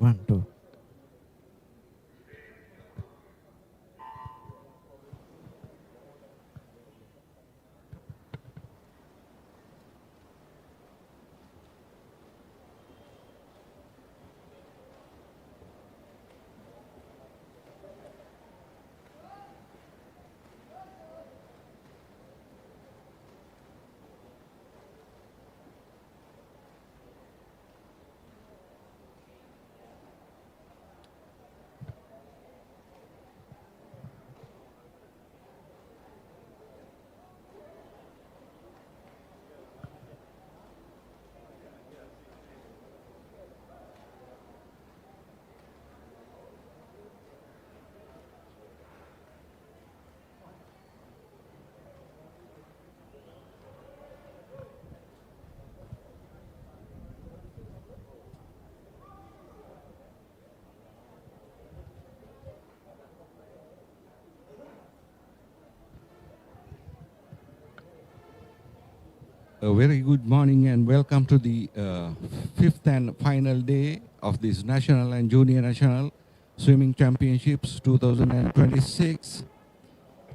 One, two. A very good morning and welcome to the fifth and final day of this National and Junior National Swimming Championships 2026.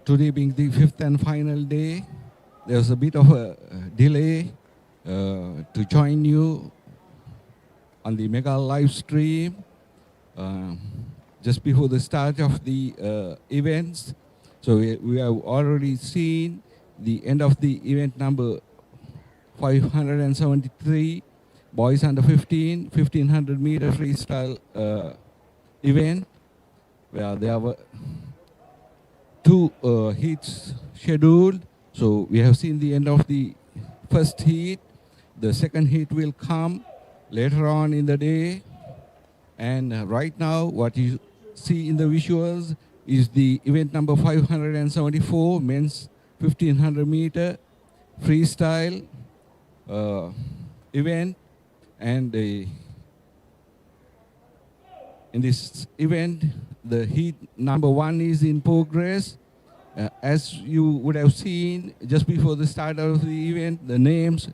Today being the fifth and final day, there's a bit of a delay to join you on the mega live stream just before the start of the events. So we have already seen the end of the event number 573 boys under 15, 1500 meter freestyle event, where there were two heats scheduled. So we have seen the end of the first heat. The second heat will come later on in the day. And right now, what you see in the visuals is the event number 574, men's 1500 meter freestyle event. And in this event, the heat number 1 is in progress. As you would have seen just before the start of the event, the names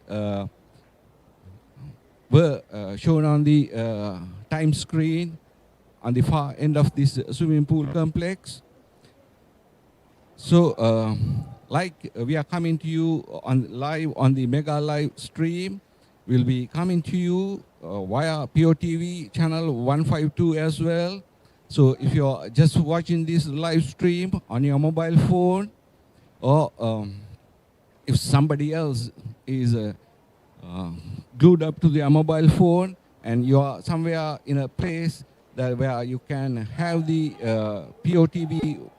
were shown on the time screen on the far end of this swimming pool complex. So, we are coming to you on live on the mega live stream. We'll be coming to you via POTV channel 152 as well. So if you're just watching this live stream on your mobile phone, or if somebody else is glued up to their mobile phone and you're somewhere in a place that where you can have the POTV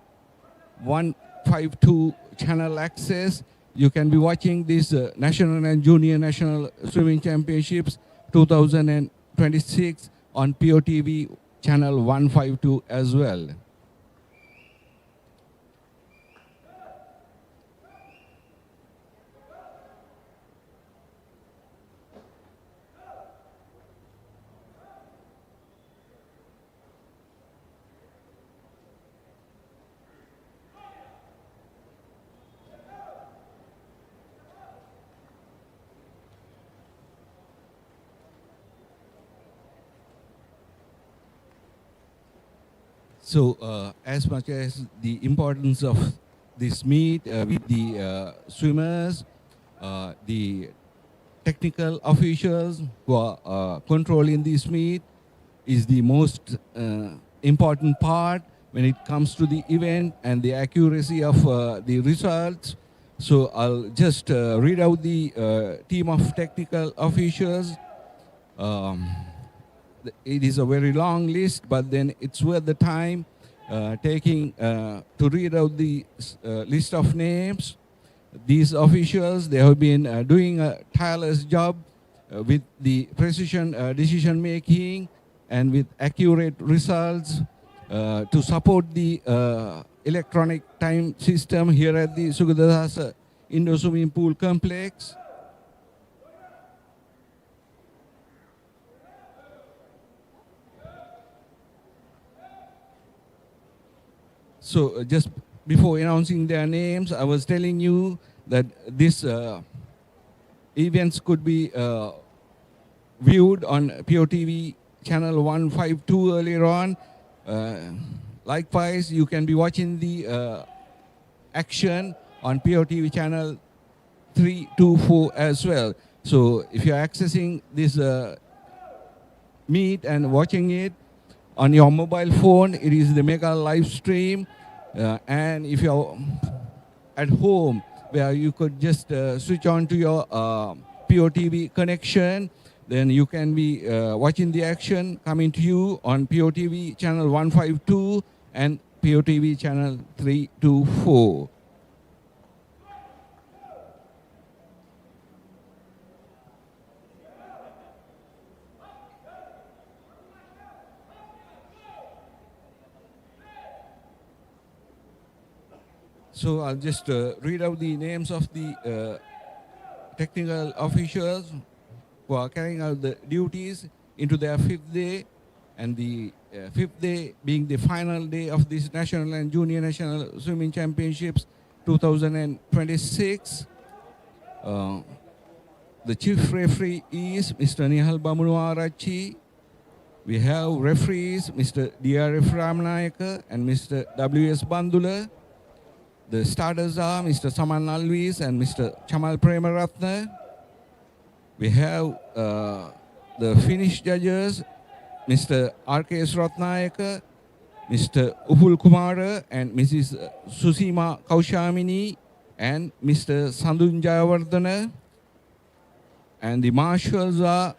152 channel access, you can be watching this National and Junior National Swimming Championships 2026 on POTV channel 152 as well. So as much as the importance of this meet with the swimmers, the technical officials who are controlling this meet is the most important part when it comes to the event and the accuracy of the results. So I'll just read out the team of technical officials. It is a very long list, but then it's worth the time taking to read out the list of names. These officials, they have been doing a tireless job with the precision decision making and with accurate results to support the electronic time system here at the Sugadasa Indoor Swimming Pool Complex. So just before announcing their names, I was telling you that these events could be viewed on POTV channel 152 earlier on. Likewise, you can be watching the action on POTV channel 324 as well. So if you're accessing this meet and watching it on your mobile phone, it is the mega live stream. And if you're at home, where you could just switch on to your POTV connection, then you can be watching the action coming to you on POTV channel 152 and POTV channel 324. So I'll just read out the names of the technical officials who are carrying out the duties into their fifth day, and the fifth day being the final day of this National and Junior National Swimming Championships 2026. The chief referee is Mr. Nihal Bamunuarachi. We have referees Mr. DRF Ramanayaka and Mr. W.S. Bandula. The starters are Mr. Saman Alvis and Mr. Chamal Premaratna. We have the Finnish judges, Mr. R.K.S. Ratnayaka, Mr. Upul Kumara and Mrs. Susima Kaushamini and Mr. Sandun Jayawardana. And the marshals are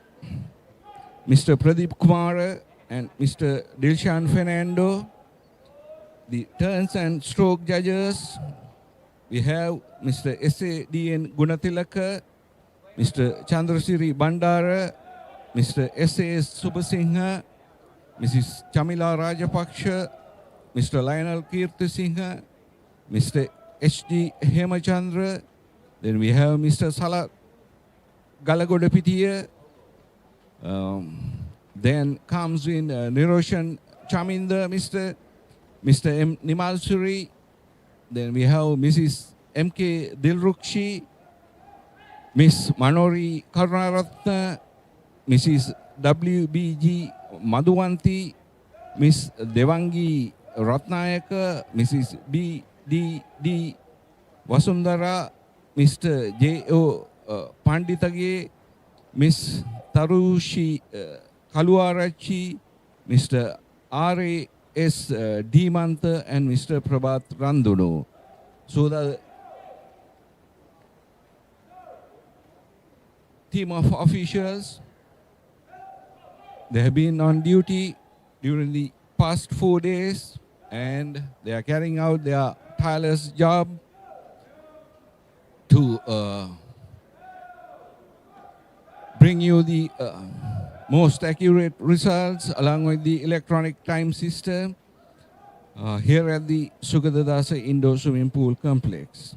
Mr. Pradeep Kumara and Mr. Dilshan Fernando. The turns and stroke judges, we have Mr. S.A.D.N. Gunatilaka, Mr. Chandrasiri Bandara, Mr. S.A.S. Subasingha, Mrs. Chamila Rajapaksha, Mr. Lionel Kirtisingha, Mr. H.D. Hemachandra. Then we have Mr. Salat Galagodapitiya. Then comes in Niroshan Chaminda, Mr. M. Nimalsuri. Then we have Mrs. M.K. Dilrukshi, Miss Manori Karunaratna, Mrs. W.B.G. Madhuvanti, Miss Devangi Ratnayaka, Mrs. B.D.D. Vasundara, Mr. J.O. Panditage, Miss Tarushi Kaluarachi, Mr. R.A.S. Dimanta, and Mr. Prabhat Randuno. So the team of officials, they have been on duty during the past 4 days, and they are carrying out their tireless job to bring you the most accurate results along with the electronic time system here at the Sugadadasa Indoor Swimming Pool Complex.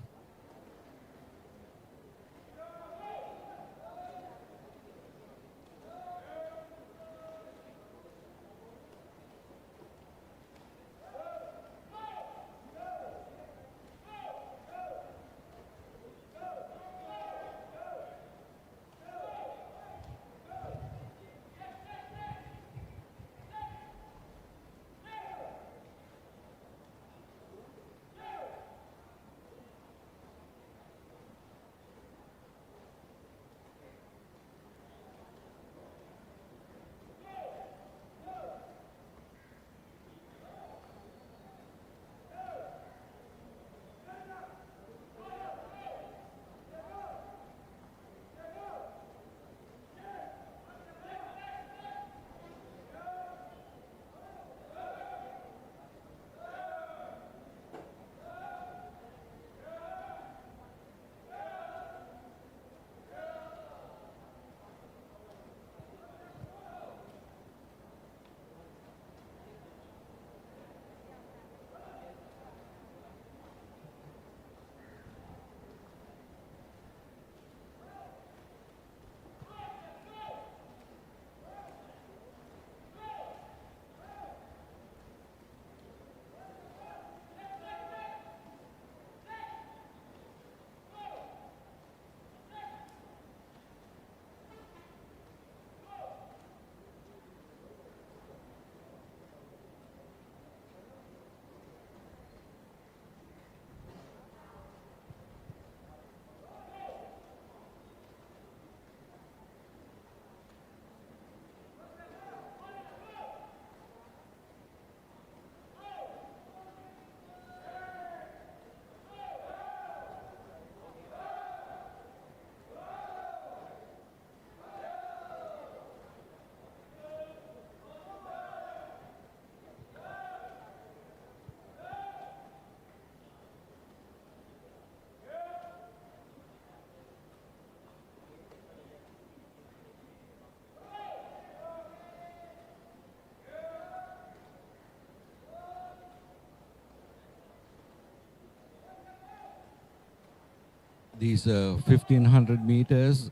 these 1500 meters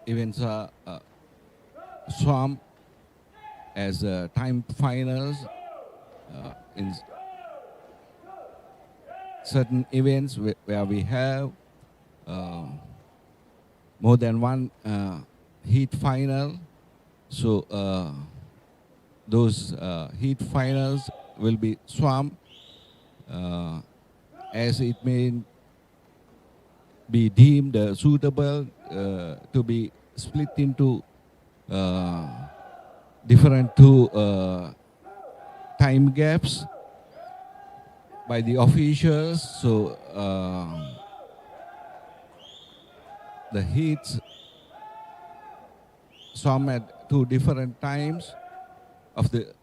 events are swam as time finals in certain events where we have more than one heat final. So those heat finals will be swum as it may be deemed suitable to be split into different two time gaps by the officials. So the heats swum at two different times of the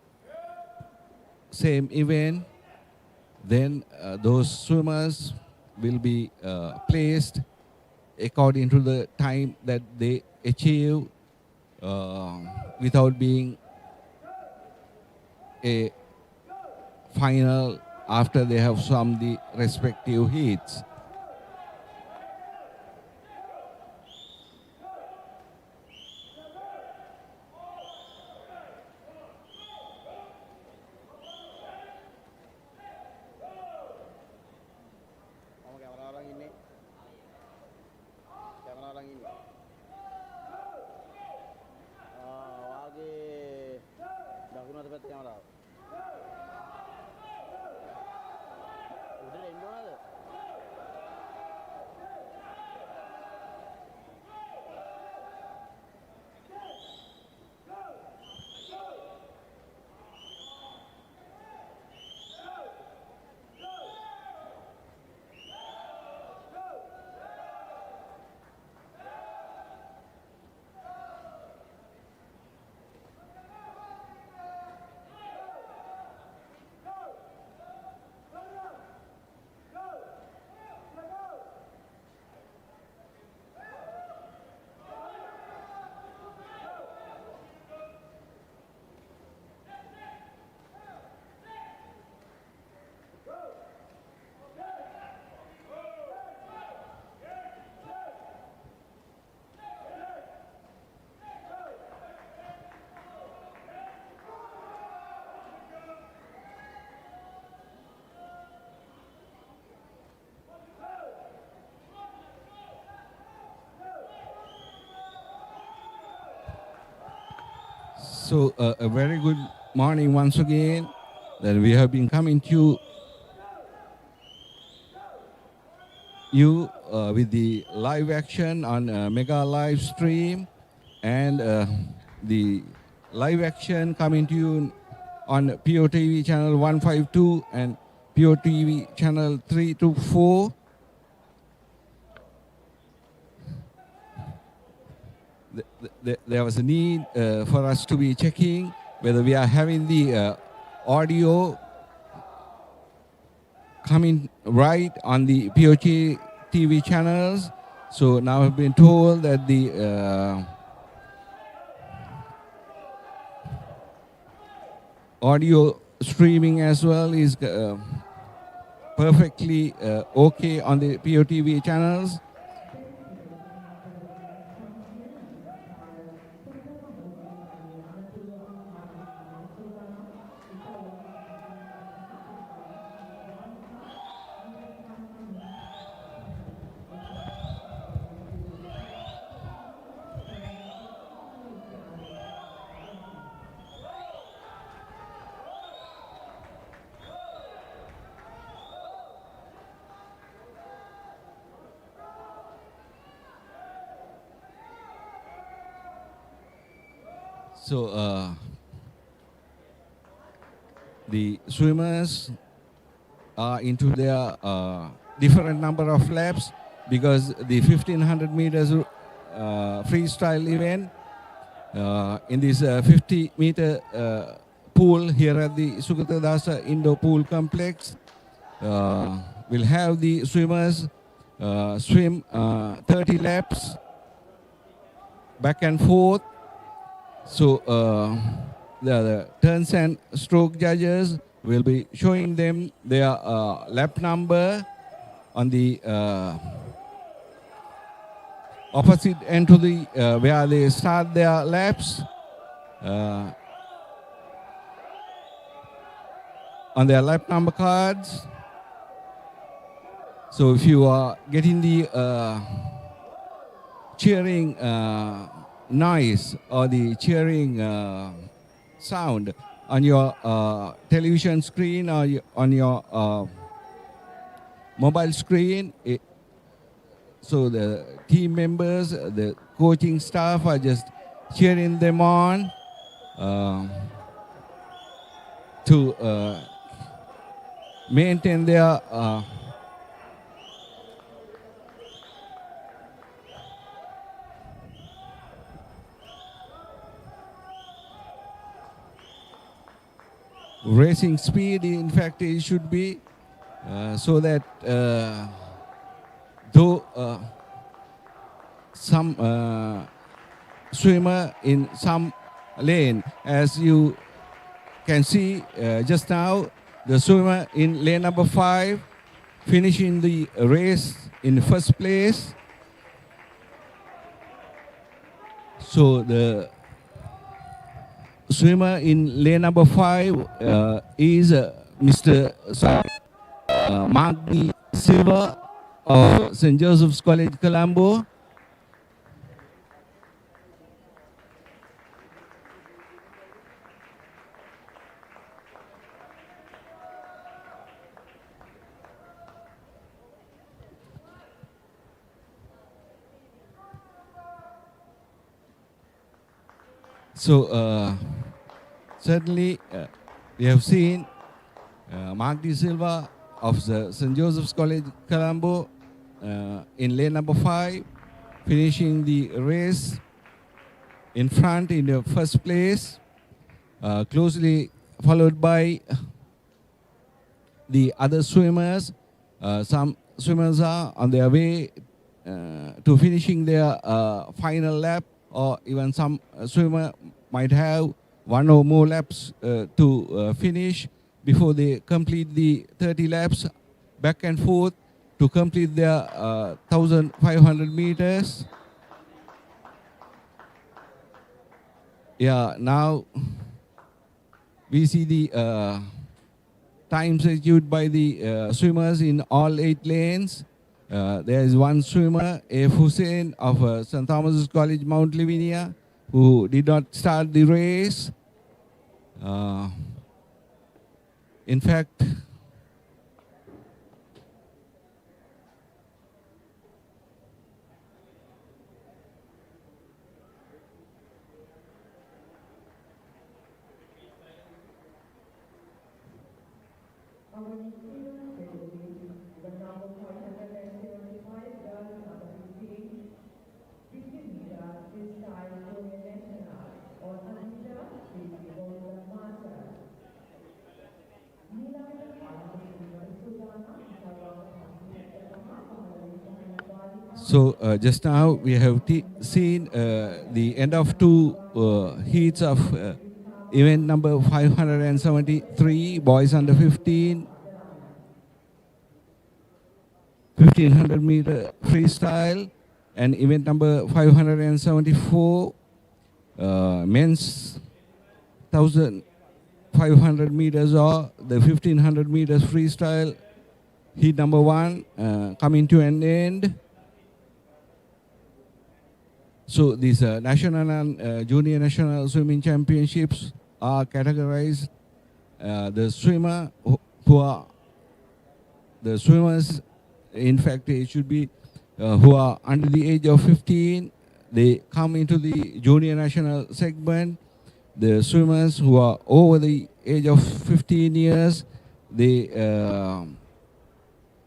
same event. Then those swimmers will be placed according to the time that they achieve without being a final after they have swum the respective heats. So a very good morning once again. That we have been coming to you with the live action on Mega Live Stream, and the live action coming to you on POTV channel 152 and POTV channel 324. There was a need for us to be checking whether we are having the audio coming right on the POT TV channels. So now I've been told that the audio streaming as well is perfectly okay on the POTV channels. So the swimmers are into their different number of laps, because the 1500 meters freestyle event in this 50-meter pool here at the Sukatadasa Indoor Pool Complex will have the swimmers swim 30 laps back and forth. So the turns and stroke judges will be showing them their lap number on the opposite end to the where they start their laps. On their lap number cards. So if you are getting the cheering noise or the cheering sound on your television screen or on your mobile screen, so the team members, the coaching staff are just cheering them on to maintain their racing speed. In fact, it should be so that though some swimmer in some lane, as you can see just now, the swimmer in lane number 5 finishing the race in first place. So the swimmer in lane number 5 is Mr. Mark D. Silva of St. Joseph's College, Colombo. So certainly we have seen Mark D. Silva of the St. Joseph's College, Colombo in lane number 5, finishing the race in front in the first place, closely followed by the other swimmers. Some swimmers are on their way to finishing their final lap, or even some swimmer might have one or more laps to finish before they complete the 30 laps back and forth to complete their 1,500 meters. Yeah, now we see the times achieved by the swimmers in all 8 lanes. There is one swimmer, A. Hussein of St. Thomas's College, Mount Lavinia, who did not start the race. In fact, so just now we have seen the end of 2 heats of event number 573, boys under 15, 1500 meter freestyle, and event number 574, men's 1500 meters or the 1500 meters freestyle, heat number 1 coming to an end. So these national and junior national swimming championships are categorized. The swimmer who are the swimmers, in fact, it should be who are under the age of 15. They come into the junior national segment. The swimmers who are over the age of 15 years, they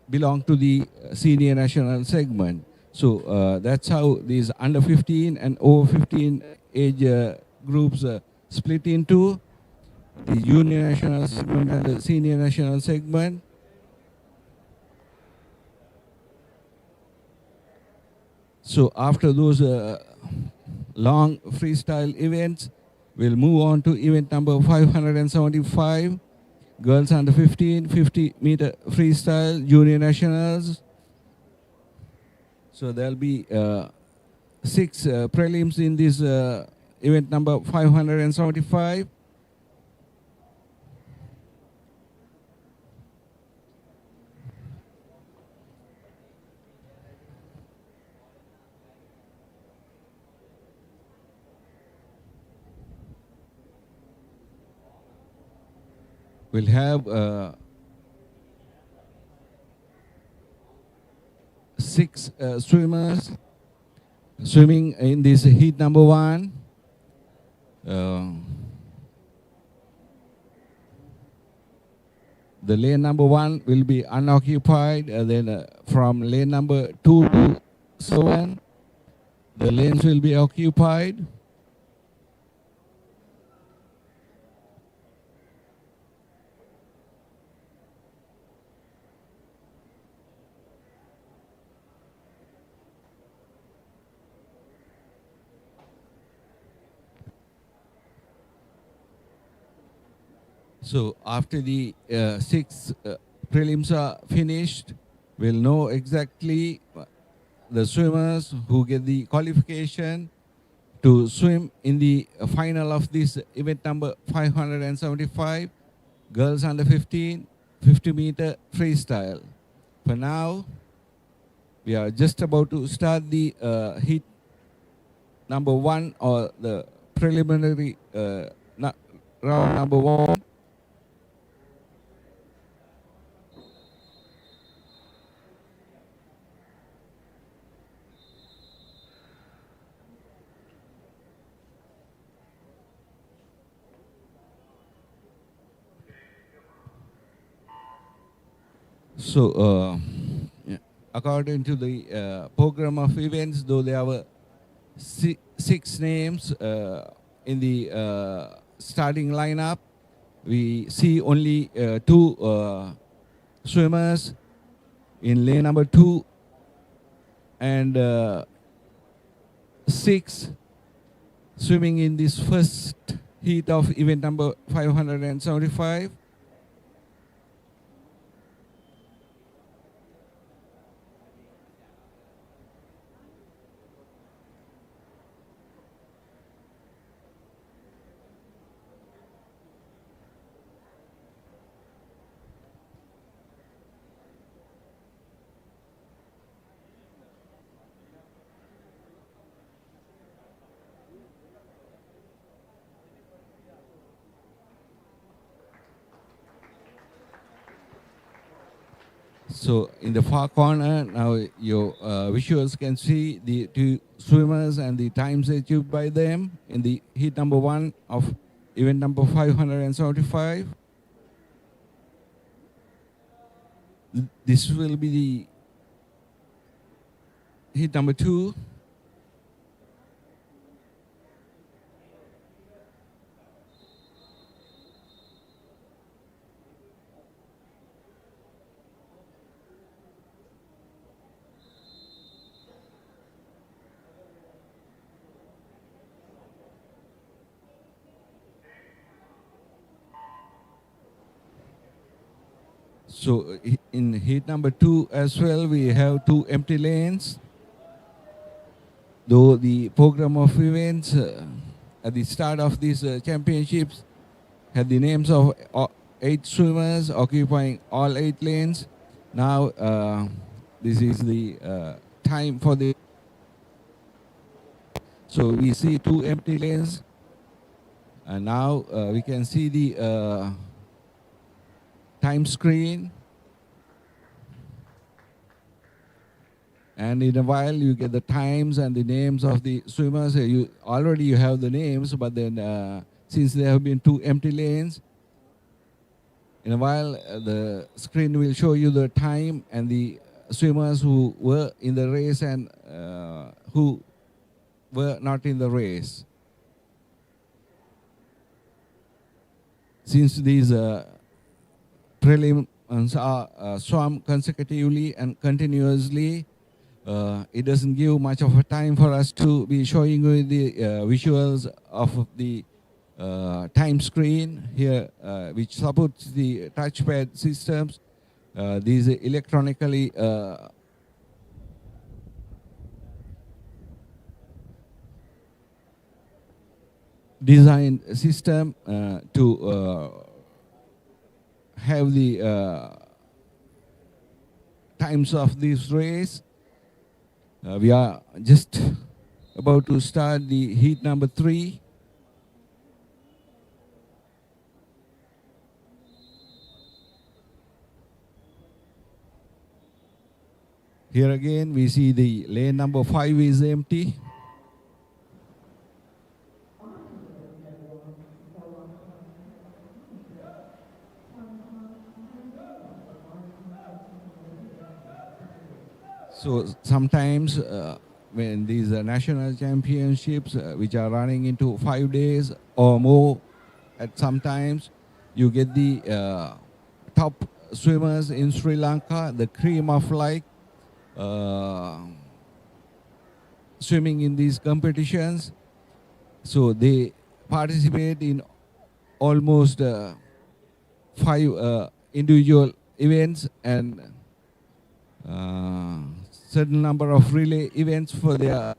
belong to the senior national segment. So that's how these under 15 and over 15 age groups split into the junior national segment and the senior national segment. So after those long freestyle events, we'll move on to event number 575, girls under 15, 50 meter freestyle, junior nationals. So there'll be 6 prelims in this event number 575. We'll have 6 swimmers swimming in this heat number 1. The lane number 1 will be unoccupied. Then from lane number 2 to 7, the lanes will be occupied. So after the 6 prelims are finished, we'll know exactly the swimmers who get the qualification to swim in the final of this event number 575, girls under 15, 50-meter freestyle. For now, we are just about to start the heat number 1, or the preliminary round number 1. So, according to the program of events, though there were 6 names in the starting lineup, we see only 2 swimmers in lane number 2 and 6 swimming in this first heat of event number 575. So in the far corner, now your visuals can see the 2 swimmers and the times achieved by them in the heat number 1 of event number 575. This will be the heat number 2. So in heat number 2 as well, we have 2 empty lanes. Though the program of events at the start of these championships had the names of 8 swimmers occupying all 8 lanes. Now this is the time for the. So we see 2 empty lanes, and now we can see the time screen, and in a while you get the times and the names of the swimmers. You have the names, but then since there have been 2 empty lanes, in a while the screen will show you the time and the swimmers who were in the race and who were not in the race. Since these prelims are swum consecutively and continuously, it doesn't give much of a time for us to be showing you the visuals of the time screen here, which supports the touchpad systems. These electronically designed system to have the times of this race. We are just about to start the heat number 3. Here again, we see the lane number 5 is empty. So sometimes when these national championships, which are running into 5 days or more, at sometimes you get the top swimmers in Sri Lanka, the cream of life, swimming in these competitions. So they participate in almost 5 individual events and certain number of relay events for their.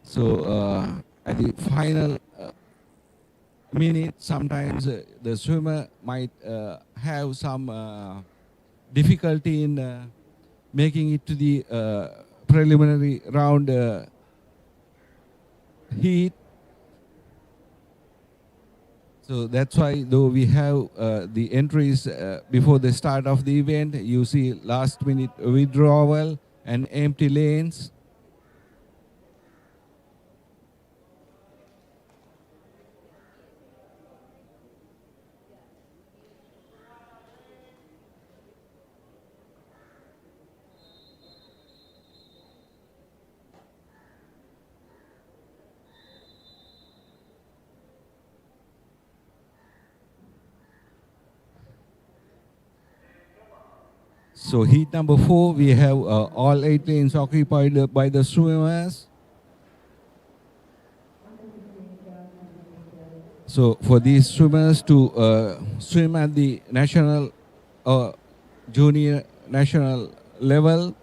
So at the final minute, sometimes the swimmer might have some difficulty in making it to the preliminary round heat. So that's why, though we have the entries before the start of the event, you see last minute withdrawal and empty lanes. So heat number 4, we have all 8 lanes occupied by the swimmers. So for these swimmers to swim at the national or junior national level,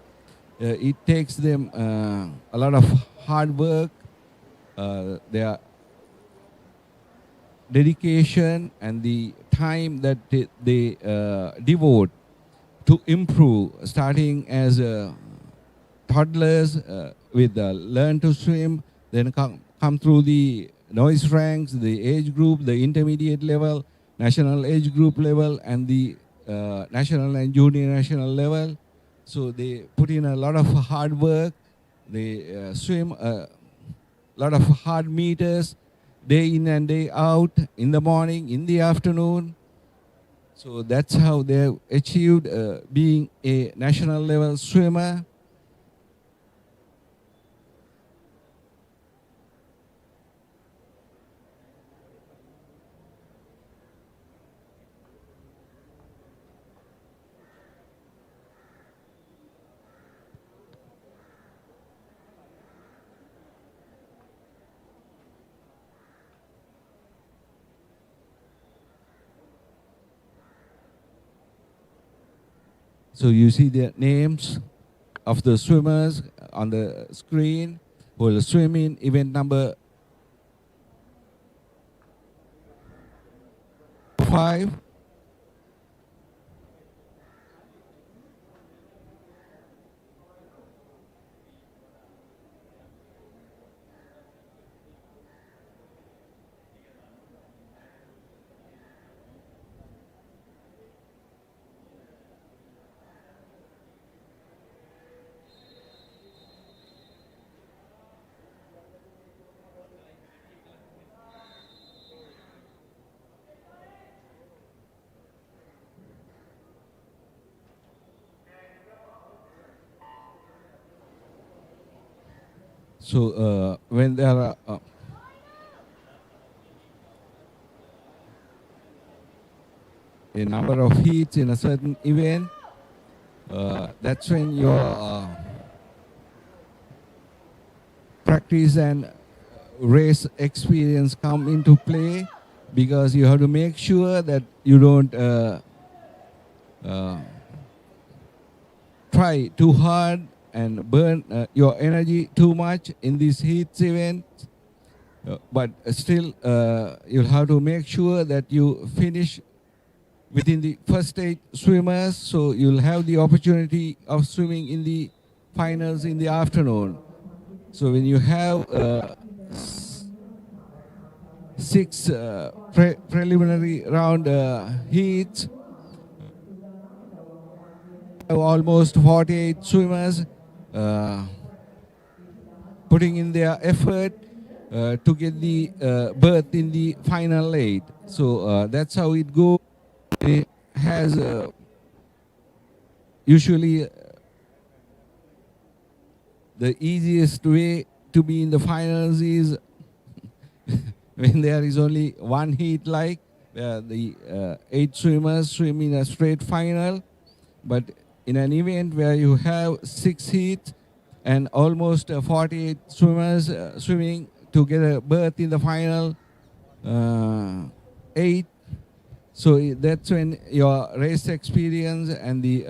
it takes them a lot of hard work, their dedication and the time that they devote to improve, starting as toddlers with learn to swim, then come through the noise ranks, the age group, the intermediate level, national age group level, and the national and junior national level. So they put in a lot of hard work. They swim a lot of hard meters, day in and day out, in the morning, in the afternoon. So that's how they achieved being a national level swimmer. So you see the names of the swimmers on the screen who will swim in event number 5. So when there are a number of heats in a certain event, that's when your practice and race experience come into play, because you have to make sure that you don't try too hard and burn your energy too much in these heat events. But still, you'll have to make sure that you finish within the first 8 swimmers, so you'll have the opportunity of swimming in the finals in the afternoon. So when you have six preliminary round heats, almost 48 swimmers uh, putting in their effort to get the berth in the final 8. So that's how it goes. It has usually the easiest way to be in the finals is when there is only one heat, like the 8 swimmers swim in a straight final. But in an event where you have 6 heats and almost 48 swimmers swimming to get a berth in the final 8, so that's when your race experience and the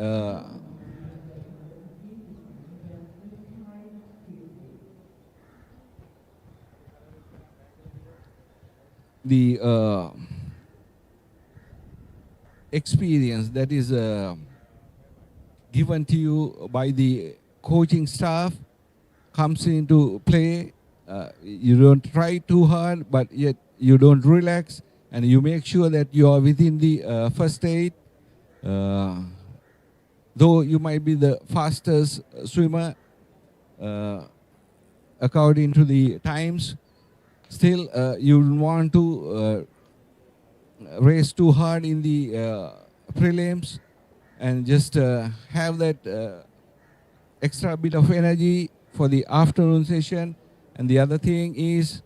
experience that is given to you by the coaching staff comes into play. You don't try too hard, but yet you don't relax, and you make sure that you are within the first 8. Though you might be the fastest swimmer uh, according to the times, still you don't want to race too hard in the prelims, and just have that extra bit of energy for the afternoon session. And the other thing is,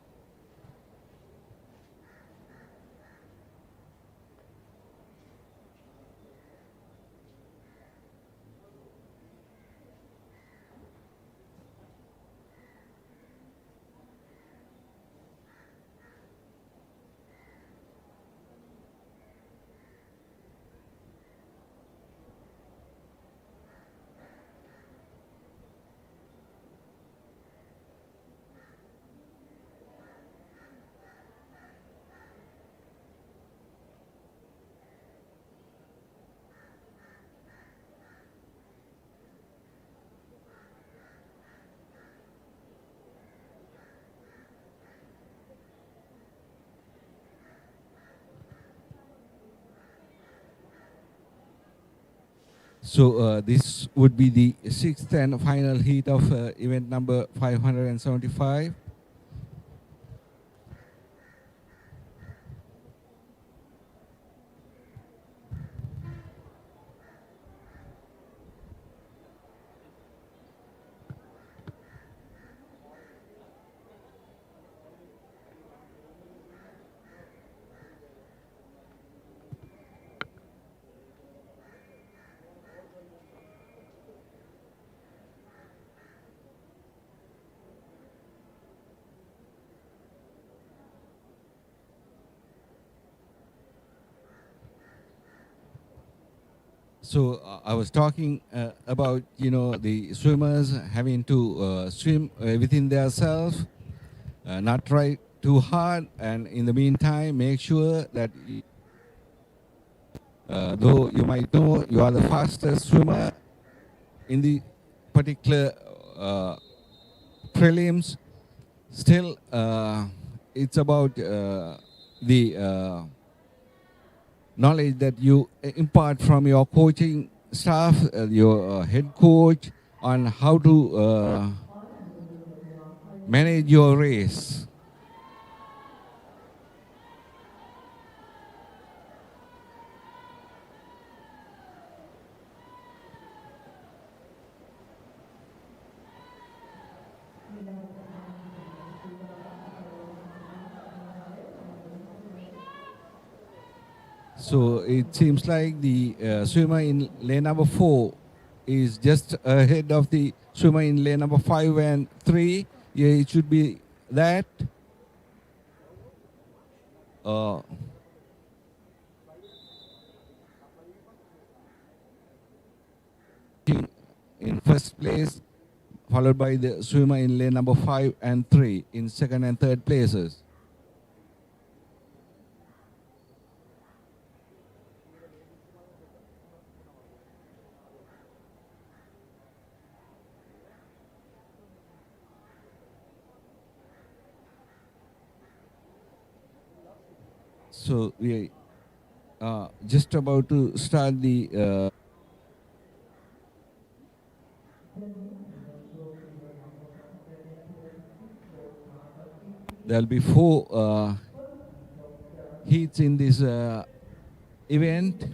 so this would be the 6th and final heat of event number 575. So I was talking about, the swimmers having to swim within themselves, not try too hard, and in the meantime make sure that though you might know you are the fastest swimmer in the particular prelims, still it's about the knowledge that you impart from your coaching staff, your head coach, on how to manage your race. So it seems like the swimmer in lane number 4 is just ahead of the swimmer in lane number 5 and 3. Yeah, it should be that. Uh, in first place, followed by the swimmer in lane number 5 and 3 in second and third places. So we are just about to start the there'll be 4 heats in this event.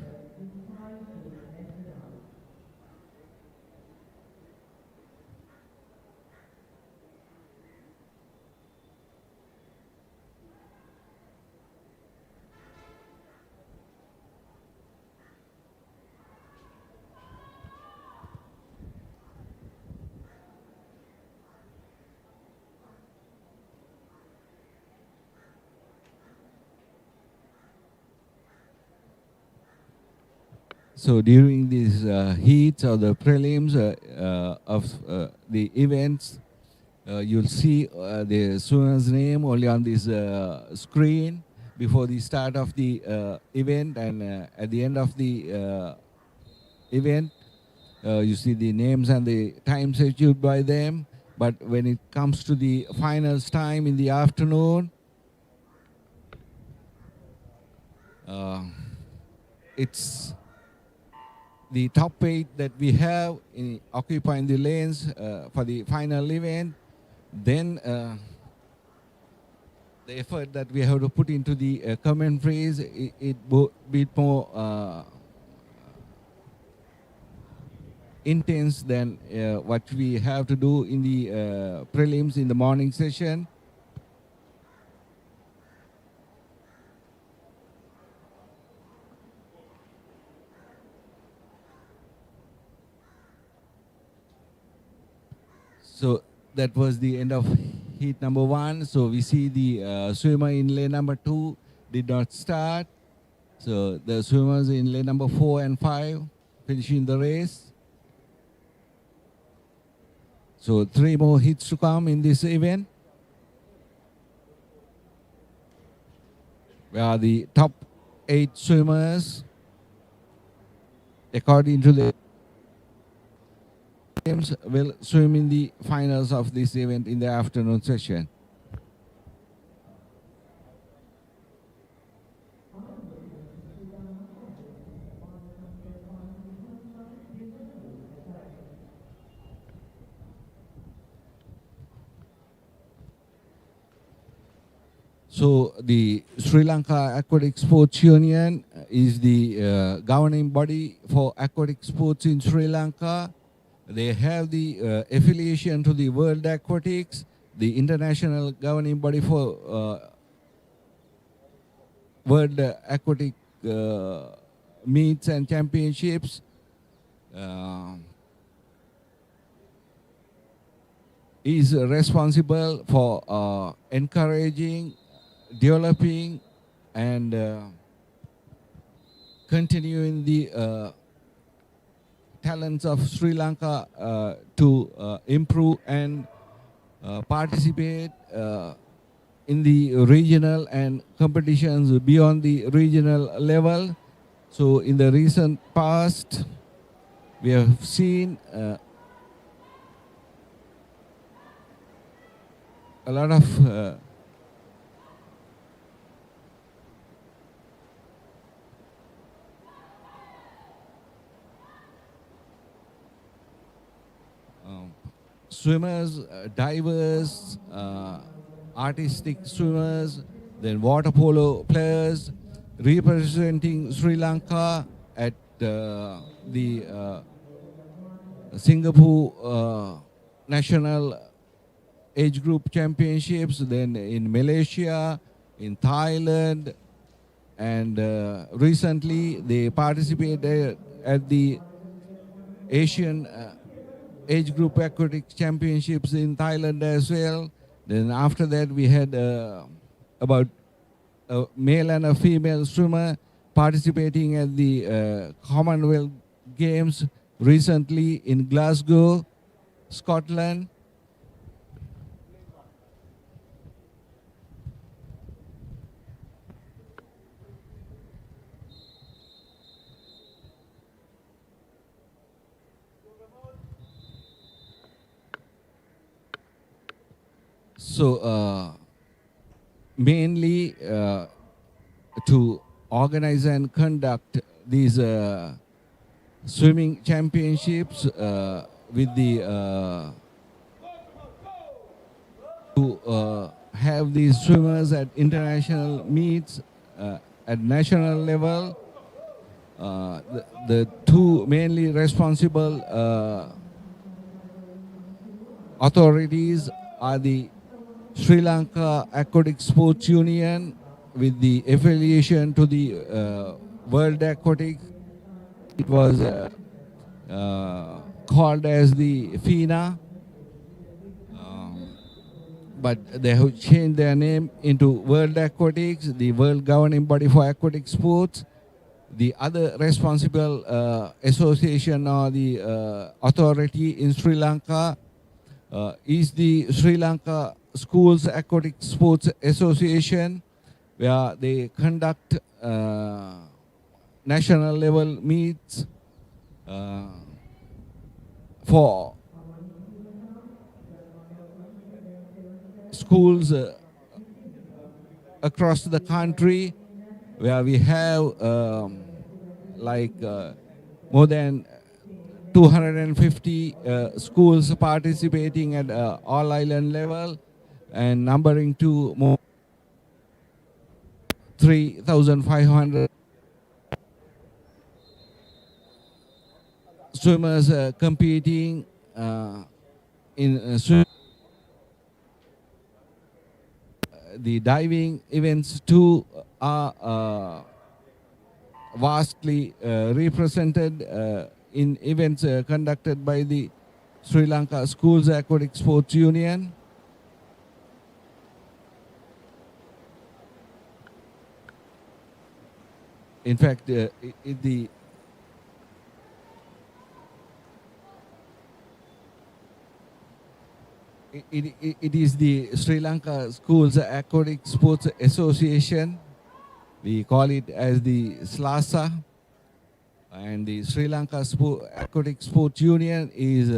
So during these heats or the prelims of the events, you'll see the swimmer's name only on this screen before the start of the event, and at the end of the event, you see the names and the times issued by them. But when it comes to the finals time in the afternoon, it's the top 8 that we have occupying the lanes for the final event. Then the effort that we have to put into the commentaries, it bit more intense than what we have to do in the prelims in the morning session. So that was the end of heat number 1. So we see the swimmer in lane number 2 did not start. So the swimmers in lane number 4 and 5 finishing the race. So 3 more heats to come in this event, where the top 8 swimmers, according to the games, will swim in the finals of this event in the afternoon session. So the Sri Lanka Aquatic Sports Union is the governing body for aquatic sports in Sri Lanka. They have the affiliation to the World Aquatics, the international governing body for World Aquatic meets and championships. Is responsible for encouraging, developing, and continuing the talents of Sri Lanka to improve and participate in the regional and competitions beyond the regional level. So in the recent past, we have seen a lot of swimmers, divers, artistic swimmers, then water polo players representing Sri Lanka at the Singapore National Age Group Championships, then in Malaysia, in Thailand, and recently they participated at the Asian Age Group Aquatic Championships in Thailand as well. Then after that we had about a male and a female swimmer participating at the Commonwealth Games recently in Glasgow. Scotland. So mainly to organize and conduct these swimming championships with the to have these swimmers at international meets at national level. The two mainly responsible authorities are the Sri Lanka Aquatic Sports Union with the affiliation to the World Aquatic. It was called as the FINA, but they have changed their name into World Aquatics, the World Governing Body for Aquatic Sports. The other responsible association or the authority in Sri Lanka is the Sri Lanka Schools Aquatic Sports Association, where they conduct national level meets uh, for schools across the country, where we have like more than 250 schools participating at all island level and numbering to more 3,500 swimmers competing in the diving events too are vastly represented in events conducted by the Sri Lanka Schools Aquatic Sports Union. In fact, it is the Sri Lanka Schools Aquatic Sports Association. We call it as the SLASA. And the Sri Lanka Aquatic Sports Union is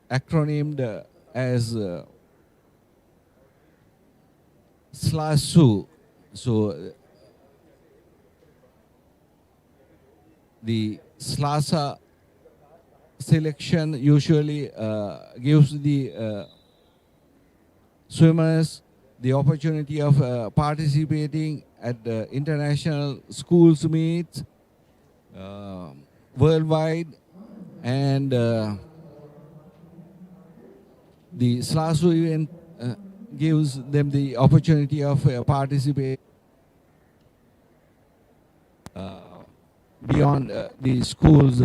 acronymed as SLASU. So the SLASA selection usually gives the swimmers the opportunity of participating at the international schools meets worldwide, and the SLASU event gives them the opportunity of participating beyond the school's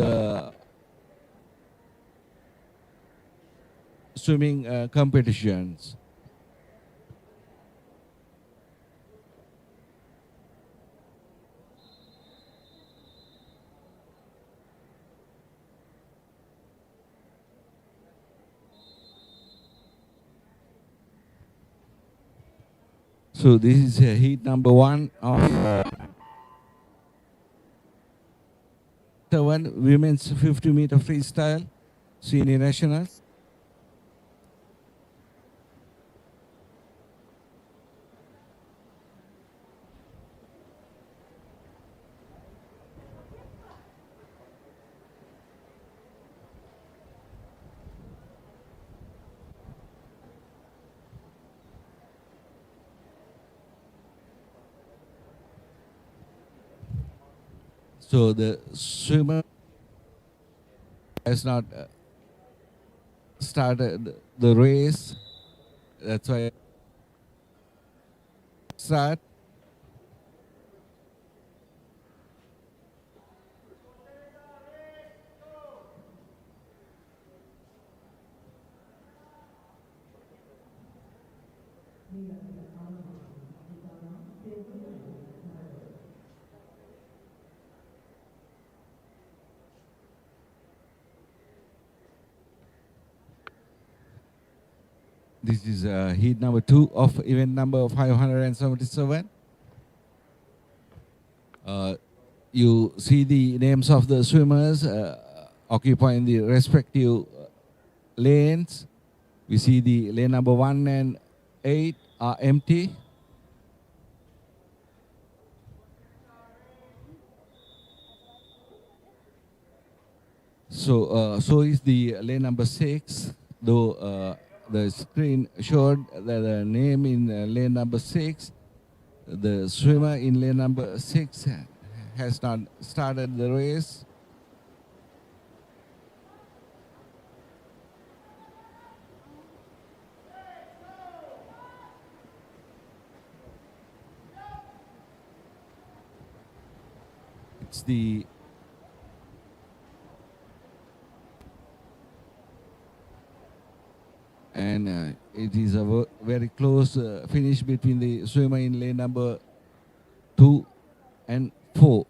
swimming competitions. So this is heat number 1 of 7 women's 50-meter freestyle senior nationals. So the swimmer has not started the race. That's why start. This is heat number 2 of event number 577. You see the names of the swimmers occupying the respective lanes. We see the lane number 1 and 8 are empty. So is the lane number 6, though the screen showed that the name in lane number 6. The swimmer in lane number 6 has not started the race. It's the and it is a very close finish between the swimmer in lane number 2 and 4.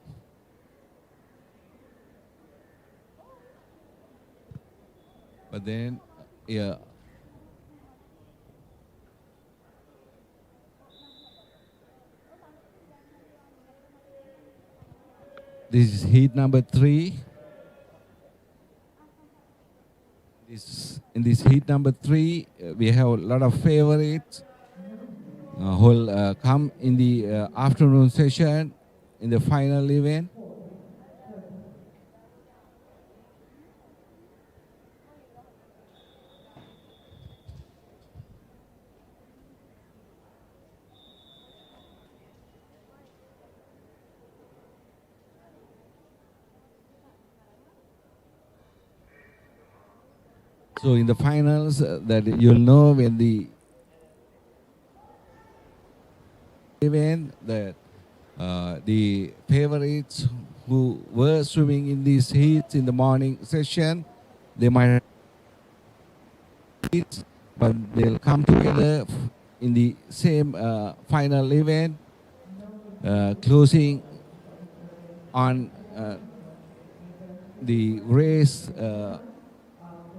But then, yeah, this is heat number 3. In this heat number 3, we have a lot of favorites who will come in the afternoon session in the final event. So in the finals, that you'll know when the event that the favorites who were swimming in these heats in the morning session, they might have heats, but they'll come together in the same final event, closing on the race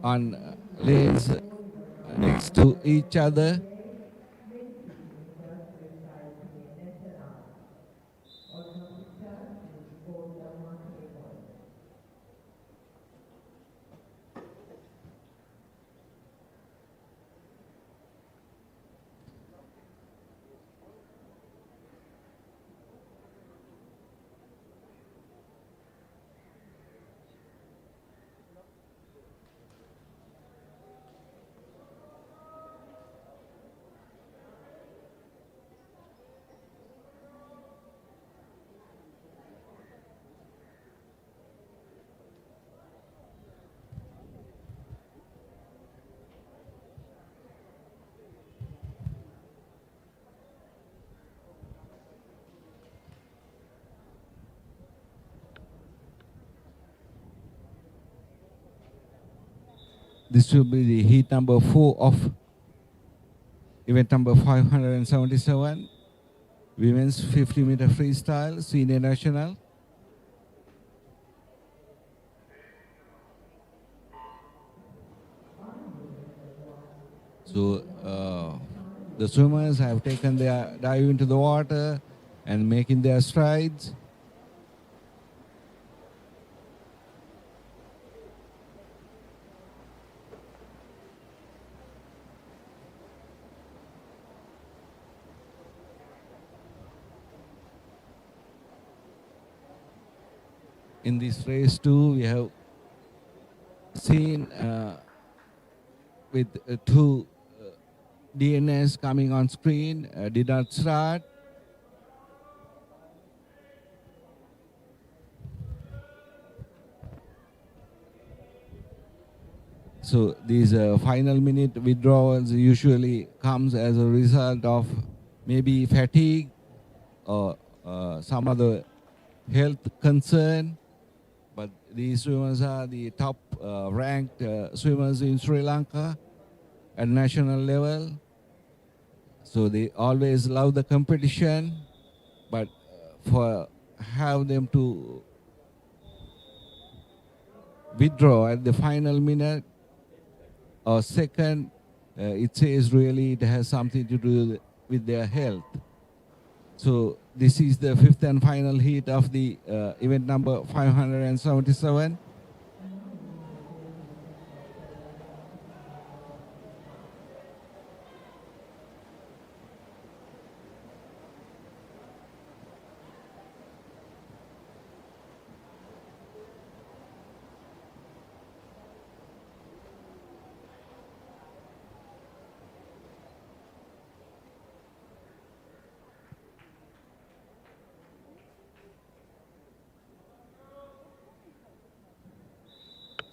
on lanes next to each other. This will be the heat number 4 of event number 577, women's 50-meter freestyle, senior national. So the swimmers have taken their dive into the water and making their strides. In this race too, we have seen with two DNS coming on screen, did not start. So these final minute withdrawals usually comes as a result of maybe fatigue or some other health concern. But these swimmers are the top ranked swimmers in Sri Lanka at national level. So they always love the competition, but for have them to withdraw at the final minute or second, it says really it has something to do with their health. So this is the fifth and final heat of the event number 577.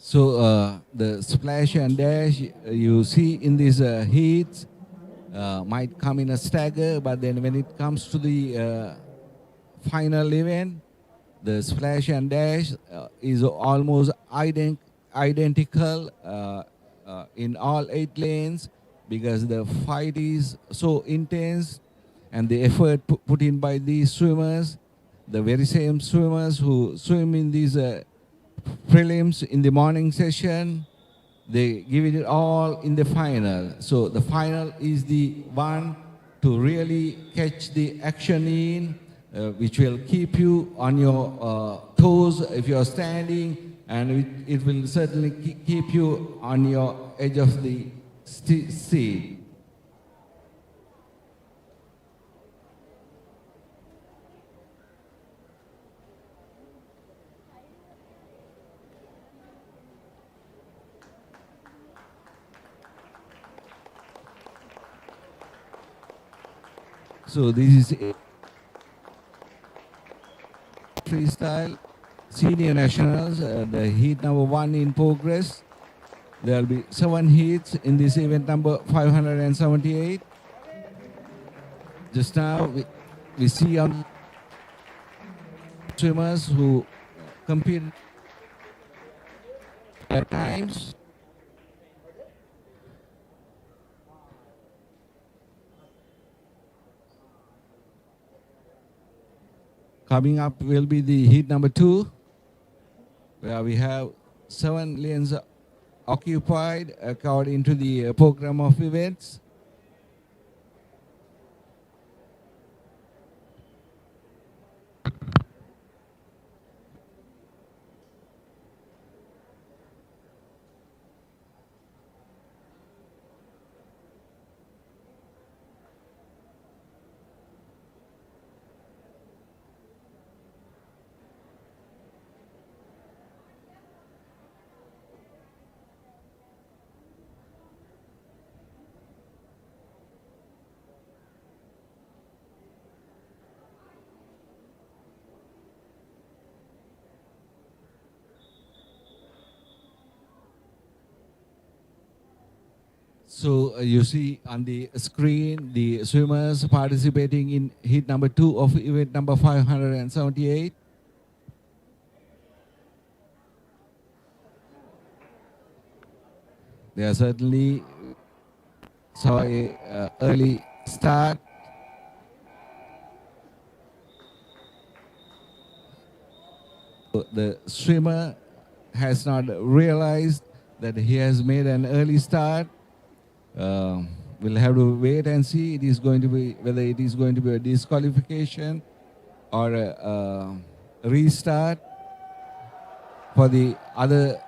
So the splash and dash you see in these heats might come in a stagger, but then when it comes to the final event, the splash and dash is almost identical in all 8 lanes, because the fight is so intense and the effort put in by these swimmers, the very same swimmers who swim in these prelims in the morning session, they give it all in the final. So the final is the one to really catch the action in, which will keep you on your toes if you're standing, and it will certainly keep you on your edge of the seat. So this is freestyle senior nationals, the heat number 1 in progress. There will be 7 heats in this event number 578. Just now we see on swimmers who compete at times. Coming up will be the heat number 2, where we have 7 lanes occupied according to the program of events. So you see on the screen the swimmers participating in heat number 2 of event number 578. They are certainly saw a early start. The swimmer has not realized that he has made an early start. We'll have to wait and see. It is going to be whether it is going to be a disqualification or a restart for the other,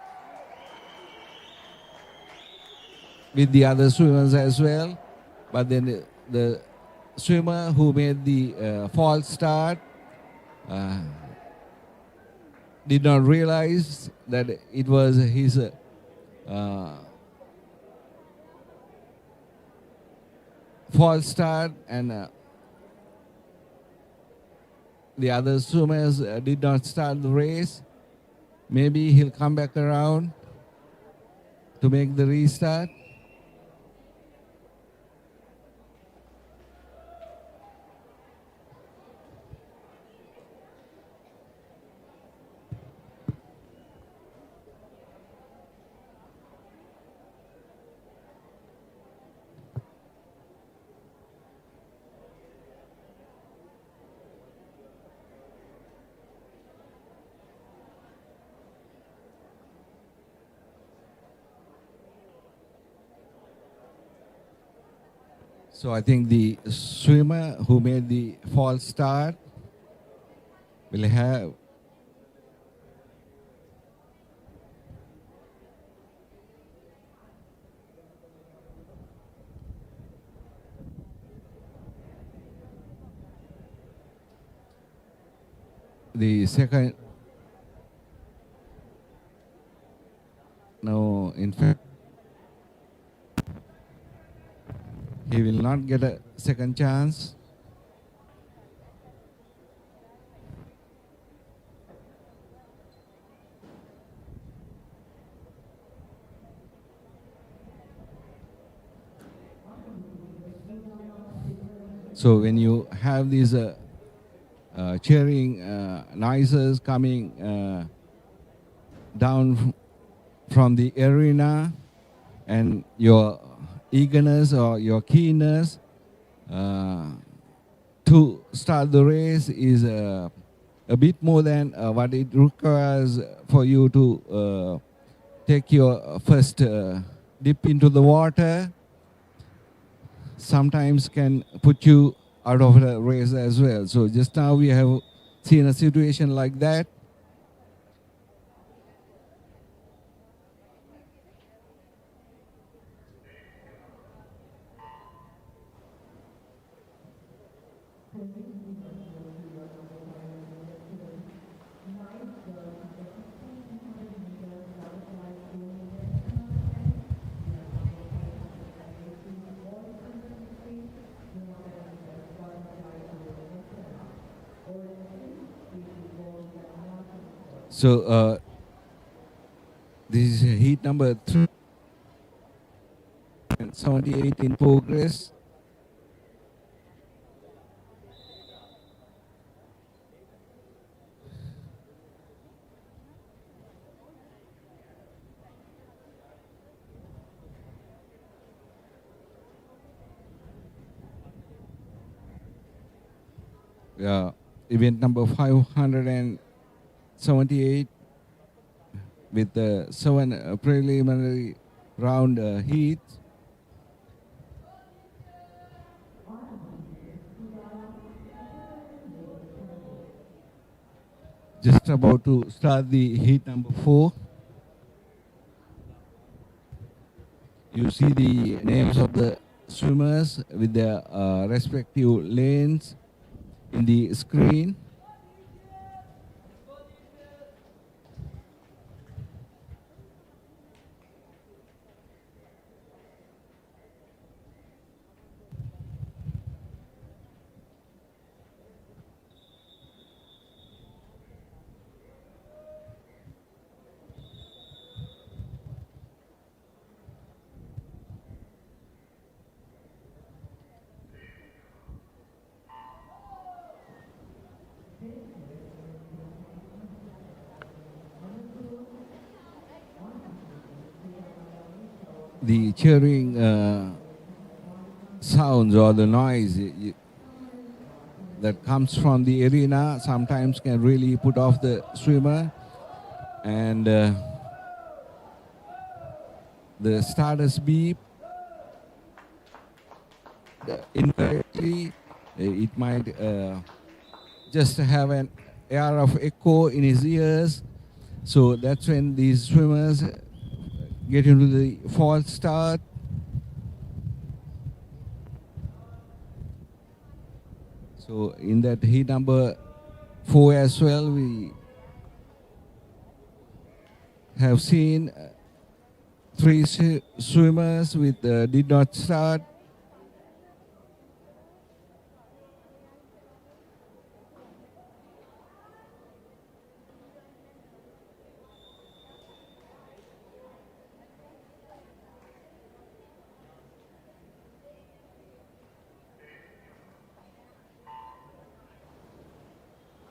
with the other swimmers as well. But then the swimmer who made the false start did not realize that it was his false start, and the other swimmers did not start the race. Maybe he'll come back around to make the restart. So I think the swimmer who made the false start will have the second. No, in fact, he will not get a second chance. So when you have these cheering noises coming down from the arena, and your eagerness or your keenness to start the race is a bit more than what it requires for you to take your first dip into the water, sometimes can put you out of the race as well. So just now we have seen a situation like that. So this is heat number 378 in progress. Event number 578 with the 7 preliminary round heat. Just about to start the heat number 4. You see the names of the swimmers with their respective lanes in the screen. The cheering sounds or the noise that comes from the arena sometimes can really put off the swimmer, and the starter's beep incorrectly, it might just have an air of echo in his ears. So that's when these swimmers get into the false start. So in that heat number 4 as well, we have seen 3 swimmers with did not start.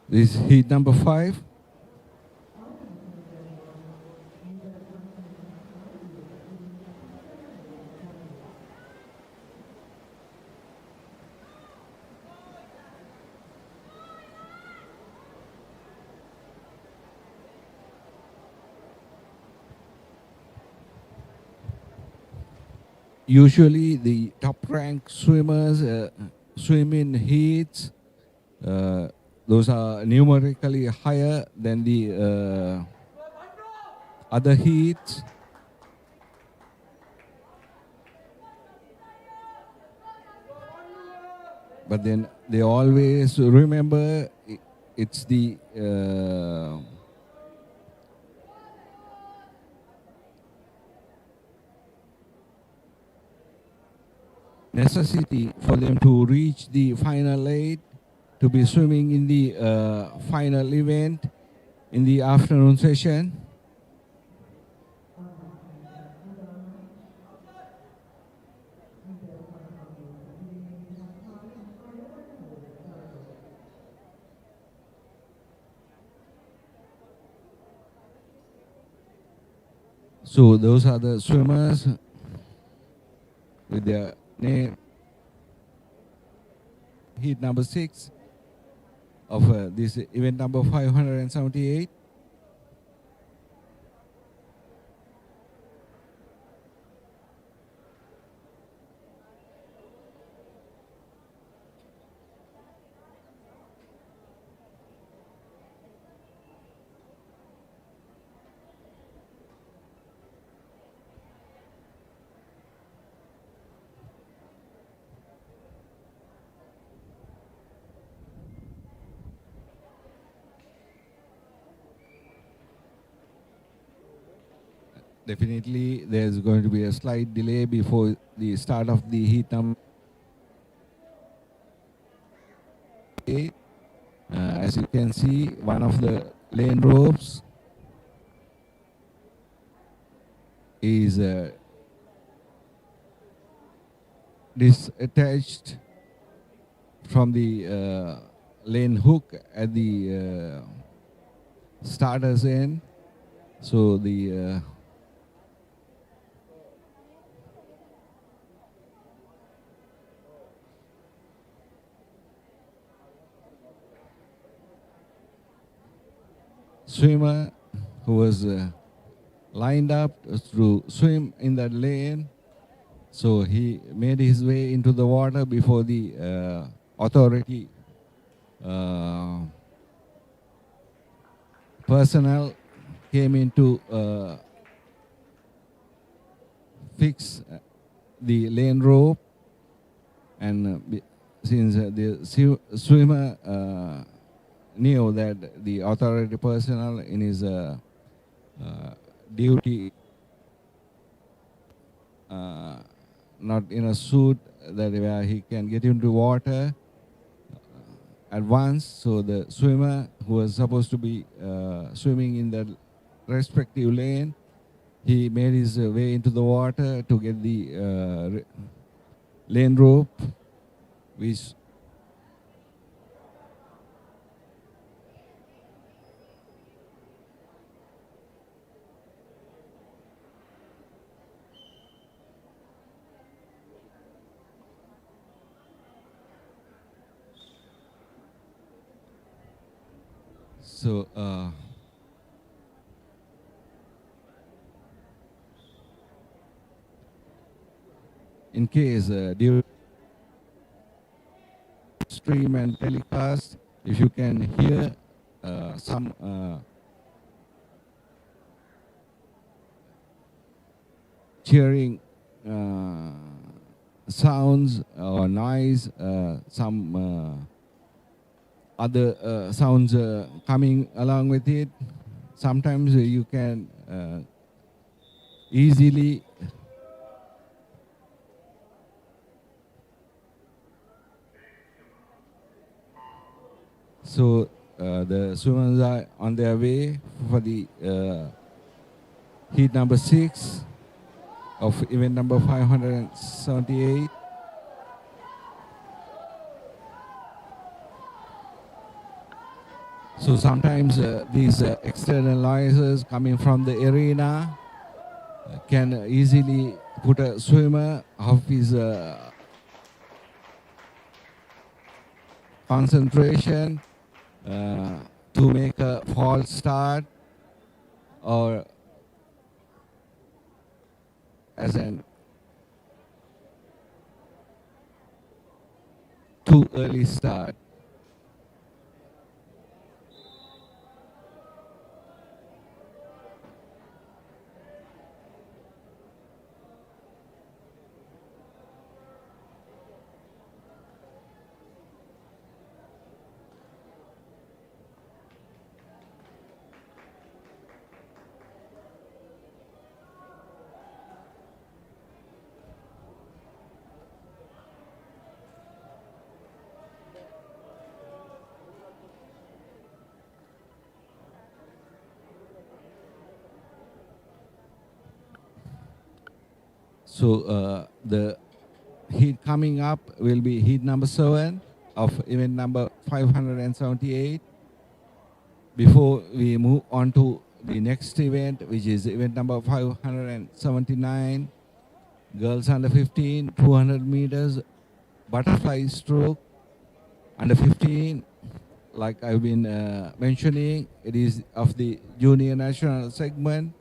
This is heat number 5. usually the top ranked swimmers swim in heats. Those are numerically higher than the other heats. But then they always remember it's the necessity for them to reach the final eight, to be swimming in the final event in the afternoon session. So those are the swimmers with their name, heat number 6 of this event number 578. Definitely, there's going to be a slight delay before the start of the heat number 8. As you can see, one of the lane ropes is disattached from the lane hook at the starter's end. So the swimmer who was lined up to swim in that lane, so he made his way into the water before the authority personnel came in to fix the lane rope, and since the swimmer knew that the authority personnel in his duty, not in a suit that where he can get into water at once, so the swimmer who was supposed to be swimming in the respective lane, he made his way into the water to get the lane rope, which so in case during stream and telecast, if you can hear some cheering sounds or noise, some other sounds coming along with it, sometimes you can easily so the swimmers are on their way for the heat number 6 of event number 578. So sometimes these external noises coming from the arena can easily put a swimmer off his concentration to make a false start, or as an too early start. So the heat coming up will be heat number 7 of event number 578. Before we move on to the next event, which is event number 579, girls under 15, 200 meters, butterfly stroke, under 15, like I've been mentioning, it is of the junior national segment.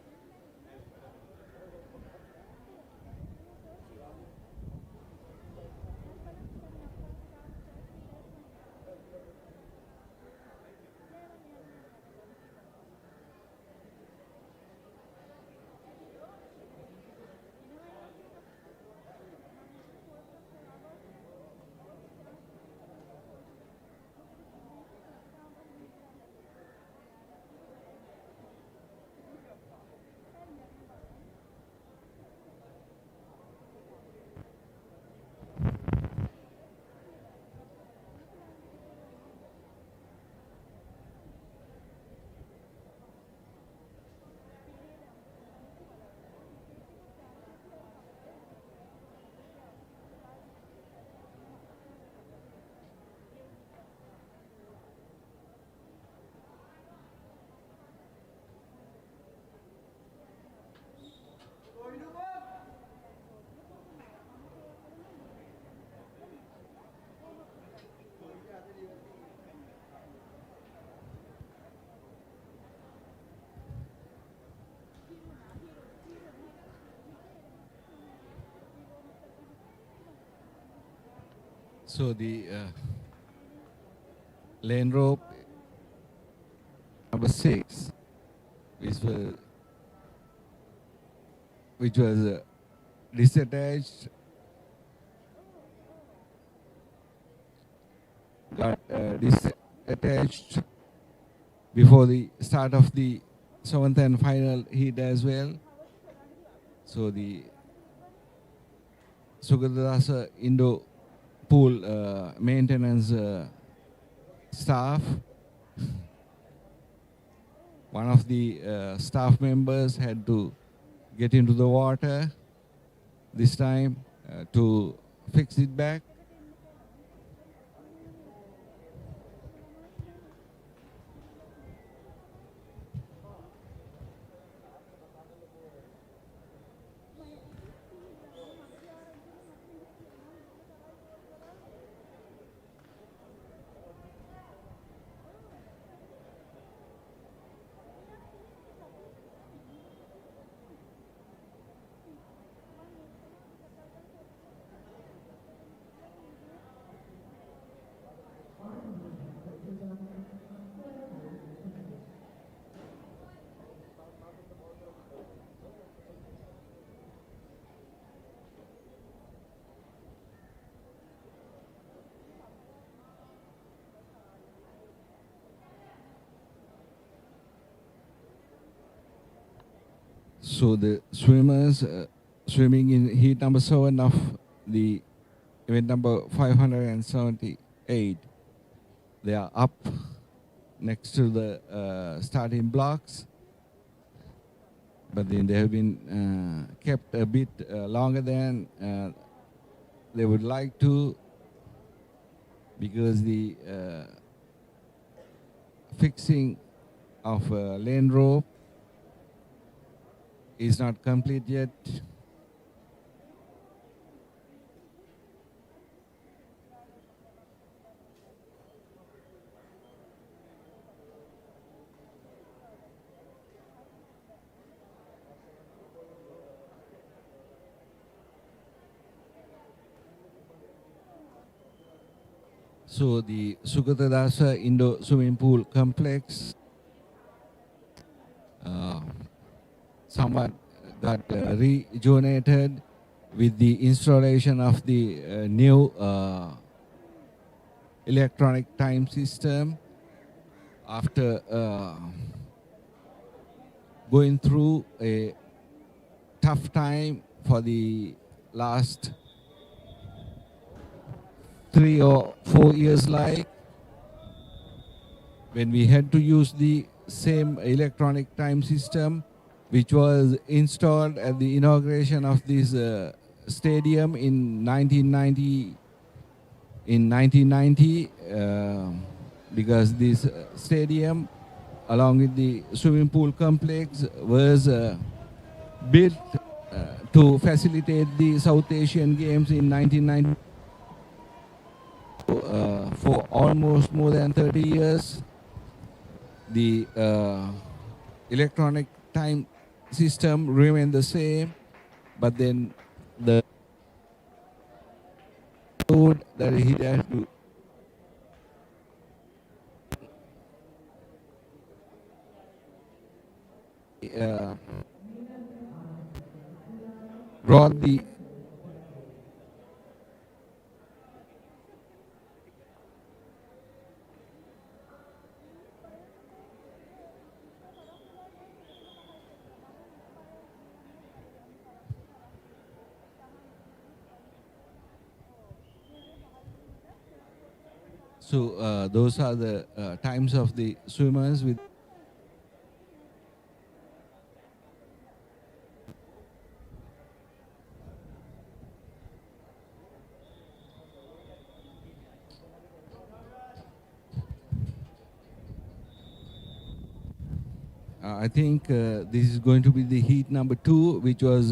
So the lane rope number 6, which was disattached, got disattached before the start of the 7th and final heat as well. So the Sugadasa Indo pool maintenance staff, one of the staff members had to get into the water this time to fix it back. So the swimmers swimming in heat number 7 of the event number 578, they are up next to the starting blocks, but then they have been kept a bit longer than they would like to, because the fixing of lane rope is not complete yet. So the Sukatadasa Indo Swimming Pool Complex uh, somewhat got rejuvenated with the installation of the new electronic time system after going through a tough time for the last 3 or 4 years, like when we had to use the same electronic time system which was installed at the inauguration of this stadium in 1990, because this stadium along with the swimming pool complex was built to facilitate the South Asian Games in 1990. For almost more than 30 years, the electronic time system remained the same, but then the load that he had to uh, brought the so those are the times of the swimmers with. I think this is going to be the heat number 2, which was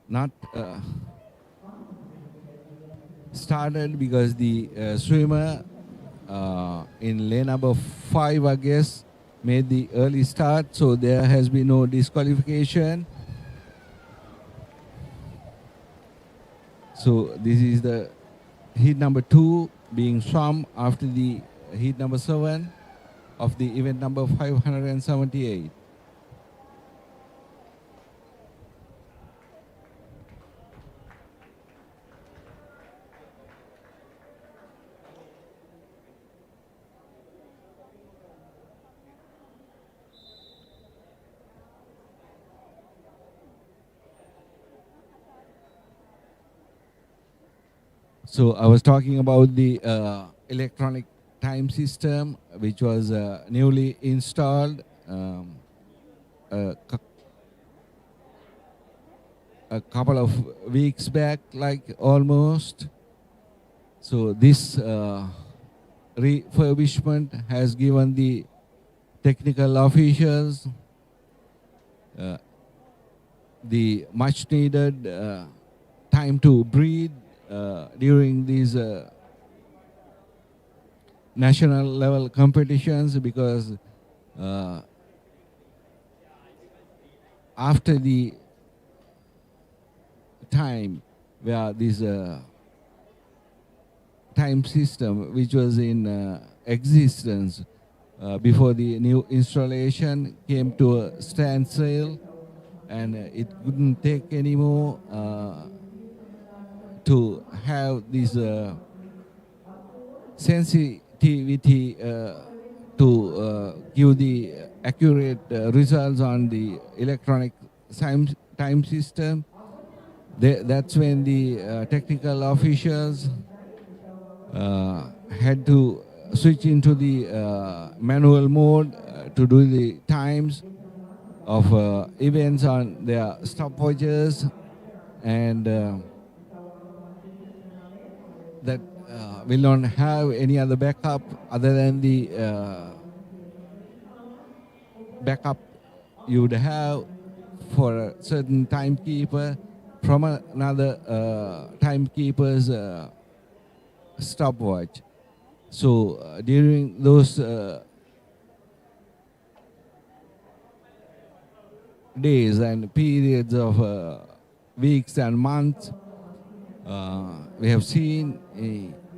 not started because the swimmer in lane number 5, I guess, made the early start, so there has been no disqualification. So this is the heat number 2 being swum after the heat number 7 of the event number 578. So I was talking about the electronic time system, which was newly installed a couple of weeks back, like almost. So this refurbishment has given the technical officials the much needed time to breathe during these national level competitions, because after the time where this time system which was in existence before the new installation came to a standstill, and it couldn't take anymore to have this sensitivity to give the accurate results on the electronic time system. That's when the technical officials had to switch into the manual mode to do the times of events on their stopwatches, and that will not have any other backup other than the backup you would have for a certain timekeeper from another timekeeper's stopwatch. So during those days and periods of weeks and months, We have seen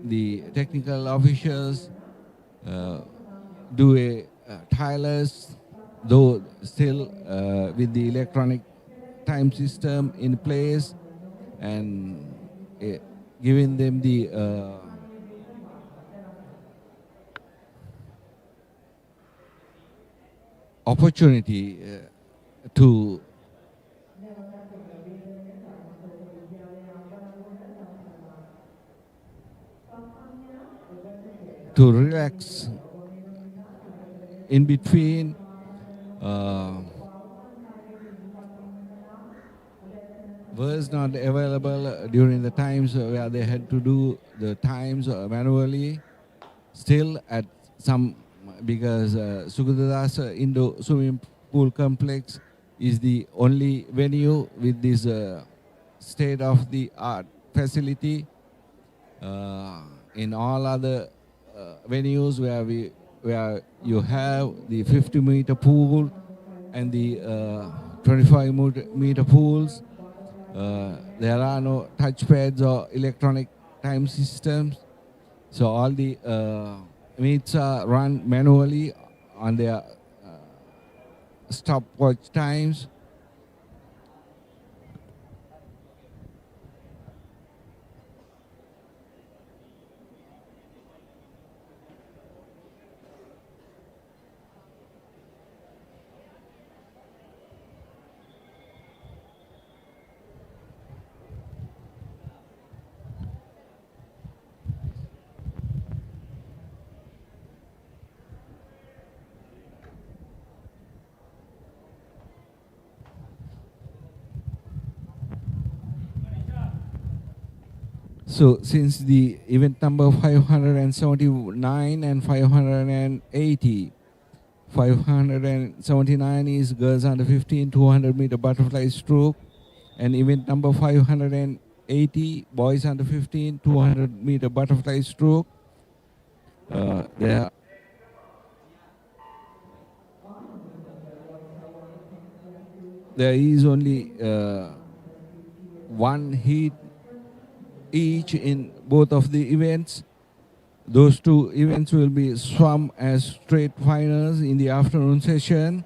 the technical officials do a tireless, though still with the electronic time system in place, and uh, giving them the opportunity to relax in between. Uh, was not available during the times where they had to do the times manually. Still at some, because Sugadadas Indo Swimming Pool Complex is the only venue with this state-of-the-art facility. In all other venues where you have the 50-meter pool and the 25-meter pools, there are no touchpads or electronic time systems. So all the meets are run manually on their stopwatch times. So since the event number 579 and 580, 579 is girls under 15 200-meter butterfly stroke, and event number 580 boys under 15 200-meter butterfly stroke. There is only one heat each in both of the events. Those two events will be swum as straight finals in the afternoon session.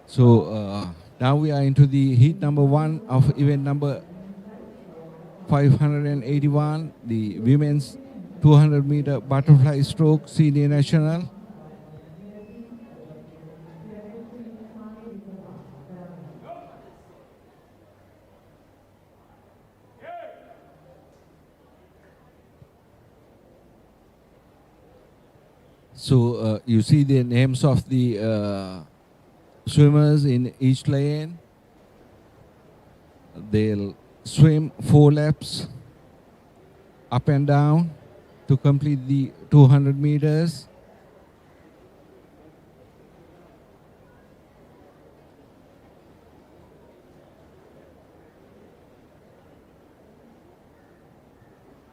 So now we are into the heat number 1 of event number 581, the women's 200-meter butterfly stroke senior national. So you see the names of the swimmers in each lane. They'll swim 4 laps up and down to complete the 200 meters.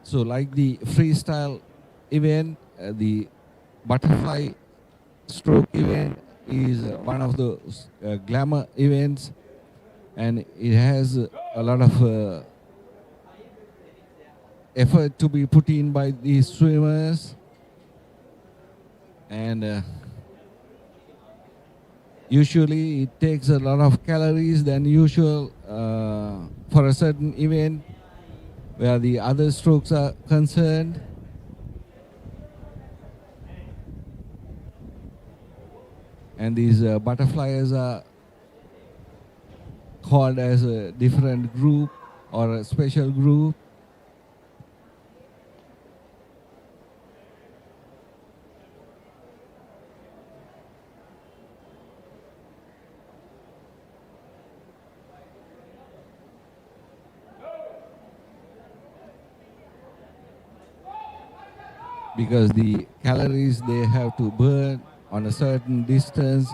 So like the freestyle event, the butterfly stroke event is one of those glamour events, and it has a lot of effort to be put in by these swimmers, and usually it takes a lot of calories than usual for a certain event where the other strokes are concerned. And these butterflies are called as a different group or a special group. Because the calories they have to burn on a certain distance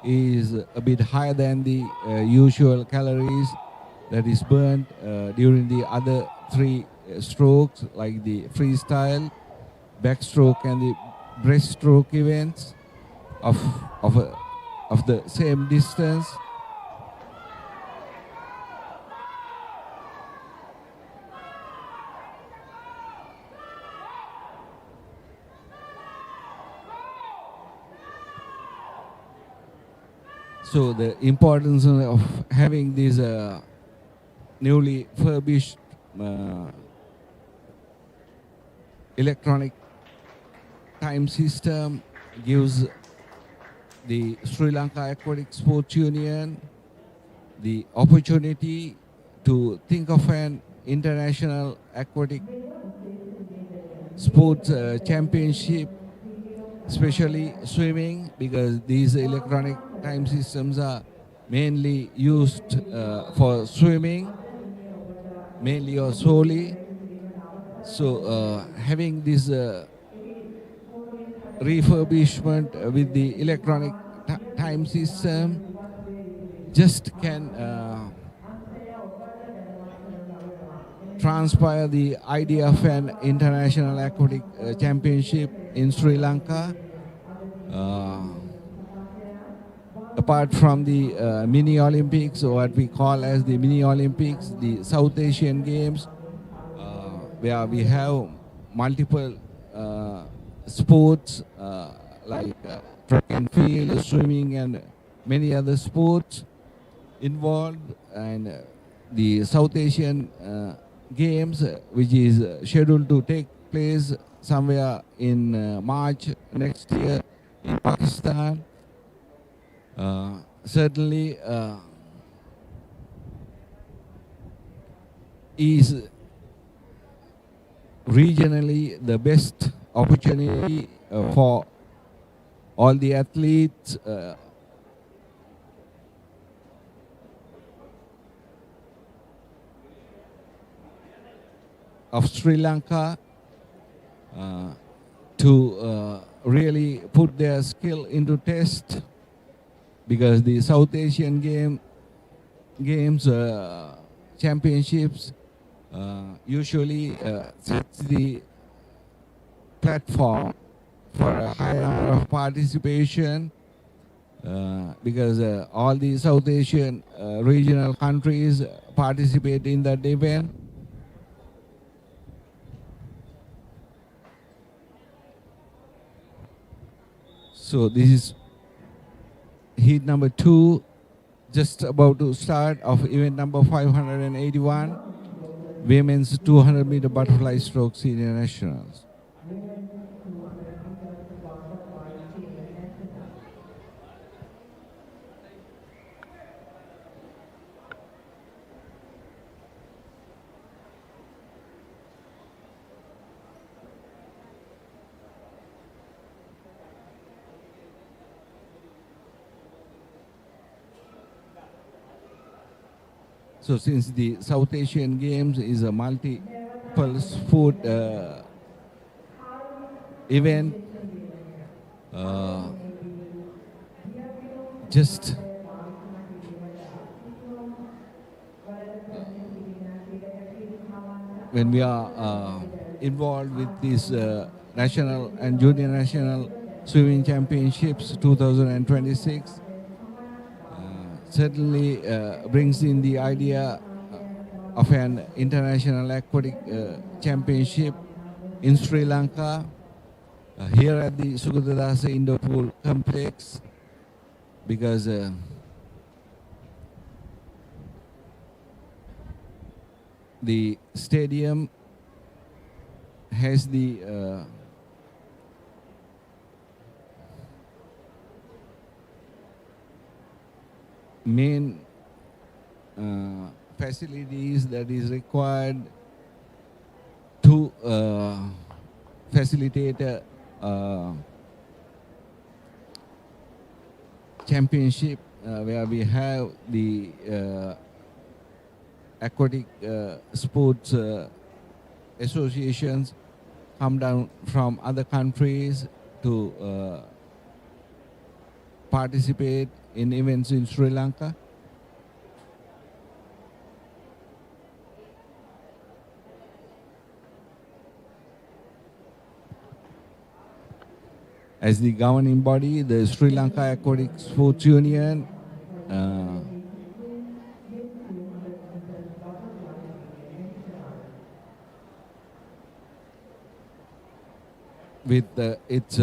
is a bit higher than the usual calories that is burned during the other 3 strokes, like the freestyle, backstroke, and the breaststroke events of the same distance. So the importance of having this newly furbished electronic time system gives the Sri Lanka Aquatic Sports Union the opportunity to think of an international aquatic sports championship, especially swimming, because these electronic time systems are mainly used for swimming, mainly or solely. So having this refurbishment with the electronic time system just can transpire the idea of an international aquatic championship in Sri Lanka. Apart from the mini Olympics, or what we call as the mini Olympics, the South Asian Games, where we have multiple sports like track and field, swimming, and many other sports involved, and the South Asian Games, which is scheduled to take place somewhere in March next year in Pakistan. Certainly is regionally the best opportunity for all the athletes of Sri Lanka to really put their skill into test, because the South Asian Games championships usually sets the platform for a high number of participation, because all the South Asian regional countries participate in that event. So this is heat number 2, just about to start, of event number 581, women's 200-meter butterfly stroke senior nationals. So since the South Asian Games is a multiple sport event, just when we are involved with these national and junior national swimming championships 2026, certainly brings in the idea of an international aquatic championship in Sri Lanka, here at the Sugatadasa Indoor Pool Complex, because the stadium has the main facilities that is required to facilitate a championship where we have the aquatic sports associations come down from other countries to participate in events in Sri Lanka. As the governing body, the Sri Lanka Aquatic Sports Union with its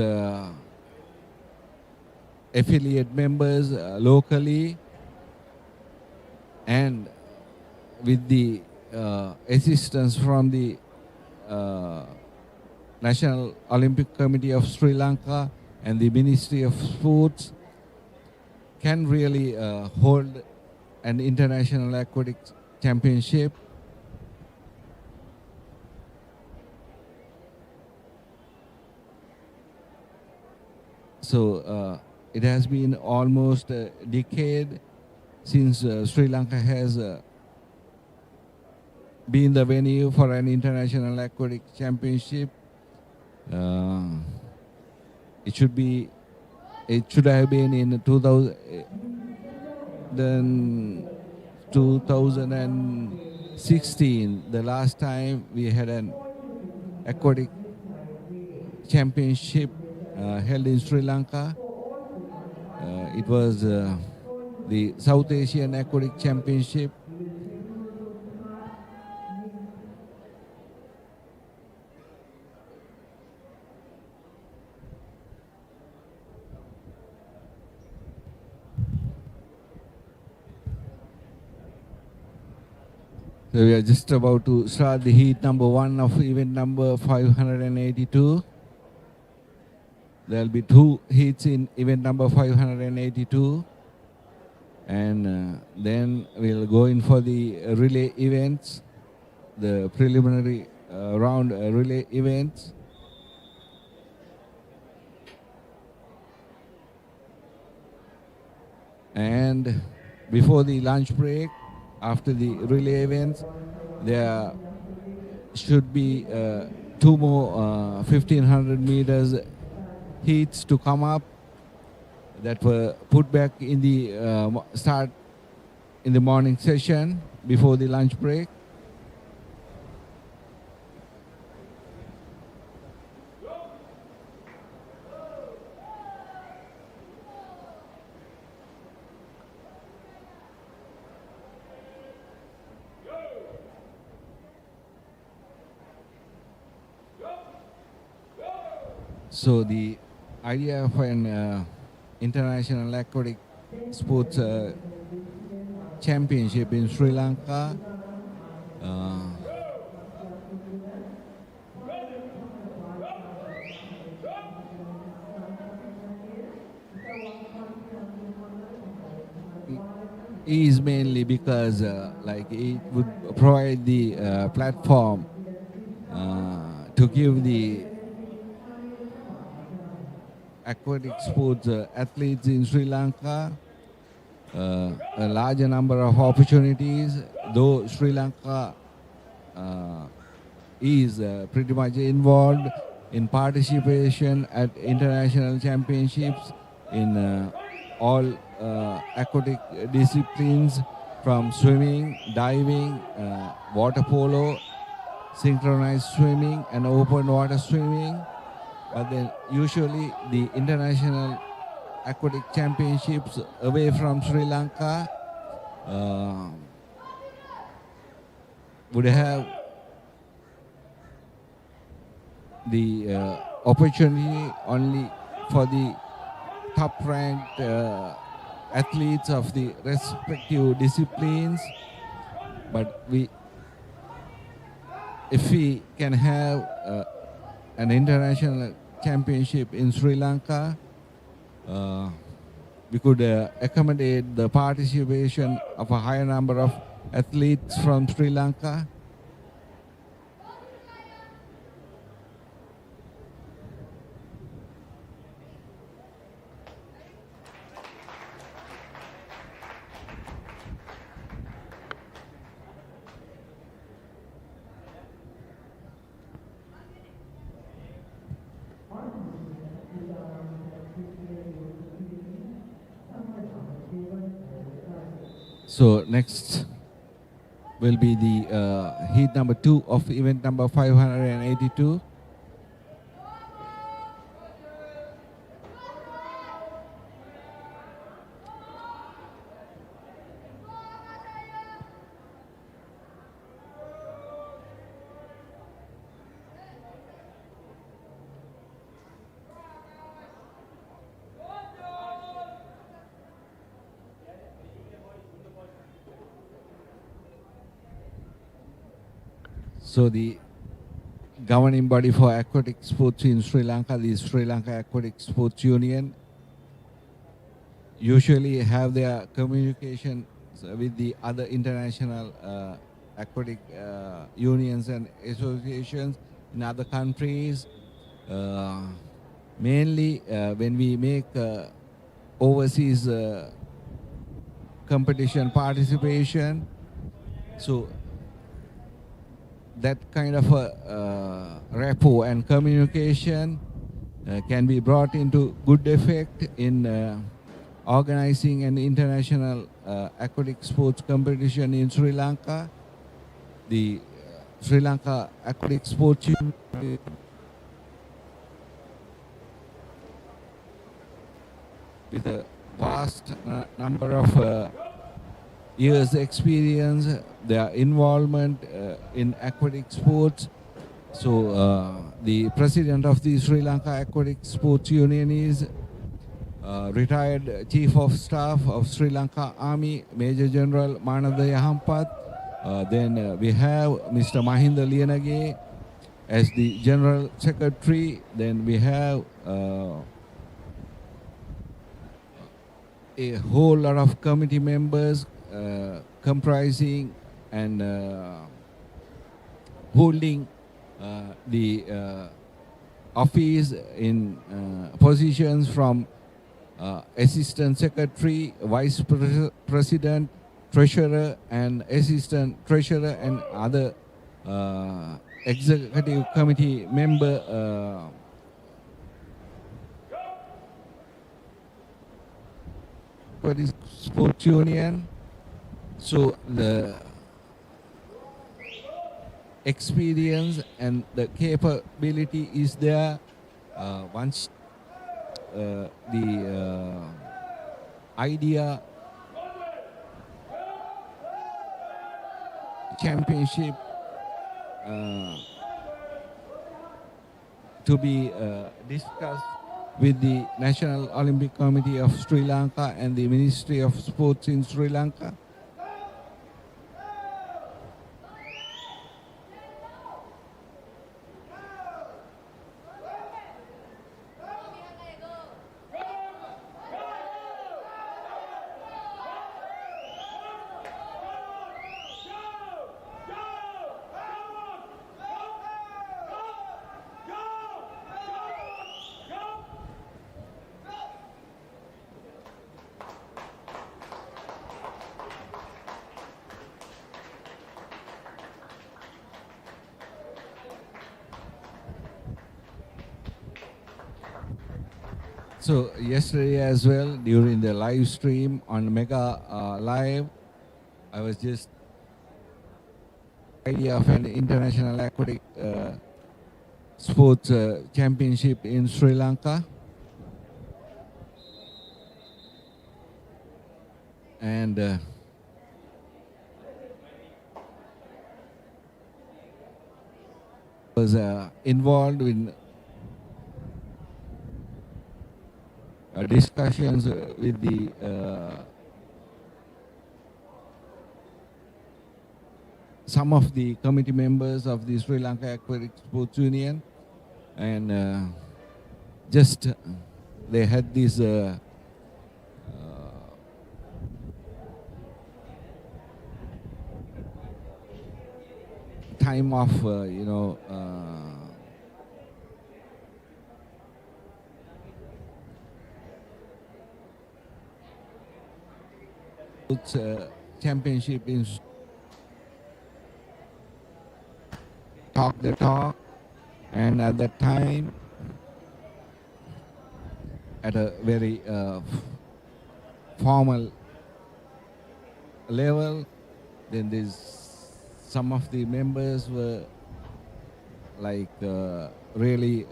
affiliate members locally, and with the assistance from the National Olympic Committee of Sri Lanka and the Ministry of Sports, can really hold an international aquatic championship. So it has been almost a decade since Sri Lanka has been the venue for an international aquatic championship. It should have been in 2016, the last time we had an aquatic championship held in Sri Lanka. It was the South Asian Aquatic Championship. So we are just about to start the heat number 1 of event number 582. There will be 2 heats in event number 582. And then we'll go in for the relay events, the preliminary round relay events. And before the lunch break, after the relay events, there should be 2 more 1500 meters heats to come up that were put back in the start in the morning session before the lunch break. So the idea of an international aquatic sports championship in Sri Lanka is mainly because like it would provide the platform to give the aquatic sports athletes in Sri Lanka a larger number of opportunities, though Sri Lanka is pretty much involved in participation at international championships in all aquatic disciplines, from swimming, diving, water polo, synchronized swimming, and open water swimming. But then usually the international aquatic championships away from Sri Lanka would have the opportunity only for the top-ranked athletes of the respective disciplines. But if we can have an international championship in Sri Lanka, we could accommodate the participation of a higher number of athletes from Sri Lanka. So next will be the heat number 2 of event number 582. So the governing body for aquatic sports in Sri Lanka, the Sri Lanka Aquatic Sports Union, usually have their communication with the other international aquatic unions and associations in other countries. Mainly when we make overseas competition participation, so that kind of a rapport and communication can be brought into good effect in organizing an international aquatic sports competition in Sri Lanka. The Sri Lanka Aquatic Sports Union, with a vast number of years experience, their involvement in aquatic sports. So the president of the Sri Lanka Aquatic Sports Union is retired Chief of Staff of Sri Lanka Army, Major General Manada Yahampat. Then we have Mr. Mahinda Liyanage as the General Secretary. Then we have a whole lot of committee members comprising and holding the office in positions from Assistant Secretary, Vice President, Treasurer, and Assistant Treasurer, and other Executive Committee member for the Sports Union. So the experience and the capability is there. Once the idea championship to be discussed with the National Olympic Committee of Sri Lanka and the Ministry of Sports in Sri Lanka. So yesterday as well, during the live stream on Mega Live, I was just idea of an international aquatic sports championship in Sri Lanka. And was involved in discussions with the some of the committee members of the Sri Lanka Aquatic Sports Union, and just they had this time of championship in talk the talk, and at that time at a very formal level, then there's some of the members were like really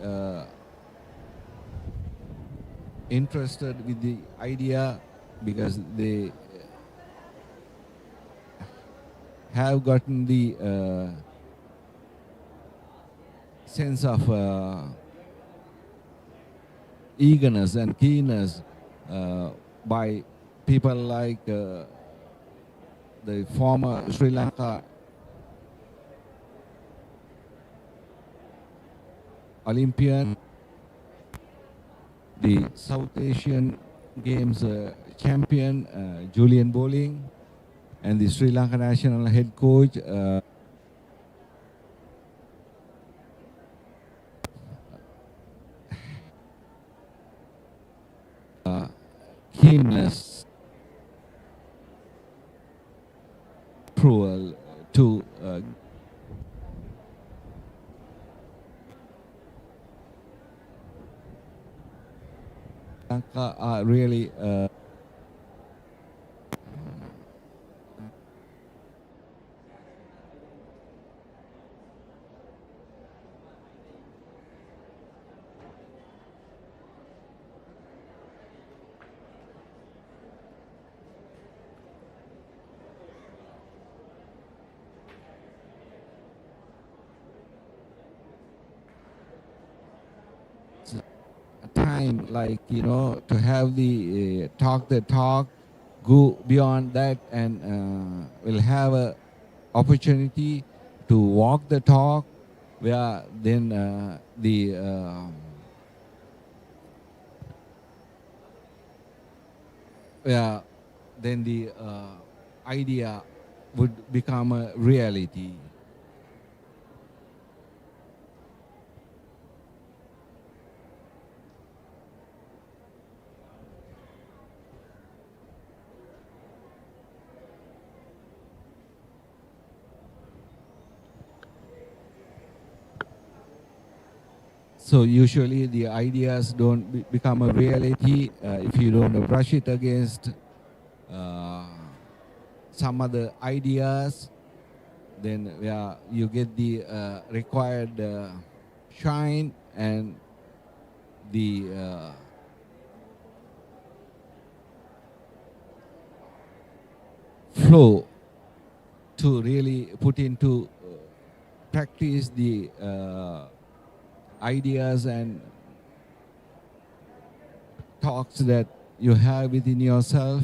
interested with the idea, because they have gotten the sense of eagerness and keenness by people like the former Sri Lanka Olympian, the South Asian Games champion Julian Bowling, and the Sri Lanka national head coach keenness, approval to Lanka are really a time, like, to have the talk, go beyond that, and will have a opportunity to walk the talk, where then where then the idea would become a reality. So usually the ideas don't become a reality if you don't brush it against uh, some other ideas. Then you get the required shine and the flow to really put into practice the ideas and talks that you have within yourself.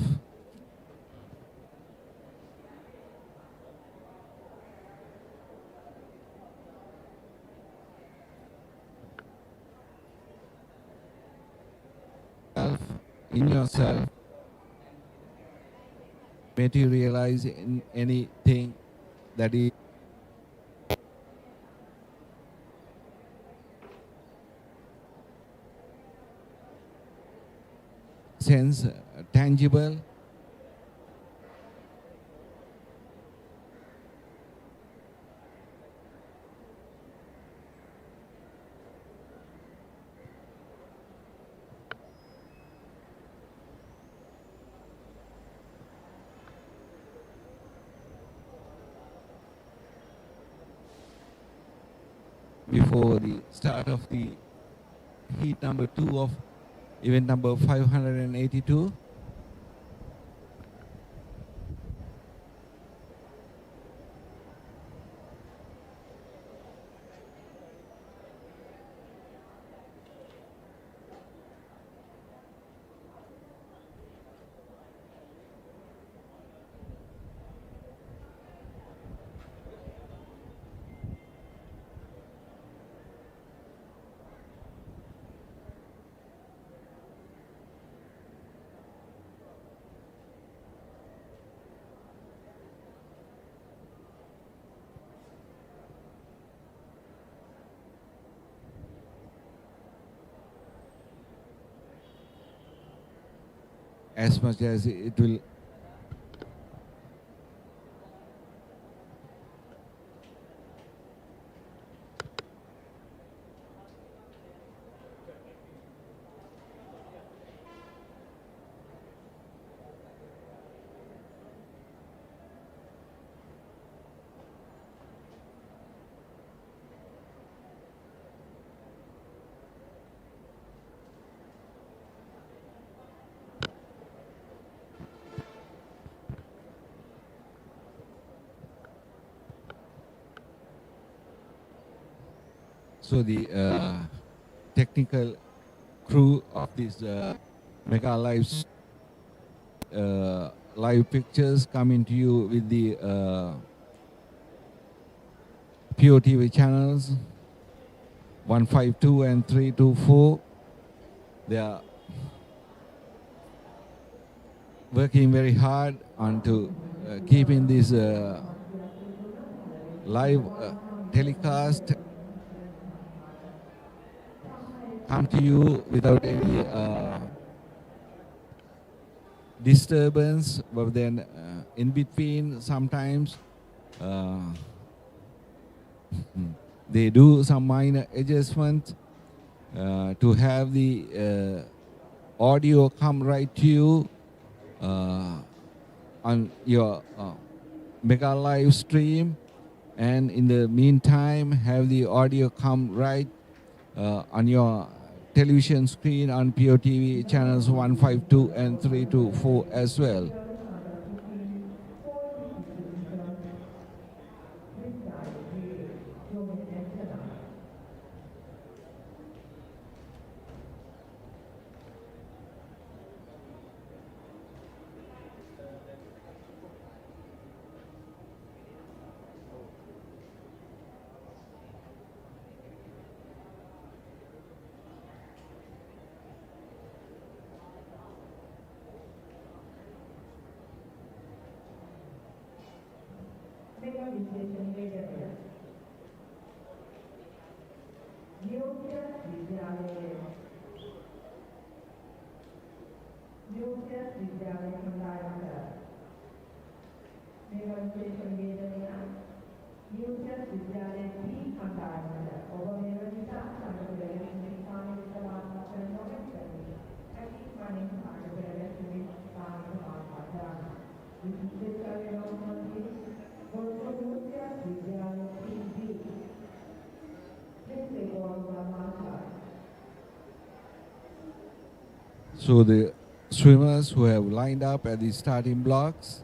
In yourself, materialize in anything that is sense tangible. Before the start of the heat number 2 of event number 582. As much as it will so the technical crew of this mega live pictures coming to you with the POTV channels. 152 and 324. They are working very hard on to keeping this live telecast come to you without any disturbance, but then in between sometimes they do some minor adjustment to have the audio come right to you on your mega live stream, and in the meantime have the audio come right on your television screen on POTV channels 152 and 324 as well. So the swimmers who have lined up at the starting blocks,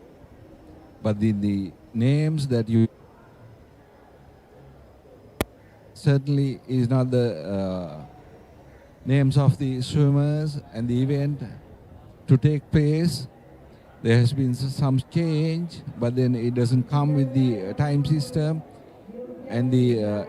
but the names that you certainly is not the names of the swimmers and the event to take place. There has been some change, but then it doesn't come with the time system and the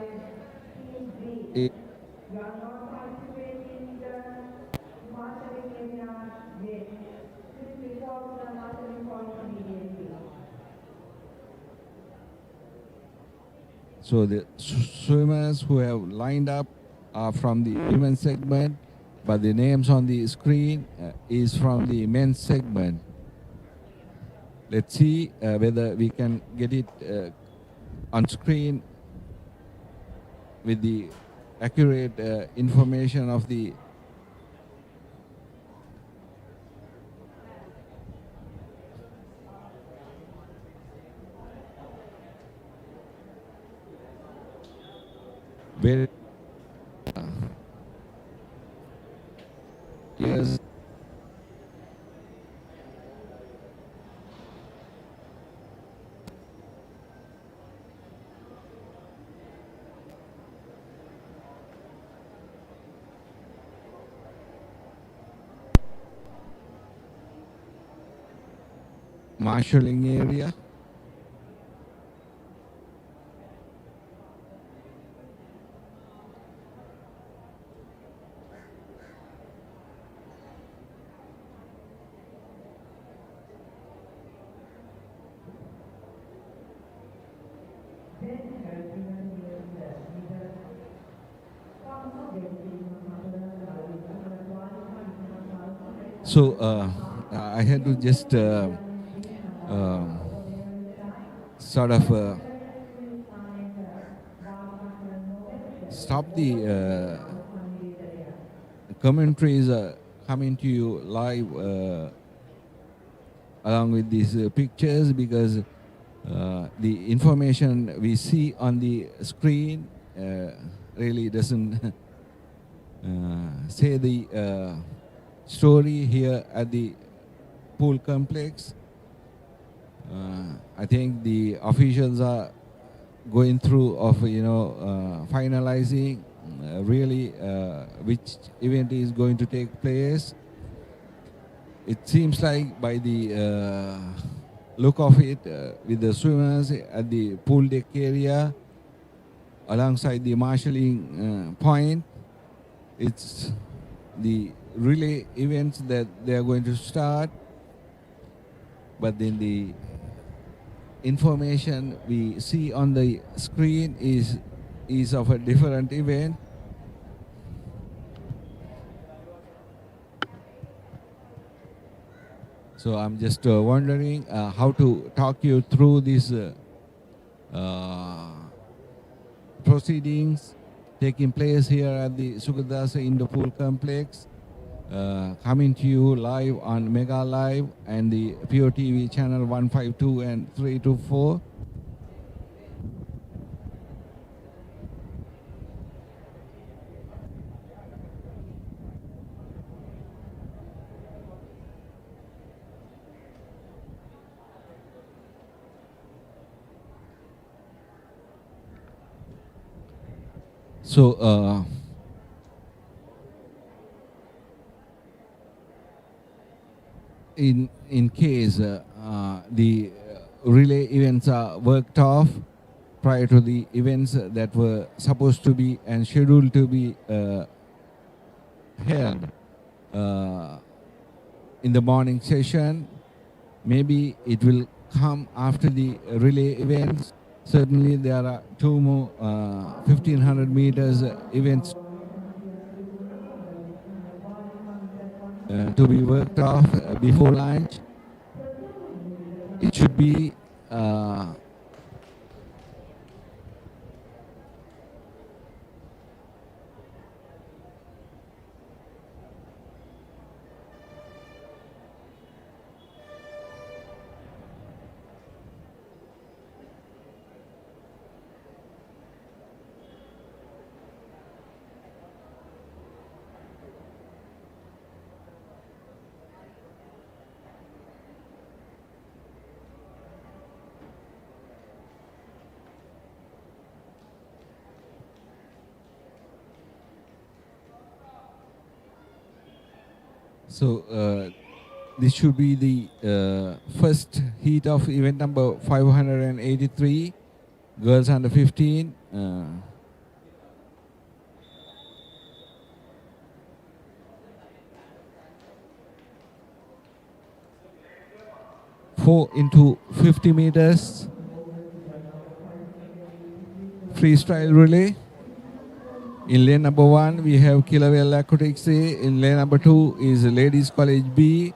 so the swimmers who have lined up are from the women's segment, but the names on the screen is from the men's segment. Let's see whether we can get it on screen with the accurate information of the very yes. Marshalling area. So I had to just sort of stop the commentaries coming to you live along with these pictures, because the information we see on the screen really doesn't say the story here at the pool complex. I think the officials are going through of finalizing really which event is going to take place. It seems like by the look of it, with the swimmers at the pool deck area, alongside the marshalling point. It's the relay events that they are going to start, but then the information we see on the screen is of a different event. So I'm just wondering how to talk you through these proceedings taking place here at the Sukadasa Indo Pool Complex, coming to you live on Mega Live and the POTV channel 152 and 324. So in case the relay events are worked off prior to the events that were supposed to be and scheduled to be held in the morning session, maybe it will come after the relay events. Certainly there are two more 1500 meters events to be worked off before lunch. It should be so this should be the first heat of event number 583, girls under 15. 4 into 50 meters freestyle relay. In lane number 1, we have Kilawell Aquatics A. In lane number 2 is Ladies College B.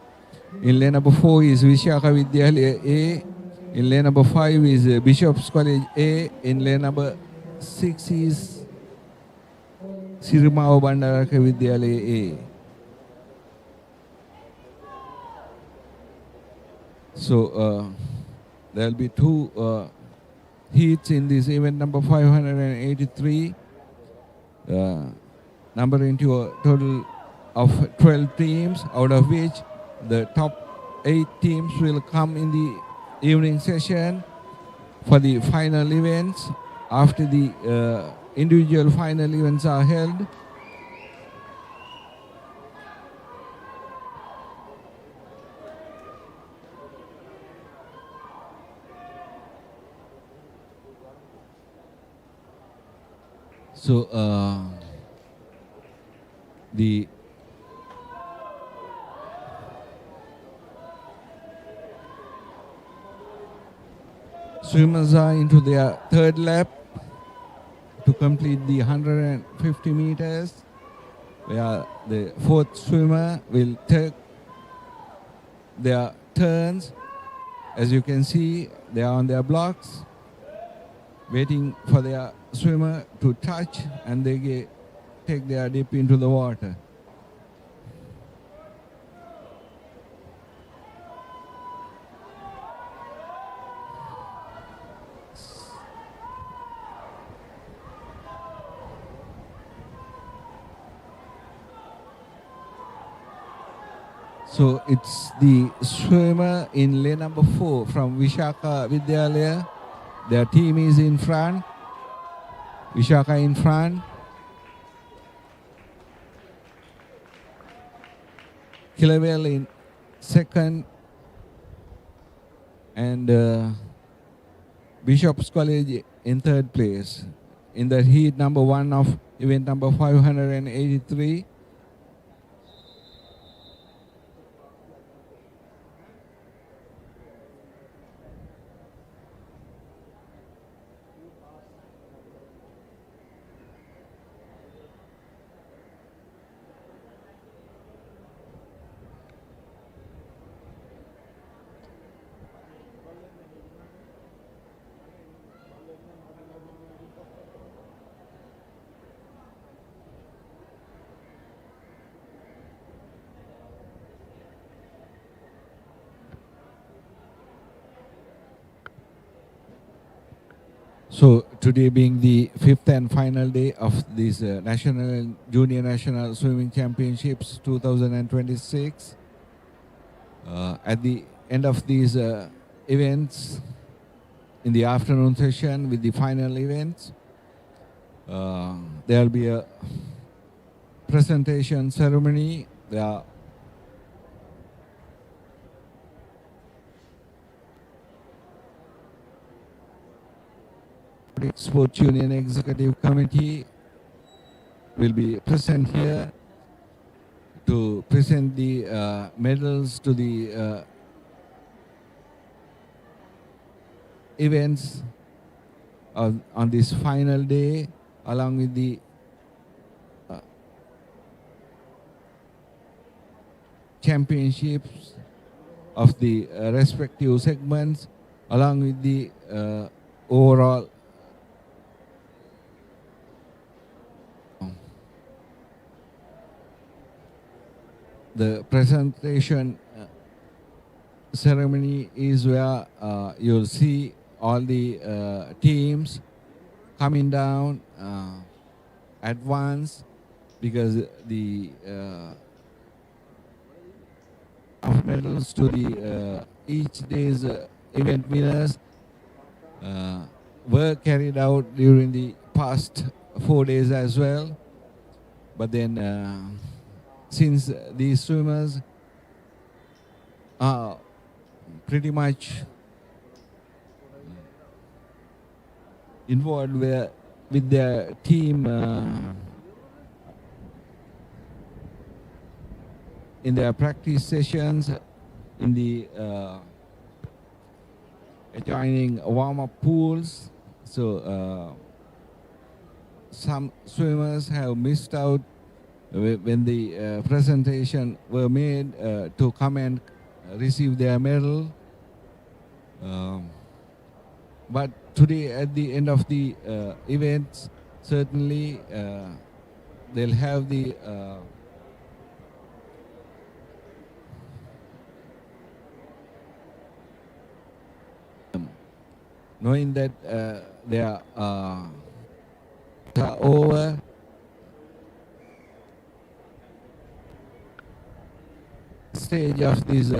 In lane number 4 is Vishaka Vidyalaya A. In lane number 5 is Bishop's College A. In lane number 6 is Sirimao Bandaraka Vidyalaya A. So there will be two heats in this event number 583. Number into a total of 12 teams, out of which the top 8 teams will come in the evening session for the final events. After the individual final events are held, so the swimmers are into their third lap to complete the 150 meters, where the fourth swimmer will take their turns. As you can see, they are on their blocks, waiting for their swimmer to touch, and they take their dip into the water. So it's the swimmer in lane number 4 from Vishaka Vidyalaya. Their team is in front. Vishaka in front. Kilawell in second. And Bishop's College in third place. in the heat number 1 of event number 583. So today being the 5th and final day of this National Junior National Swimming Championships 2026. At the end of these events, in the afternoon session with the final events, there will be a presentation ceremony. The Sports Union Executive Committee will be present here to present the medals to the events on this final day, along with the championships of the respective segments, along with the overall the presentation ceremony is where you'll see all the teams coming down at once, because the medals to the each day's event winners were carried out during the past 4 days as well. But then since these swimmers are pretty much involved with their team in their practice sessions in the adjoining warm-up pools. So some swimmers have missed out when the presentation were made to come and receive their medal. But today, at the end of the events, certainly they'll have the knowing that they are over. Stage of these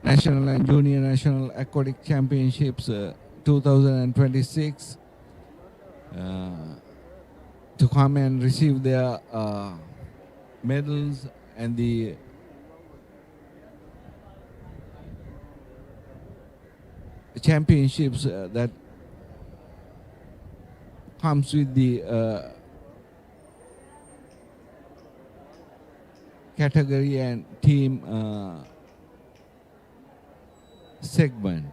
National and Junior National Aquatic Championships 2026 to come and receive their medals and the championships that comes with the category and team segment.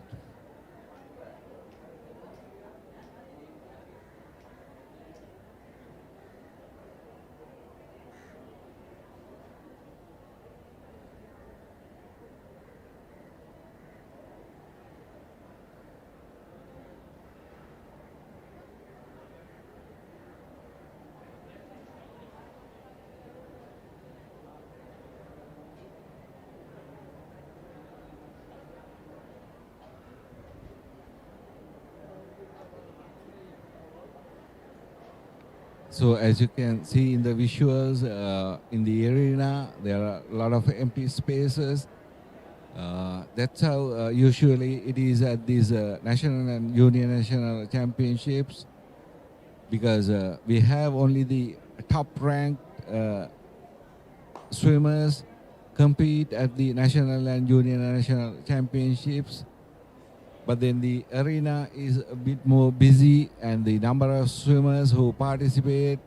So as you can see in the visuals, in the arena, there are a lot of empty spaces. That's how usually it is at these national and junior national championships, because we have only the top-ranked swimmers compete at the national and junior national championships. but then the arena is a bit more busy and the number of swimmers who participate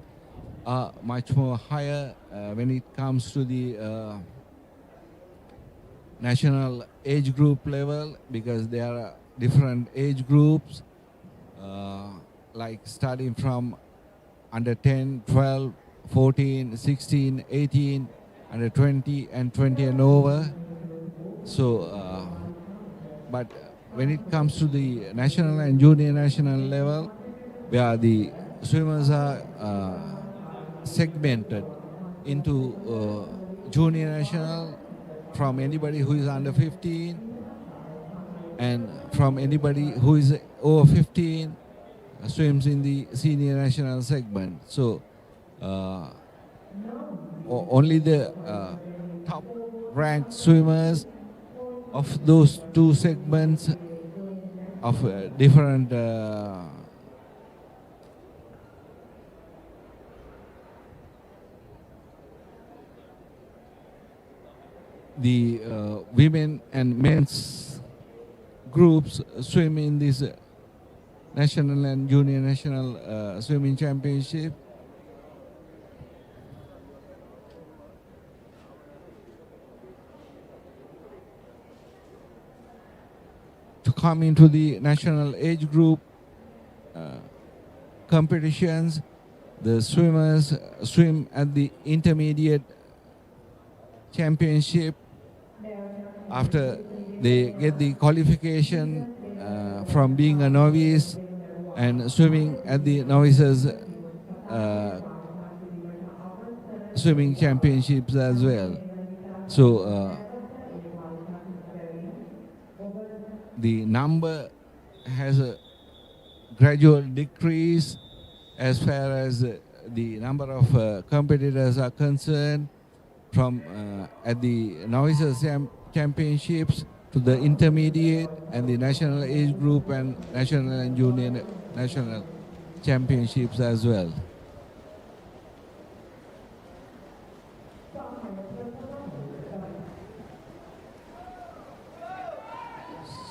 are much more higher when it comes to the national age group level, because there are different age groups like starting from under 10, 12, 14, 16, 18, under 20 and 20 and over. So but when it comes to the national and junior national level, where the swimmers are segmented into junior national from anybody who is under 15 and from anybody who is over 15 swims in the senior national segment. So only the top ranked swimmers of those two segments of different the women and men's groups swim in this national and junior national swimming championship. To come into the national age group competitions, the swimmers swim at the intermediate championship. After they get the qualification from being a novice and swimming at the novices swimming championships as well. So the number has a gradual decrease as far as the number of competitors are concerned, from at the novices championships to the intermediate and the national age group and national and junior national championships as well.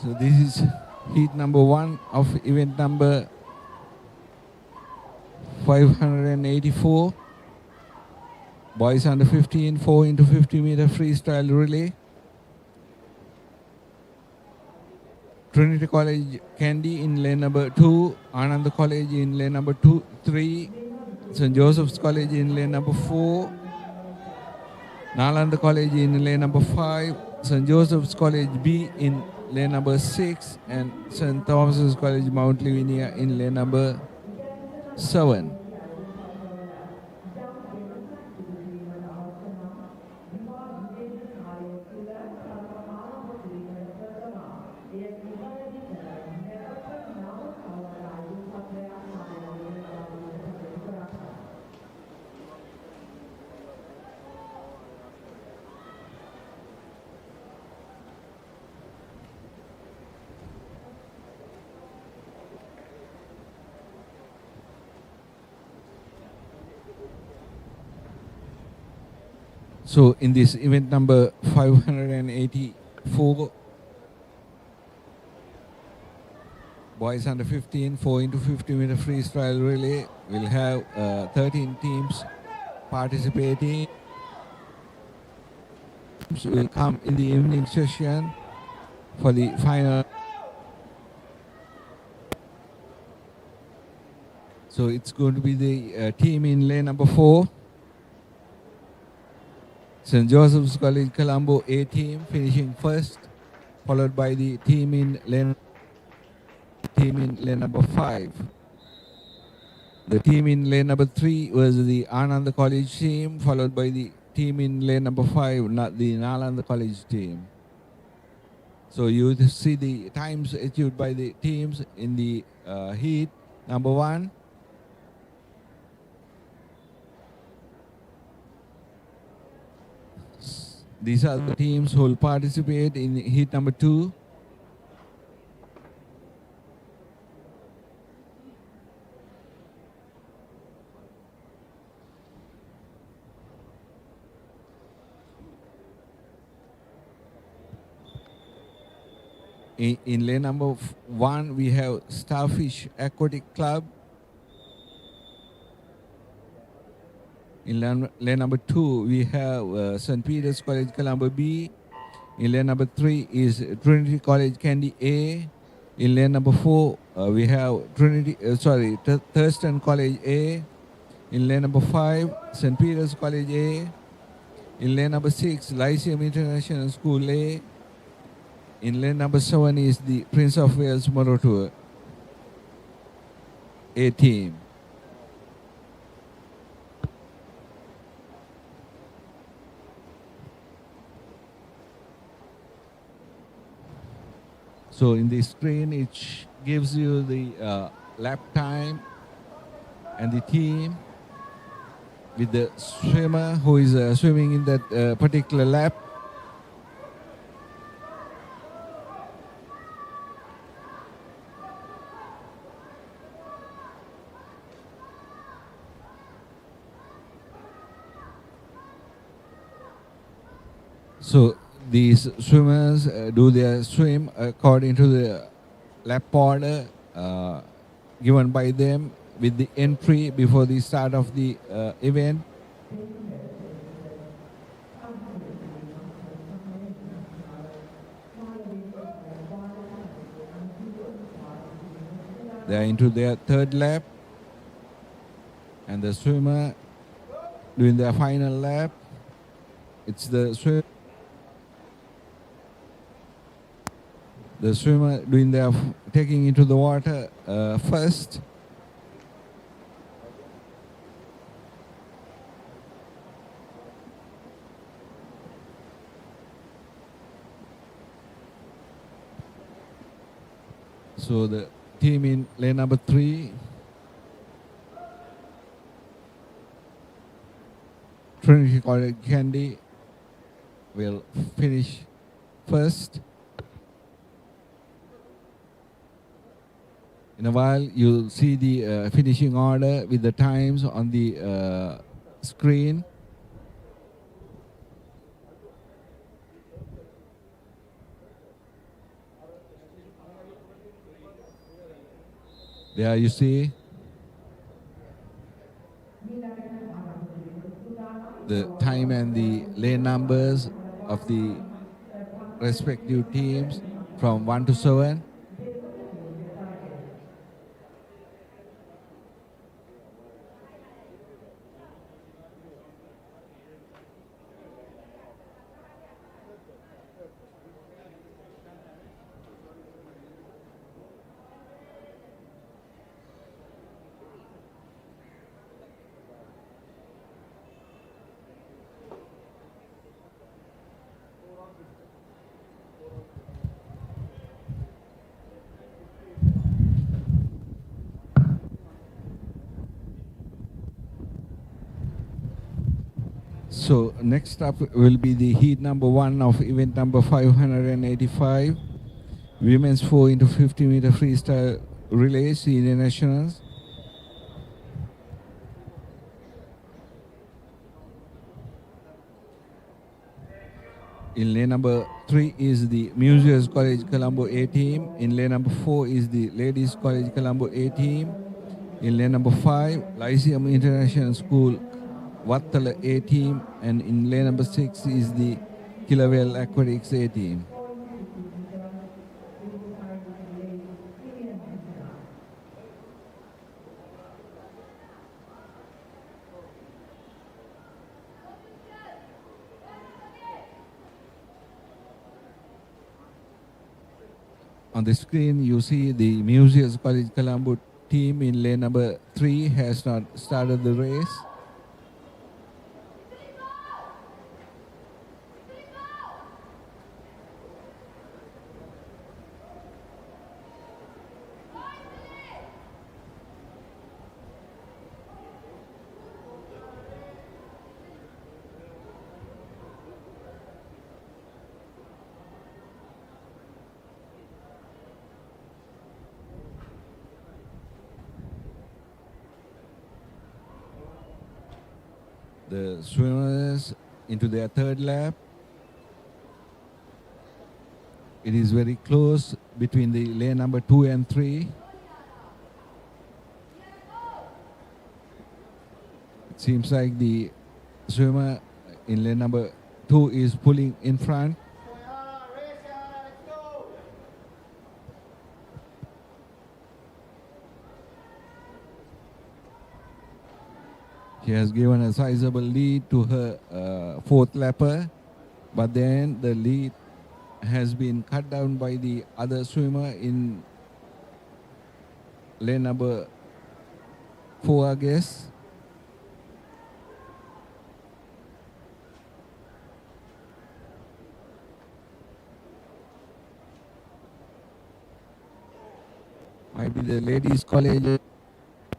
So this is heat number 1 of event number 584. Boys under 15, 4 into 50 meter freestyle relay. Trinity College Kandy in lane number 2, Ananda College in lane number 3, St. Joseph's College in lane number 4, Nalanda College in lane number 5, St. Joseph's College B in lane number 6, and St. Thomas's College Mount Lavinia in lane number 7. So in this event number 584, boys under 15, 4 into 50 meter freestyle relay, will have 13 teams participating. Will come in the evening session for the final. So it's going to be the team in lane number 4. St. Joseph's College Colombo A team finishing first, followed by the team in lane number 5. The team in lane number 3 was the Ananda College team, followed by the team in lane number 5, not the Nalanda College team. So you see the times achieved by the teams in the heat number 1. These are the teams who will participate in heat number 2. In lane number 1, we have Starfish Aquatic Club. In lane number 2, we have St. Peter's College Colombo B. In lane number 3 is Trinity College Candy A. In lane number 4, we have Thurston College A. In lane number 5, St. Peter's College A. In lane number 6, Lyceum International School A. In lane number 7 is the Prince of Wales Motor Tour A team. So in the screen, it gives you the lap time and the team with the swimmer who is swimming in that particular lap. So these swimmers do their swim according to the lap order given by them with the entry before the start of the event. They are into their third lap, and the swimmer doing their final lap. It's the swimmer doing their taking into the water first. So the team in lane number 3, Trinity College Candy, will finish first. In a while, you'll see the finishing order with the times on the screen. There you see the time and the lane numbers of the respective teams from 1 to 7. So next up will be the heat number 1 of event number 585, women's 4 into 50 meter freestyle relay senior nationals. In lane number 3 is the Museums College Colombo A team. In lane number 4 is the Ladies College Colombo A team. In lane number 5, Lyceum International School Vattala A team, and in lane number 6 is the Kilawell Aquatics A team. On the screen, you see the Museums College Colombo team in lane number 3 has not started the race. The swimmers into their third lap. It is very close between the lane number 2 and 3. It seems like the swimmer in lane number 2 is pulling in front. She has given a sizable lead to her fourth lapper, but then the lead has been cut down by the other swimmer in lane number 4, I guess. Might be the ladies' college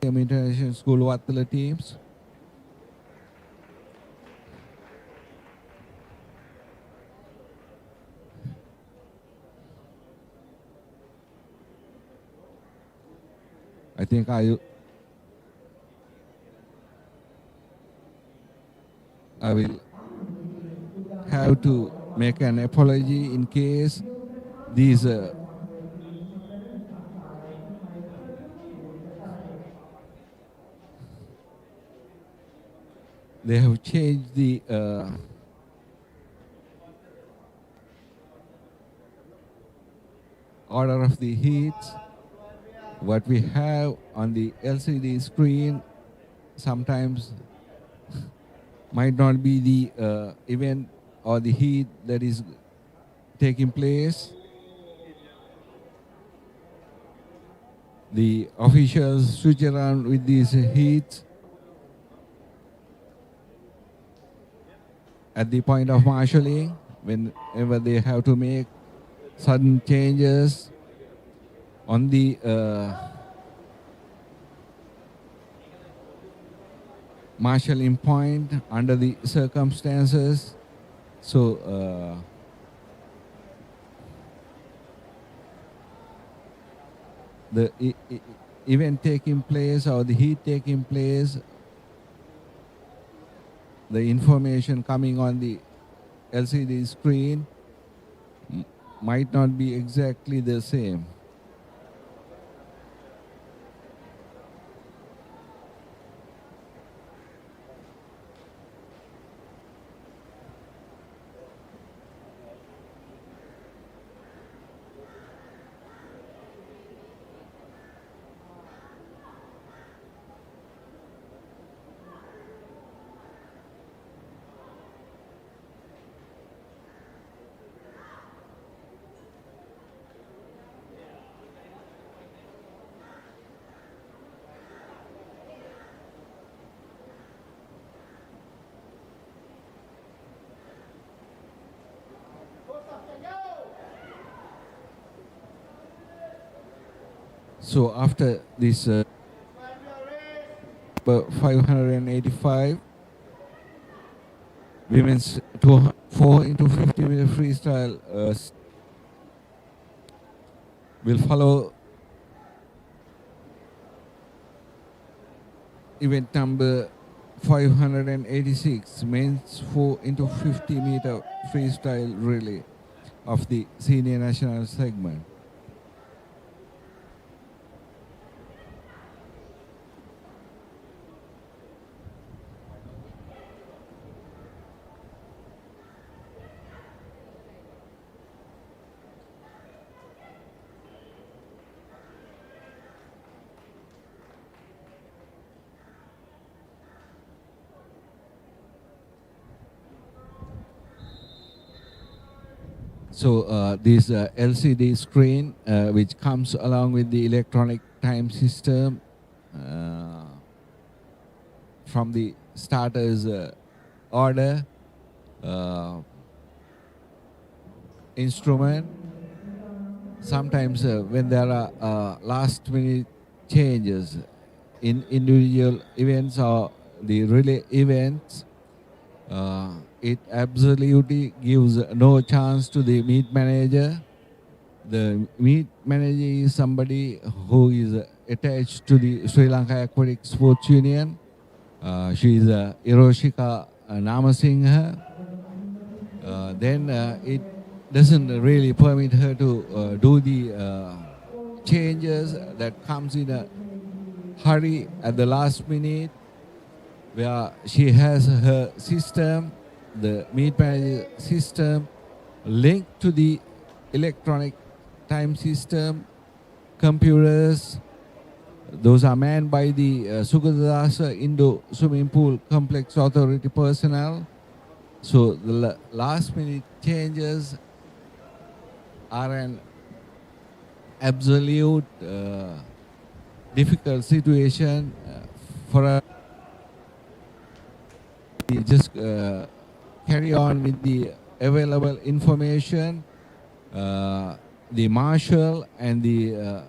international school Wattala teams. I think I will have to make an apology in case these they have changed the order of the heats. What we have on the LCD screen sometimes might not be the event or the heat that is taking place. The officials switch around with these heats at the point of marshalling whenever they have to make sudden changes on the marshalling point under the circumstances. So the event taking place or the heat taking place, the information coming on the LCD screen might not be exactly the same. So after this 585 women's 4 into 50 meter freestyle will follow event number 586 men's 4 into 50 meter freestyle relay of the senior national segment. So this LCD screen, which comes along with the electronic time system from the starter's order instrument. Sometimes when there are last minute changes in individual events or the relay events, it absolutely gives no chance to the meet manager. The meet manager is somebody who is attached to the Sri Lanka Aquatic Sports Union. She is Hiroshika Namasinghe. Then it doesn't really permit her to do the changes that comes in a hurry at the last minute, where she has her system, the meet manager system, linked to the electronic time system, computers. Those are manned by the Sugadasa Indo Swimming Pool Complex Authority personnel. So the last minute changes are an absolute difficult situation for us. We just carry on with the available information. The marshal and the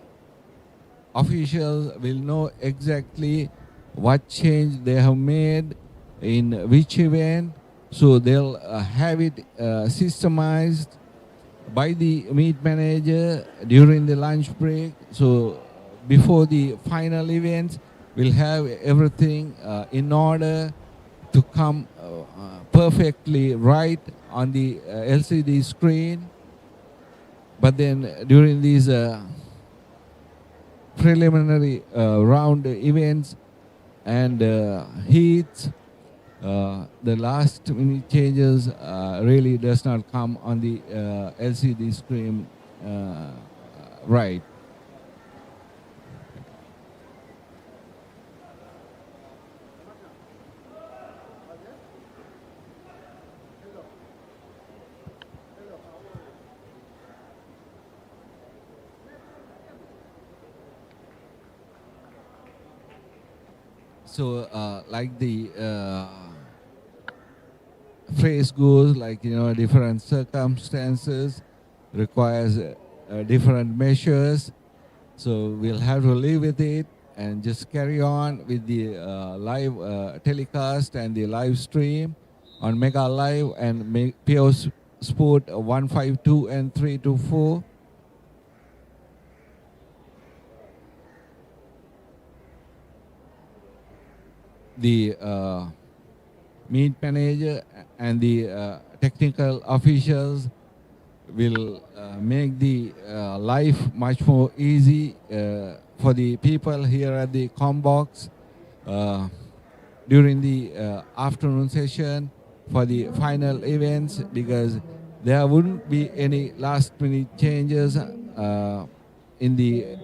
officials will know exactly what change they have made in which event, so they'll have it systemized by the meet manager during the lunch break. So before the final event, we'll have everything in order to come perfectly right on the LCD screen. But then during these preliminary round events and heats, the last minute changes really does not come on the LCD screen right. So like the phrase goes, like, different circumstances requires different measures. So we'll have to live with it and just carry on with the live telecast and the live stream on Mega Live and PO Sport 152 and 324. The meet manager and the technical officials will make the life much more easy for the people here at the Combox during the afternoon session for the final events, because there wouldn't be any last minute changes in the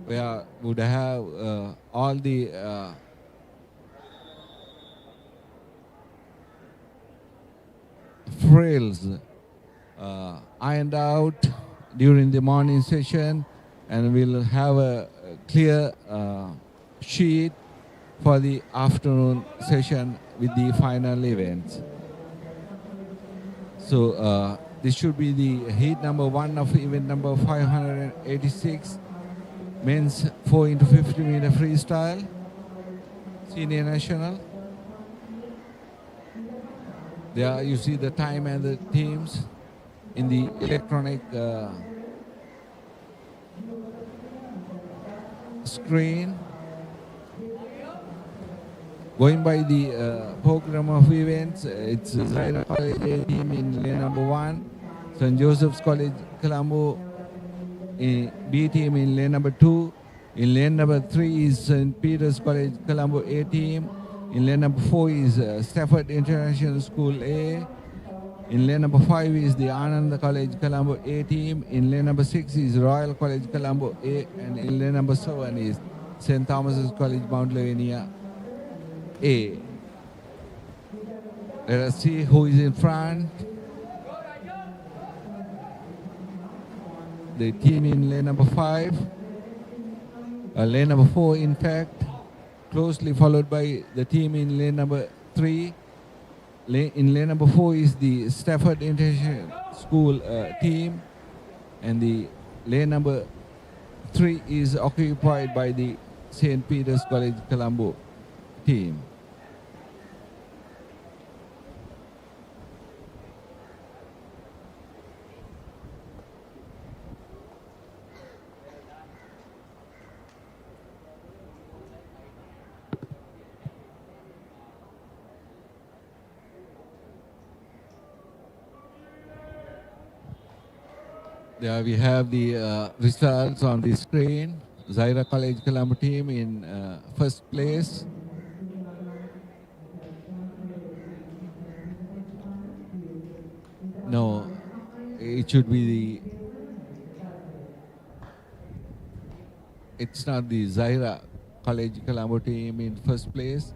where would have all the frills ironed out during the morning session, and we'll have a clear sheet for the afternoon session with the final events. So this should be the heat number 1 of event number 586, men's 4x50 meter freestyle, senior national. There you see the time and the teams in the electronic screen. Going by the program of events, it's Zaira College A team in lane number 1, St. Joseph's College Colombo B team in lane number 2. In lane number 3 is St. Peter's College Colombo A team. In lane number 4 is Stafford International School A. In lane number 5 is the Ananda College Colombo A team. In lane number 6 is Royal College Colombo A. And in lane number 7 is St. Thomas's College Mount Lavinia A. Let us see who is in front. The team in lane number 5. Lane number 4, in fact, closely followed by the team in lane number 3. In lane number 4 is the Stafford International School team, and the lane number 3 is occupied by the St. Peter's College Colombo team. There we have the results on the screen. Zaira College Colombo team in first place. No, it should be the. It's not the Zaira College Colombo team in first place.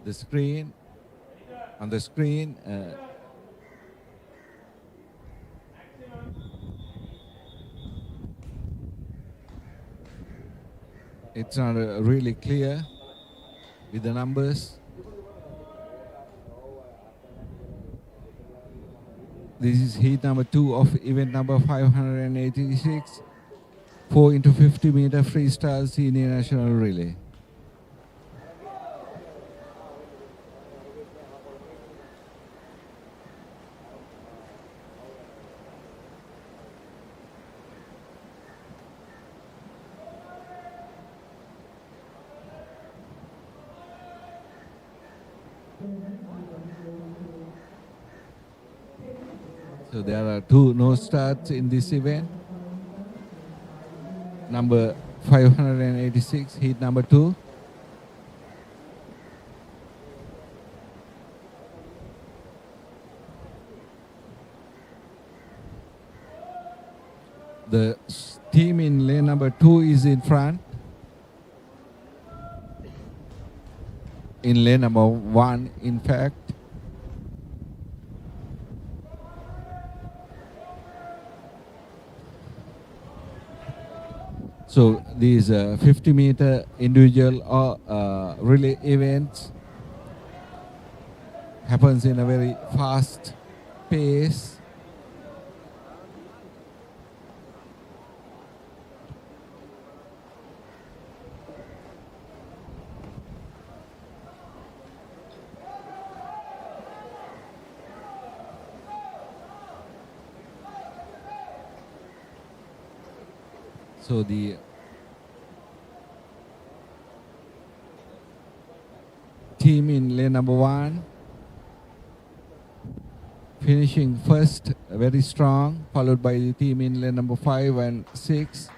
The screen, on the screen, it's not really clear with the numbers. This is heat number 2 of event number 586, 4 into 50 meter freestyle senior national relay. So there are 2 no starts in this event. Number 586, heat number 2. The team in lane number 2 is in front. In lane number 1, in fact. So these 50-meter individual or relay events happens in a very fast pace. So the team in lane number 1 finishing first, very strong, followed by the team in lane number 5 and 6.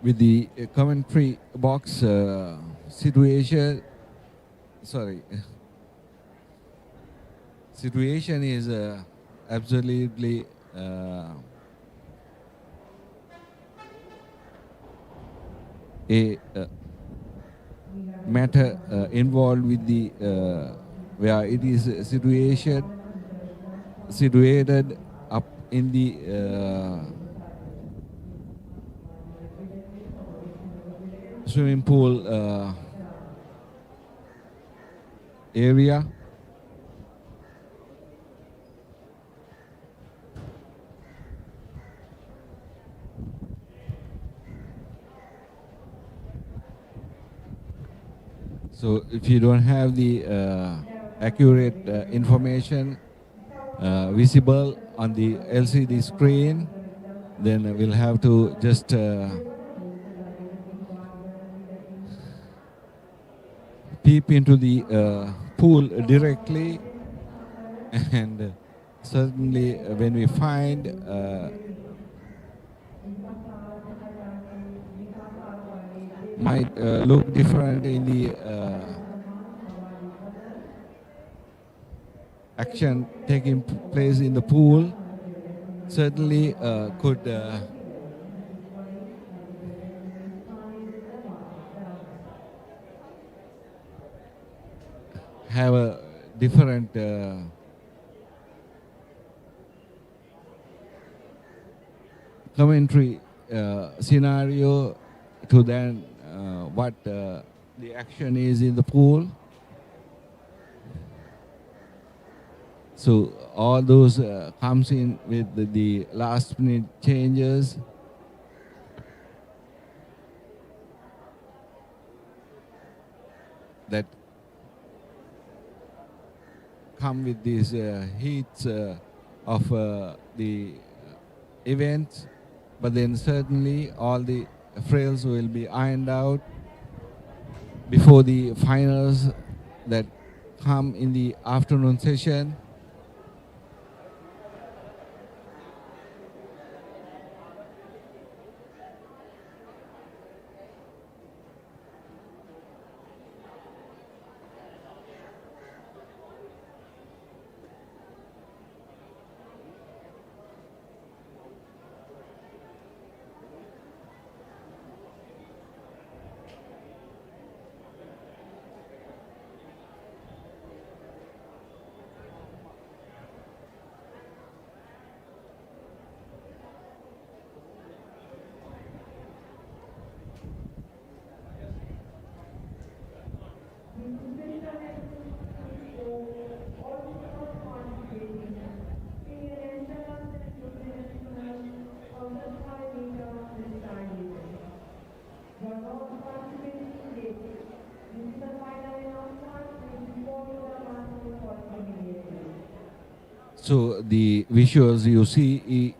With the commentary box situation is absolutely a matter involved with the where it is situated up in the swimming pool area. So if you don't have the accurate information visible on the LCD screen, then we'll have to just peep into the pool directly, and certainly when we find might look different in the action taking place in the pool, certainly could have a different commentary scenario to then what the action is in the pool. So all those comes in with the last minute changes. that come with these heats of the events, but then certainly all the frails will be ironed out before the finals that come in the afternoon session. So the visuals you see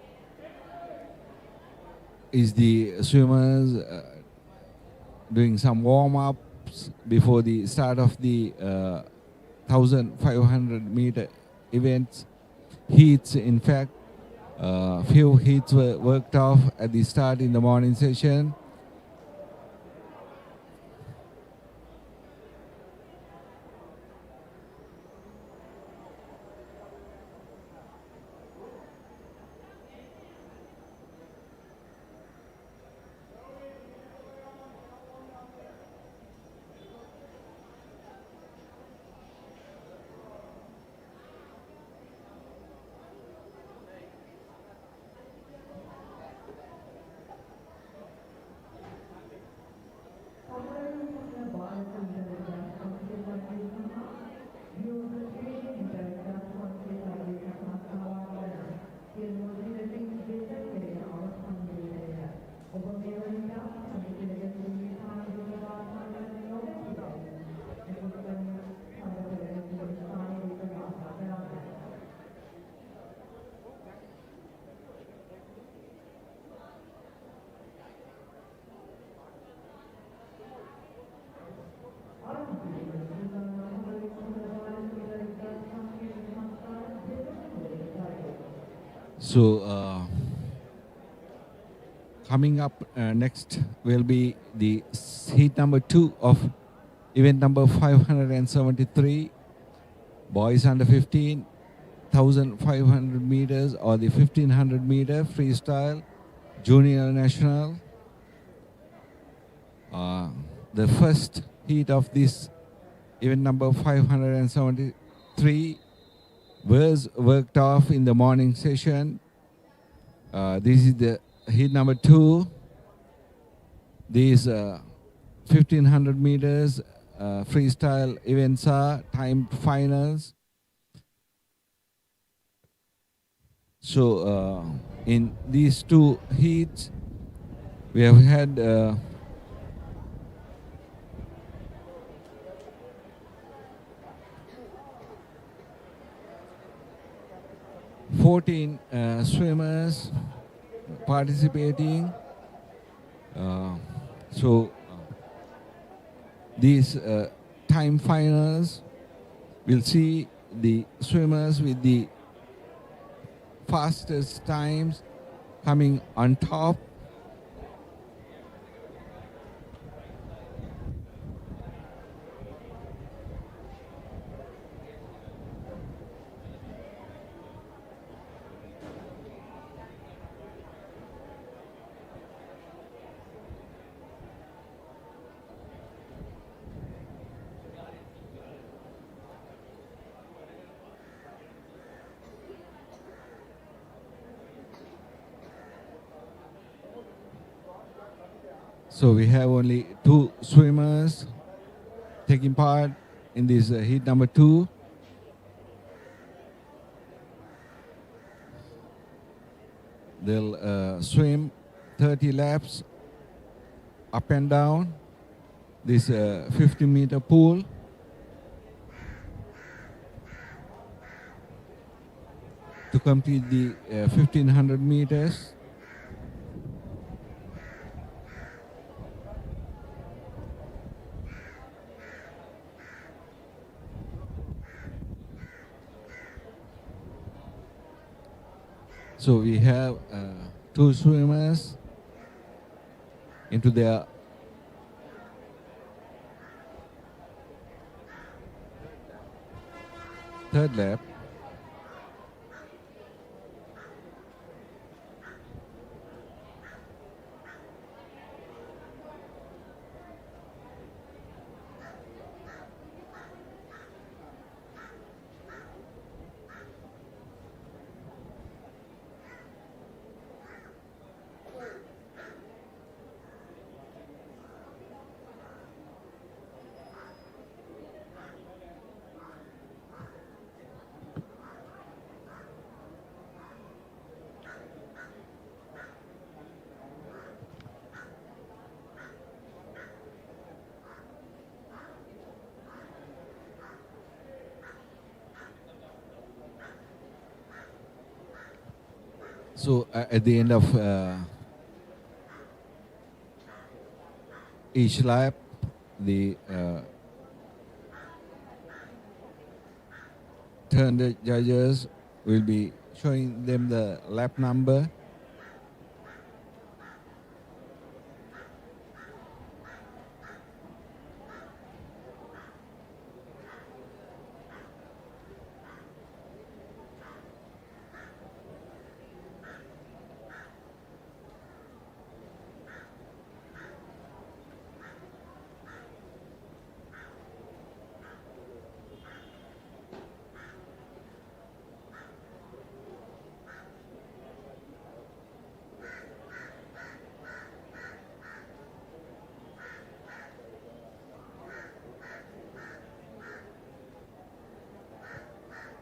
is the swimmers doing some warm-ups before the start of the 1,500-meter events. Heats, in fact, few heats were worked off at the start in the morning session. So coming up next will be the heat number 2 of event number 573, boys under 15, 1,500 meters or the 1,500 meter freestyle junior national. The first heat of this event number 573 was worked off in the morning session. This is the heat number 2. These 1,500 meters freestyle events are timed finals. So in these two heats, we have had 14 swimmers participating. So these time finals will see the swimmers with the fastest times coming on top. So we have only 2 swimmers taking part in this heat number 2. They'll swim 30 laps up and down this 50-meter pool. to complete the 1500 meters. So we have two swimmers into their third lap. So at the end of each lap, the turned judges will be showing them the lap number.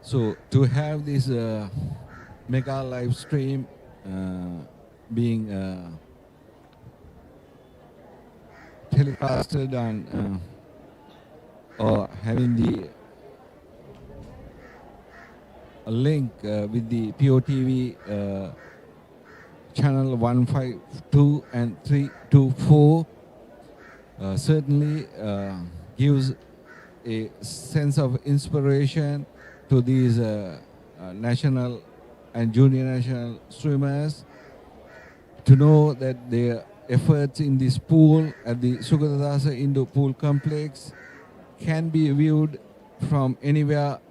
So to have this mega live stream being telecasted on or having the link with the POTV channel 152 and 324 certainly gives a sense of inspiration to these national and junior national swimmers to know that their efforts in this pool at the Sugatadasa Indoor Pool Complex can be viewed from anywhere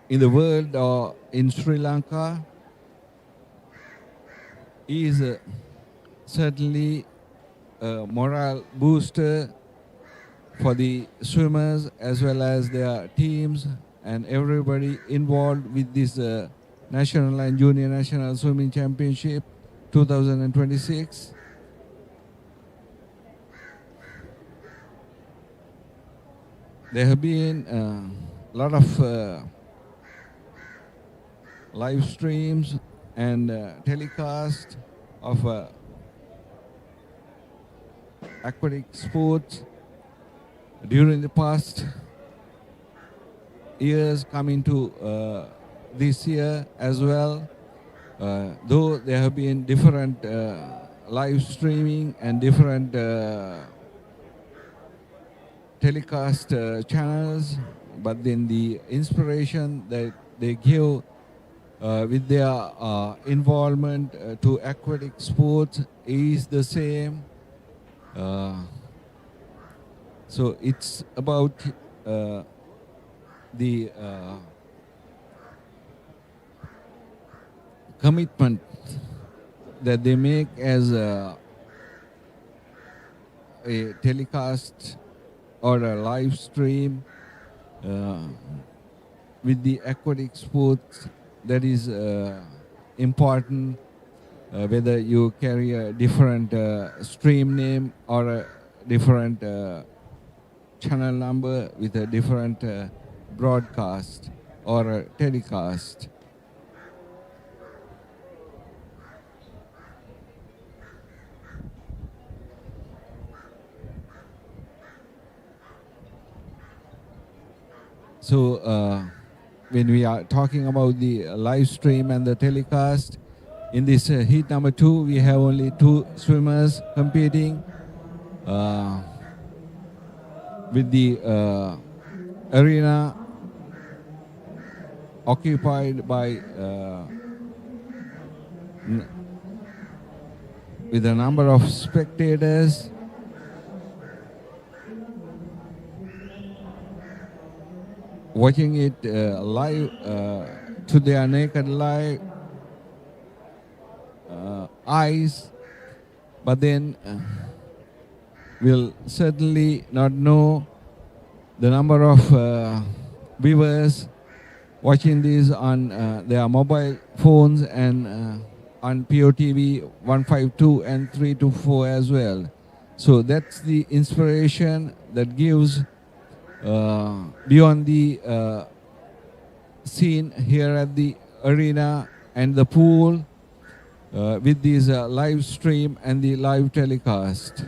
in the world or in Sri Lanka is certainly a morale booster for the swimmers as well as their teams and everybody involved with this National and Junior National Swimming Championship 2026. There have been a lot of live streams and telecast of aquatic sports during the past years coming to this year as well. Though there have been different live streaming and different telecast channels, but then the inspiration that they give with their involvement to aquatic sports is the same. So it's about the commitment that they make as a telecast or a live stream with the aquatic sports that is important, whether you carry a different stream name or a different channel number with a different broadcast or a telecast. So when we are talking about the live stream and the telecast. In this heat number 2, we have only 2 swimmers competing with the arena occupied by with a number of spectators. Watching it live to their naked live eyes, but then will certainly not know the number of viewers watching these on their mobile phones and on POTV 152 and 324 as well. So that's the inspiration that gives beyond the scene here at the arena and the pool with these live stream and the live telecast.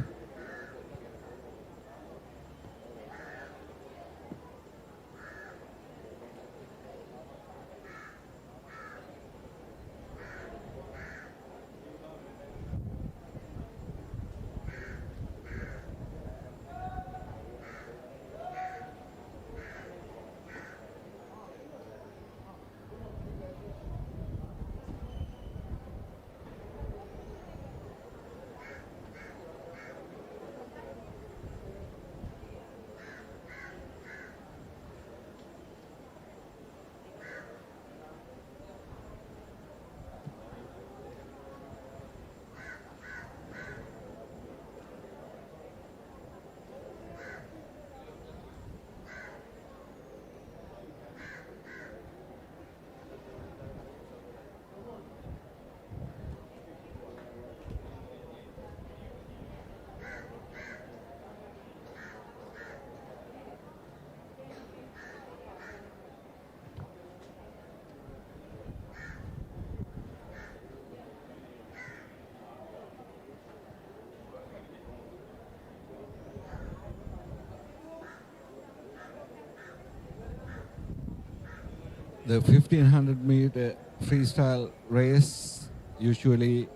The 1500-meter freestyle race usually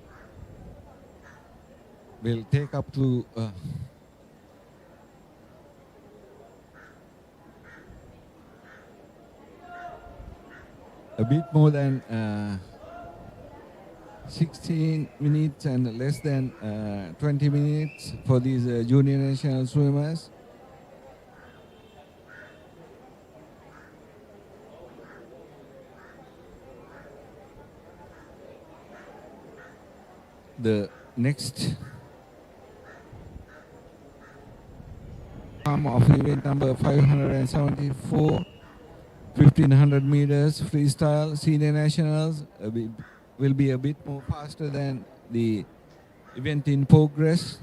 will take up to a bit more than 16 minutes and less than 20 minutes for these junior national swimmers. The next arm of event number 574, 1500 meters freestyle senior nationals will be a bit more faster than the event in progress.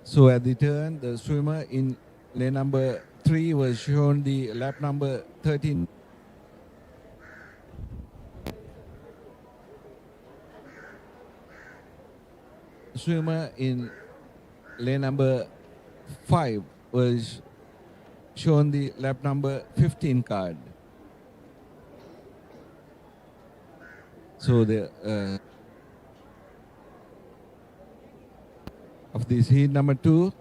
So at the turn, the swimmer in lane number 3 was shown the lap number 13. Swimmer in lane number 5 was shown the lap number 15 card. So the of this heat number 2,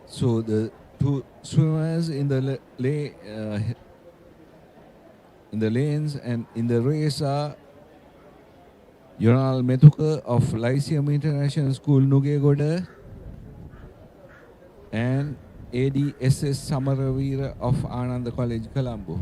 so the two swimmers in the in the lanes and in the race are Yonal Methuka of Lyceum International School, Nugegoda, and ADSS Samaravira of Ananda College, Colombo.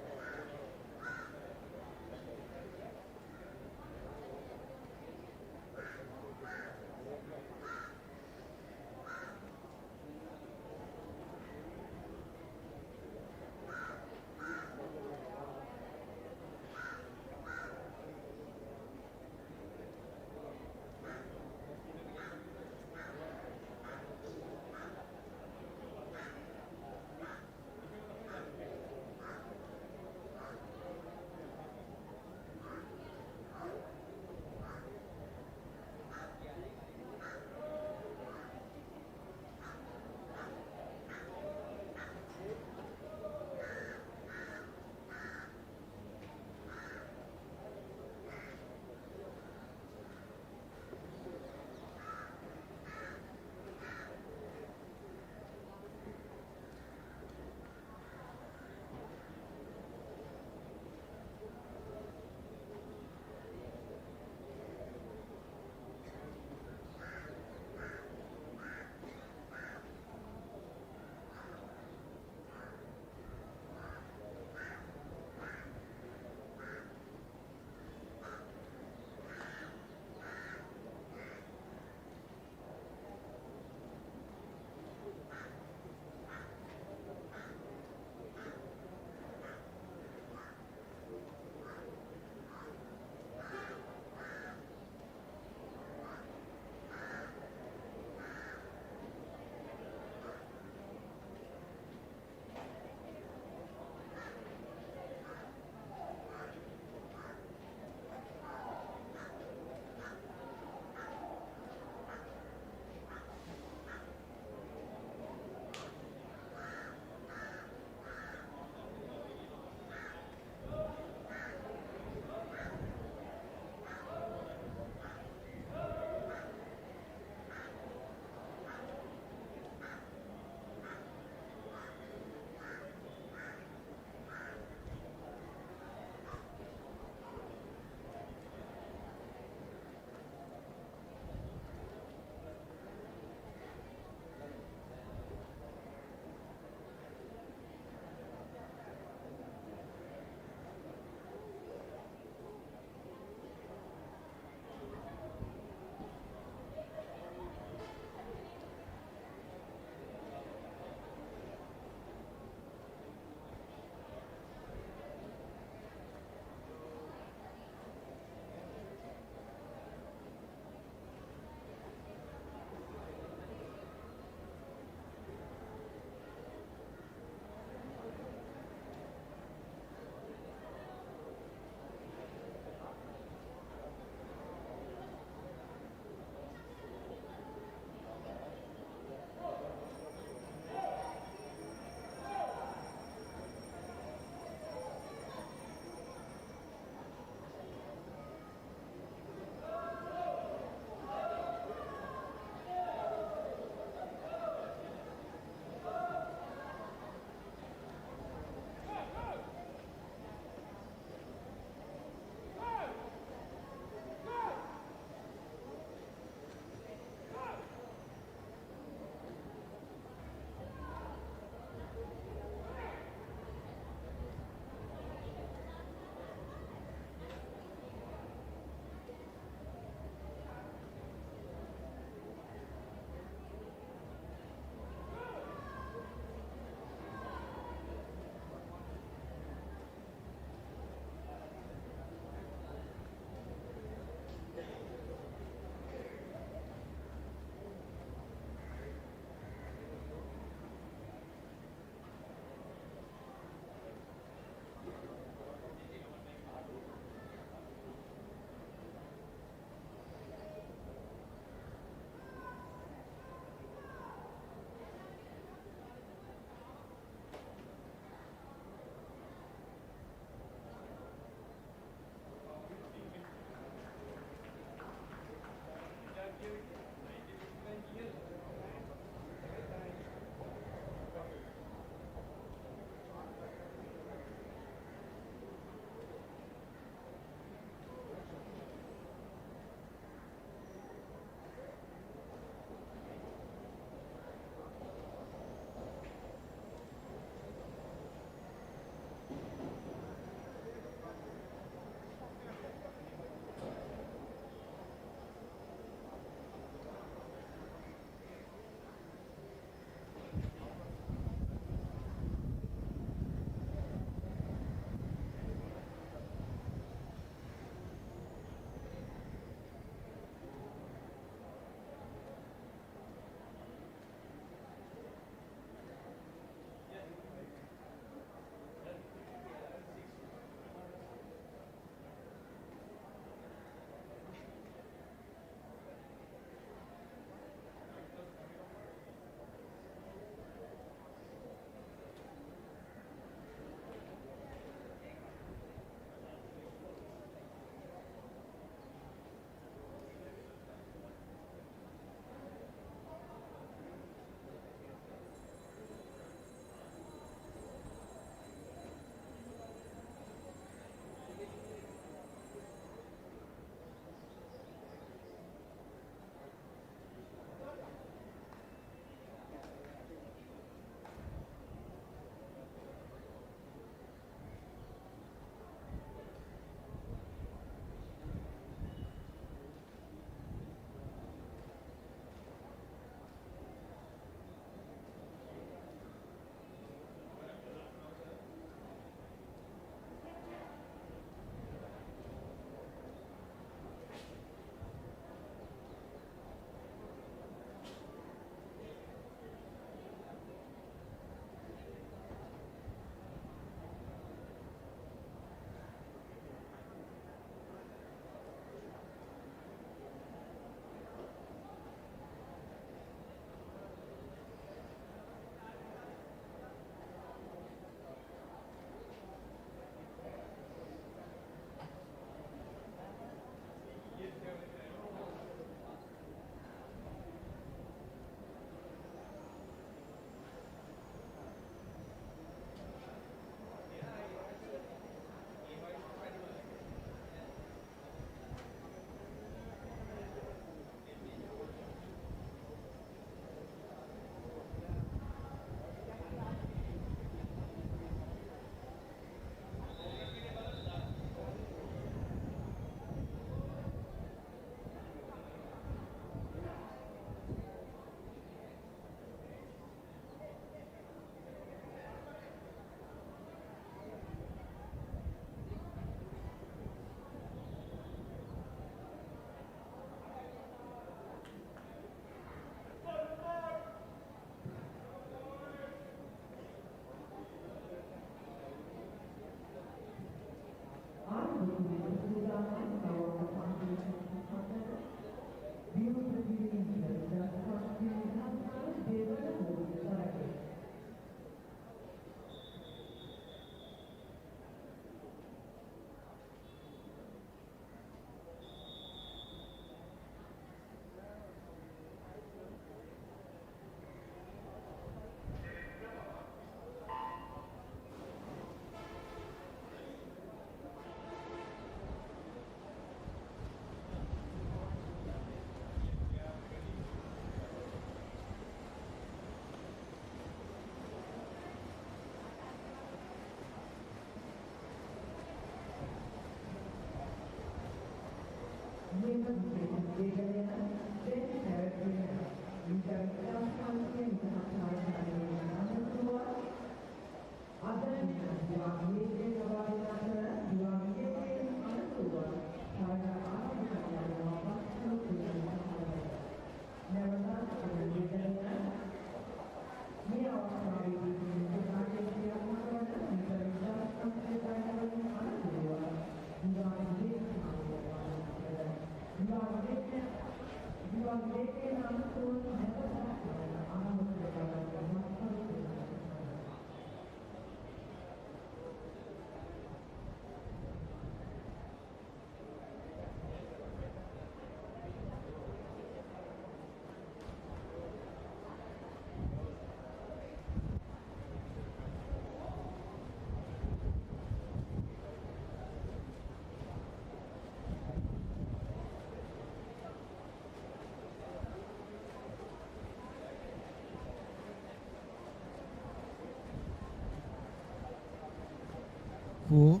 For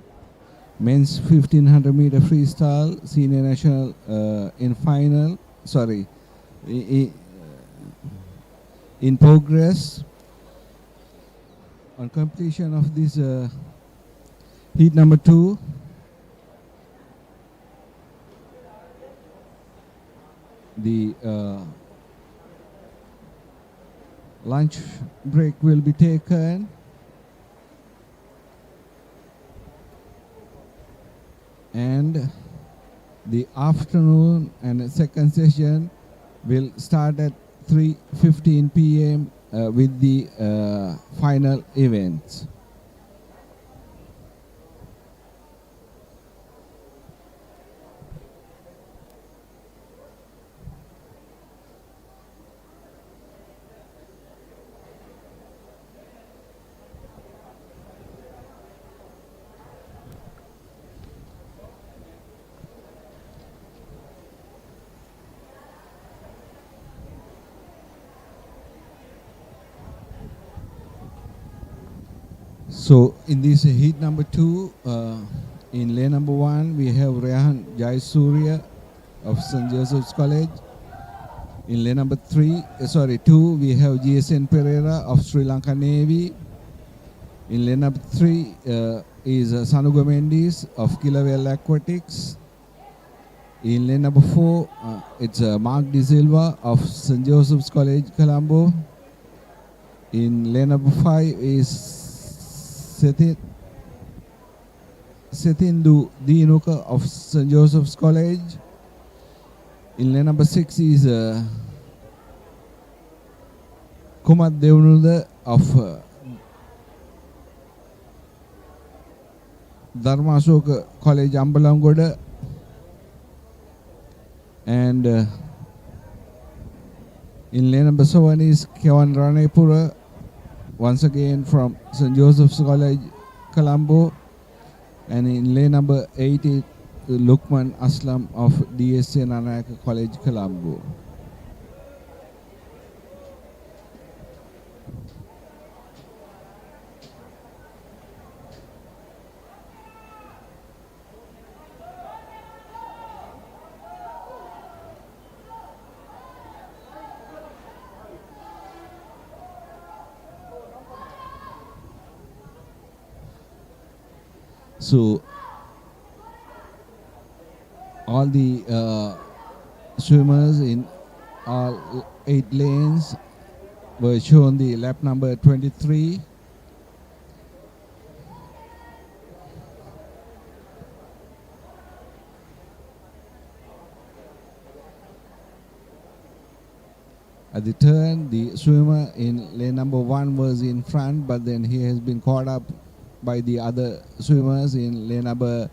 men's 1500 meter freestyle senior national in final, sorry, in progress. On completion of this heat number 2, the lunch break will be taken, and the afternoon and second session will start at 3:15 p.m. With the final events. So in this heat number 2, in lane number 1, we have Rehan Jaisurya of St. Joseph's College. In lane number 2, we have GSN Pereira of Sri Lanka Navy. In lane number 3 is Sanuga Mendes of Kilawell Aquatics. In lane number 4, it's Mark De Silva of St. Joseph's College, Colombo. In lane number 5 is Setindu Dinuka of St. Joseph's College. In lane number 6 is Kumat Devanuda of Dharmasoka College, Ambalangoda. And in lane number 7 is Kevan Ranepura, once again from St. Joseph's College, Colombo. And in lane number 8 is Lukman Aslam of DSA Nanayaka College, Colombo. So all the swimmers in all 8 lanes were shown the lap number 23. At the turn, the swimmer in lane number 1 was in front, but then he has been caught up by the other swimmers in lane number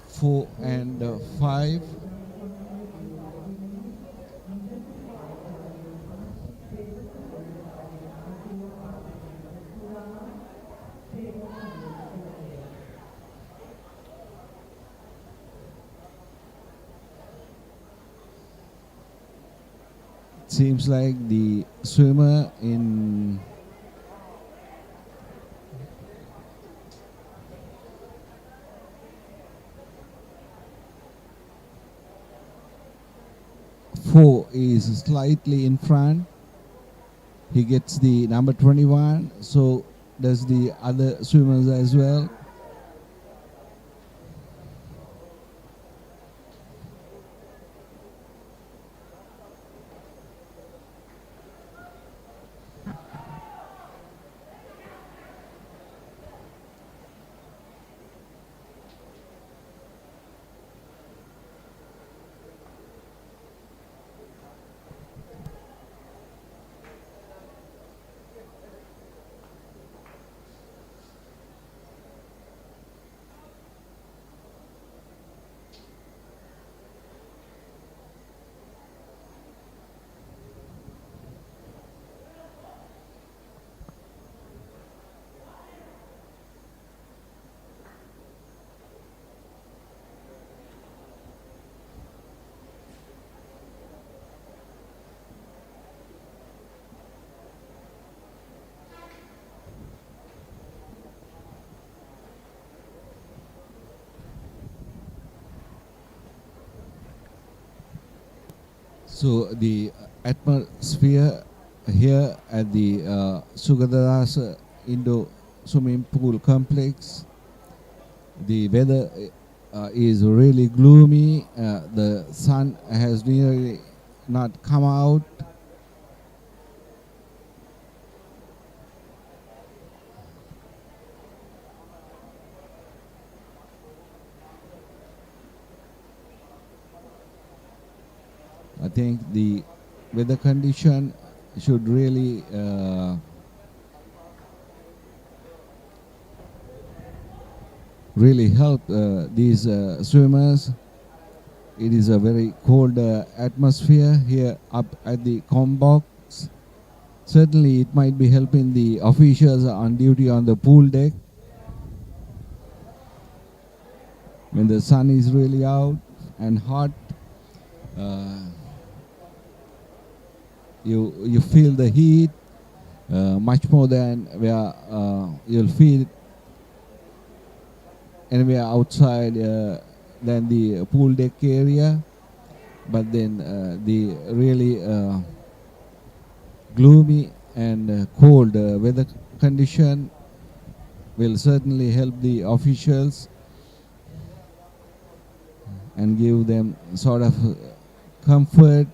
4 and 5. Seems like the swimmer in 4 is slightly in front. He gets the number 21, so does the other swimmers as well. So the atmosphere here at the Sugadaras Indo Swimming Pool Complex, the weather is really gloomy. The sun has nearly not come out. I think the weather condition should really help these swimmers. It is a very cold atmosphere here up at the combox. Certainly it might be helping the officials on duty on the pool deck when the sun is really out and hot. You feel the heat much more than where you'll feel anywhere outside than the pool deck area. But then the really gloomy and cold weather condition will certainly help the officials and give them sort of comfort.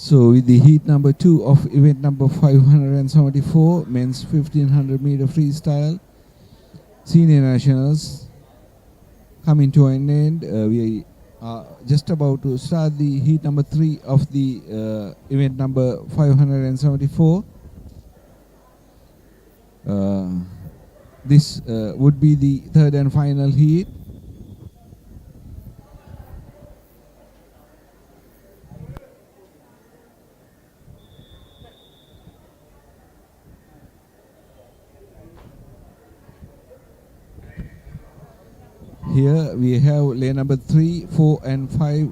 So with the heat number 2 of event number 574, men's 1500 meter freestyle, senior nationals coming to an end. We are just about to start the heat number 3 of the event number 574. This would be the third and final heat. Here we have lane number 3, 4 and 5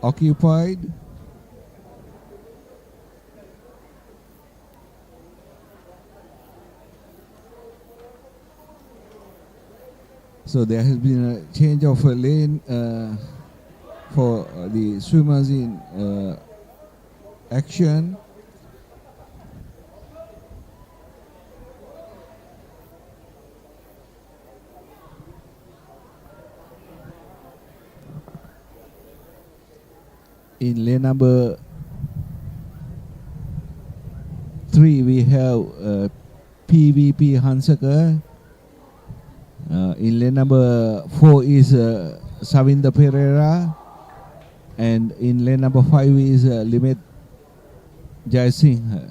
occupied. So there has been a change of a lane for the swimmers in action. In lane number 3 we have PVP Hansaka. In lane number 4 is Savinda Pereira, and in lane number 5 is Limit Jaisingh.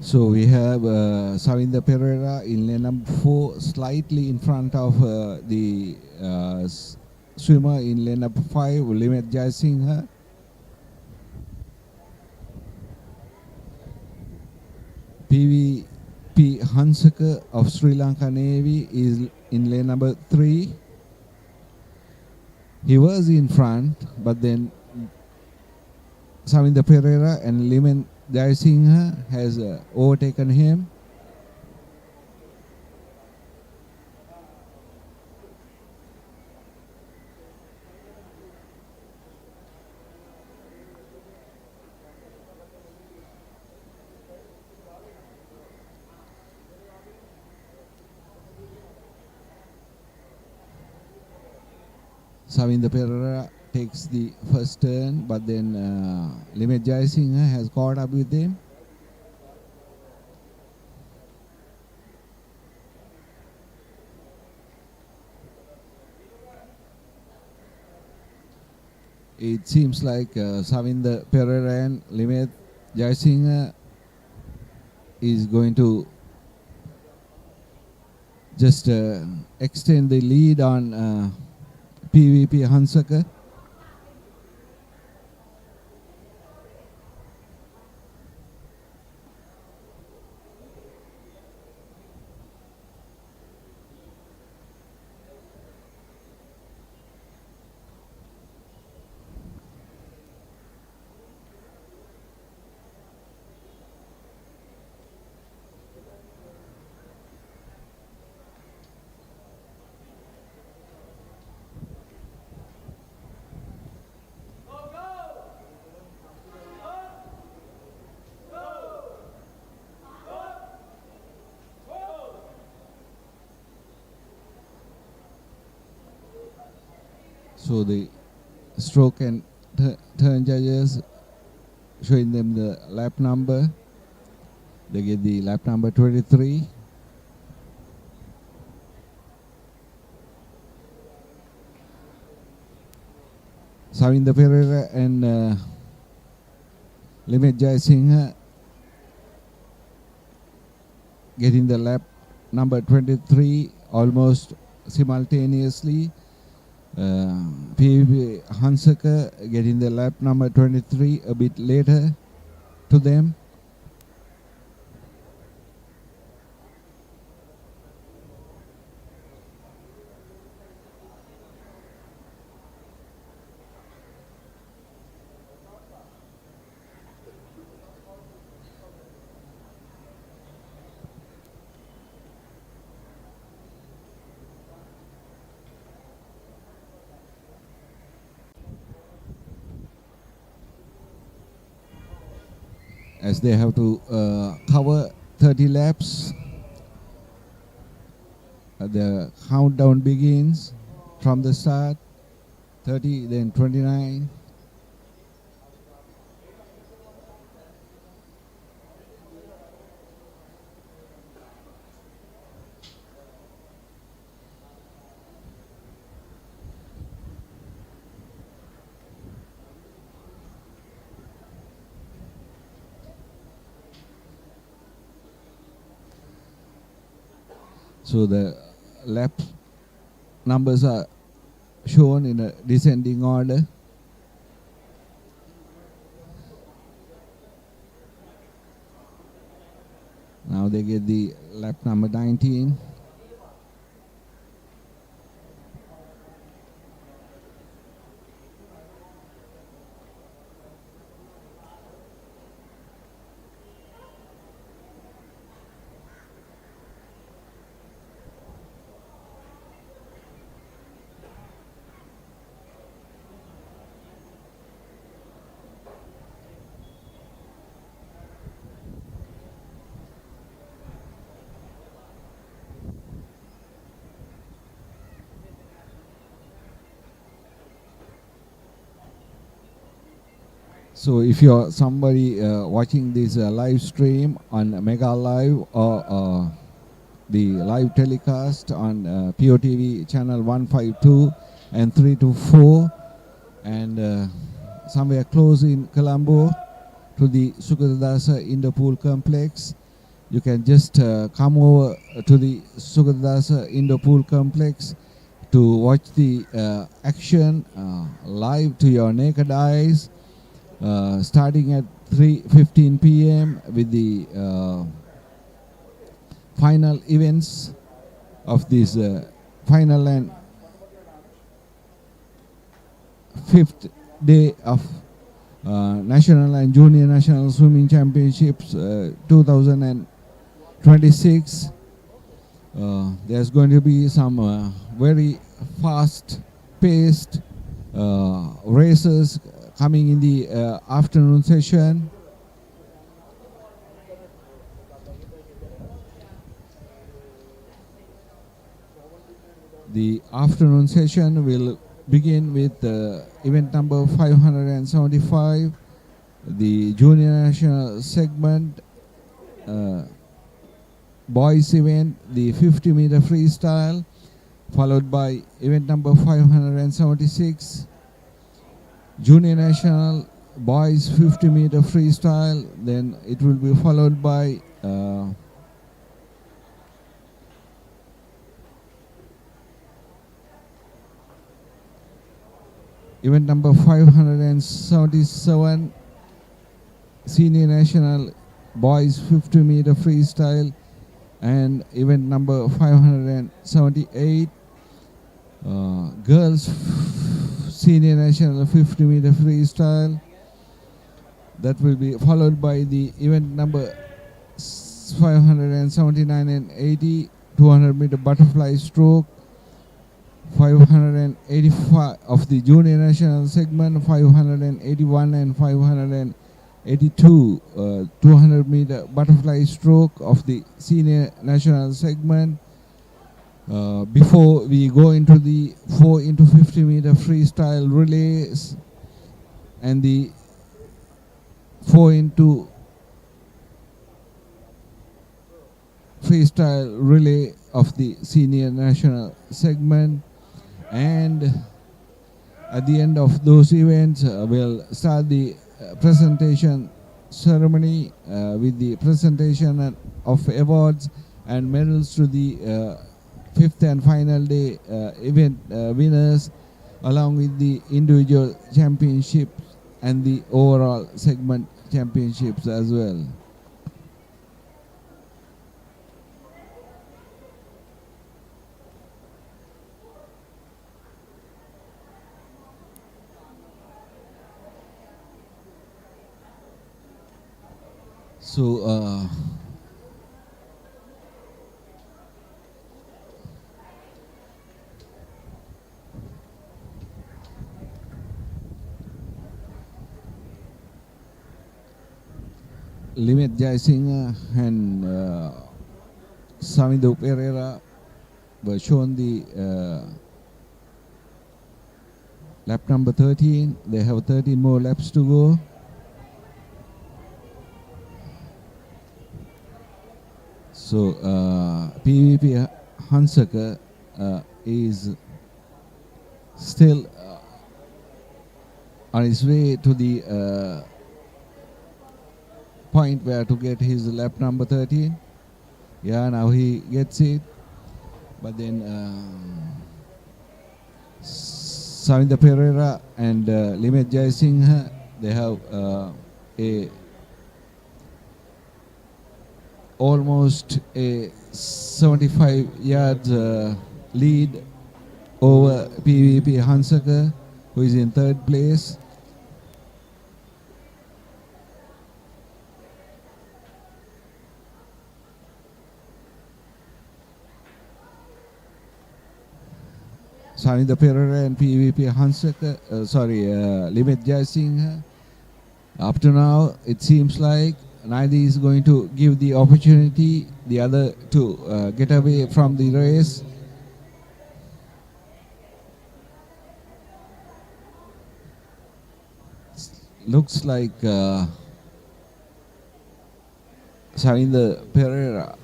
So we have Savinda Pereira in lane number 4, slightly in front of the swimmer in lane number 5, Limit Jaisingh. PVP Hansaka of Sri Lanka Navy is in lane number 3. He was in front, but then Savinda Pereira and Limit Jaisingh has overtaken him. Savinda Pereira takes the first turn, but then Limit Jaisingh has caught up with him. It seems like Savinda Pereira and Limit Jaisingh is going to just extend the lead on PVP Hansaka. So the stroke and turn judges showing them the lap number. They get the lap number 23. Savinda Pereira and Limit Jai Singh getting the lap number 23 almost simultaneously. P.V. Hansaka getting the lap number 23 a bit later to them. As they have to cover 30 laps. The countdown begins from the start. 30, then 29. So the lap numbers are shown in a descending order. Now they get the lap number 19. So if you're somebody watching this live stream on Mega Live or the live telecast on POTV channel 152 and 324 and somewhere close in Colombo to the Sukadasa Indoor Pool Complex, you can just come over to the Sukadasa Indoor Pool Complex to watch the action live to your naked eyes. Starting at 3:15 p.m. with the final events of this final and fifth day of National and Junior National Swimming Championships 2026. There's going to be some very fast-paced races coming in the afternoon session. The afternoon session will begin with event number 575, the Junior National segment, boys event, the 50-meter freestyle, followed by event number 576, Junior National boys 50-meter freestyle. Then it will be followed by event number 577, Senior National boys 50-meter freestyle, and event number 578, girls Senior National 50-meter freestyle. That will be followed by the event number 579 and 80, 200-meter butterfly stroke, 585 of the Junior National segment, 581 and 582, 200-meter butterfly stroke of the Senior National segment, Before we go into the 4 into 50 meter freestyle relays and the 4 into freestyle relay of the senior national segment, and at the end of those events we'll start the presentation ceremony with the presentation of awards and medals to the fifth and final day event winners, along with the individual championships and the overall segment championships as well. So Limit Jai Singh and Samido Pereira were shown the lap number 13. They have 13 more laps to go. So PVP Hansaka is still on his way to the point where to get his lap number 13. Yeah, now he gets it. But then Savinda Pereira and Limit Jai Singh, they have a almost a 75 yards lead over PVP Hansaka, who is in third place. Savinda Pereira and PVP Hansaka, Limit Jai Singh. Up to now, it seems like neither is going to give the opportunity the other to get away from the race. Looks like Savinda Pereira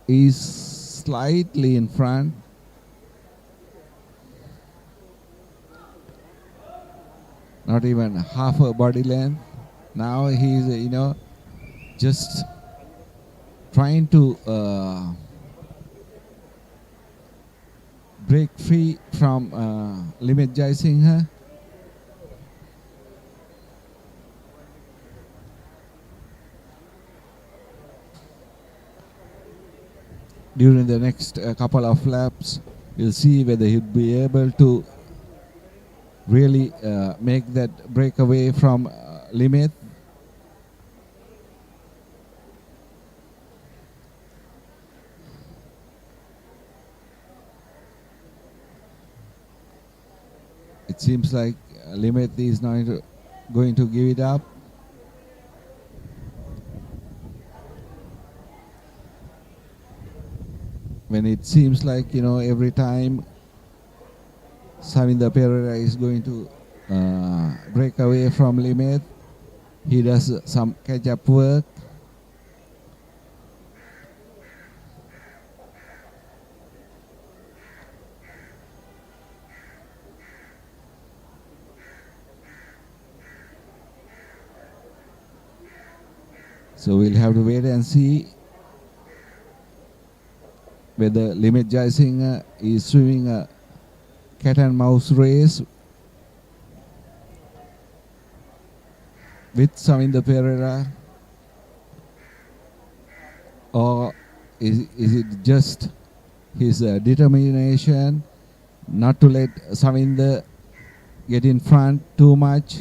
is slightly in front. Not even half a body length. Now he's, just trying to break free from Limit Jai Singh. During the next couple of laps, we'll see whether he'll be able to really make that breakaway from Limit. It seems like Limit is not going to give it up. When it seems like, every time Savinda Pereira is going to break away from Limit, he does some catch-up work. So we'll have to wait and see whether Limit Jai Singh is swimming a cat and mouse race with Savinda Pereira, or is it just his determination not to let Savinda get in front too much.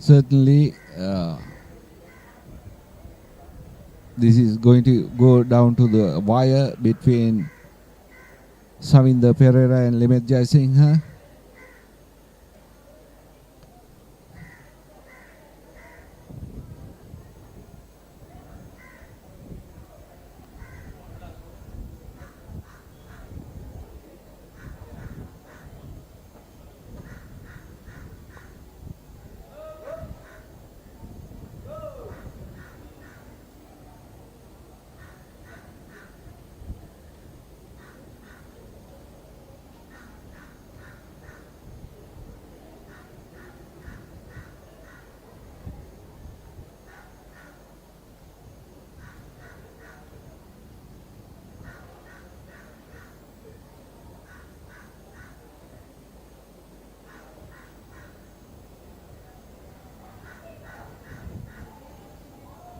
certainly this is going to go down to the wire between Savinda Pereira and Limit Jaisingha.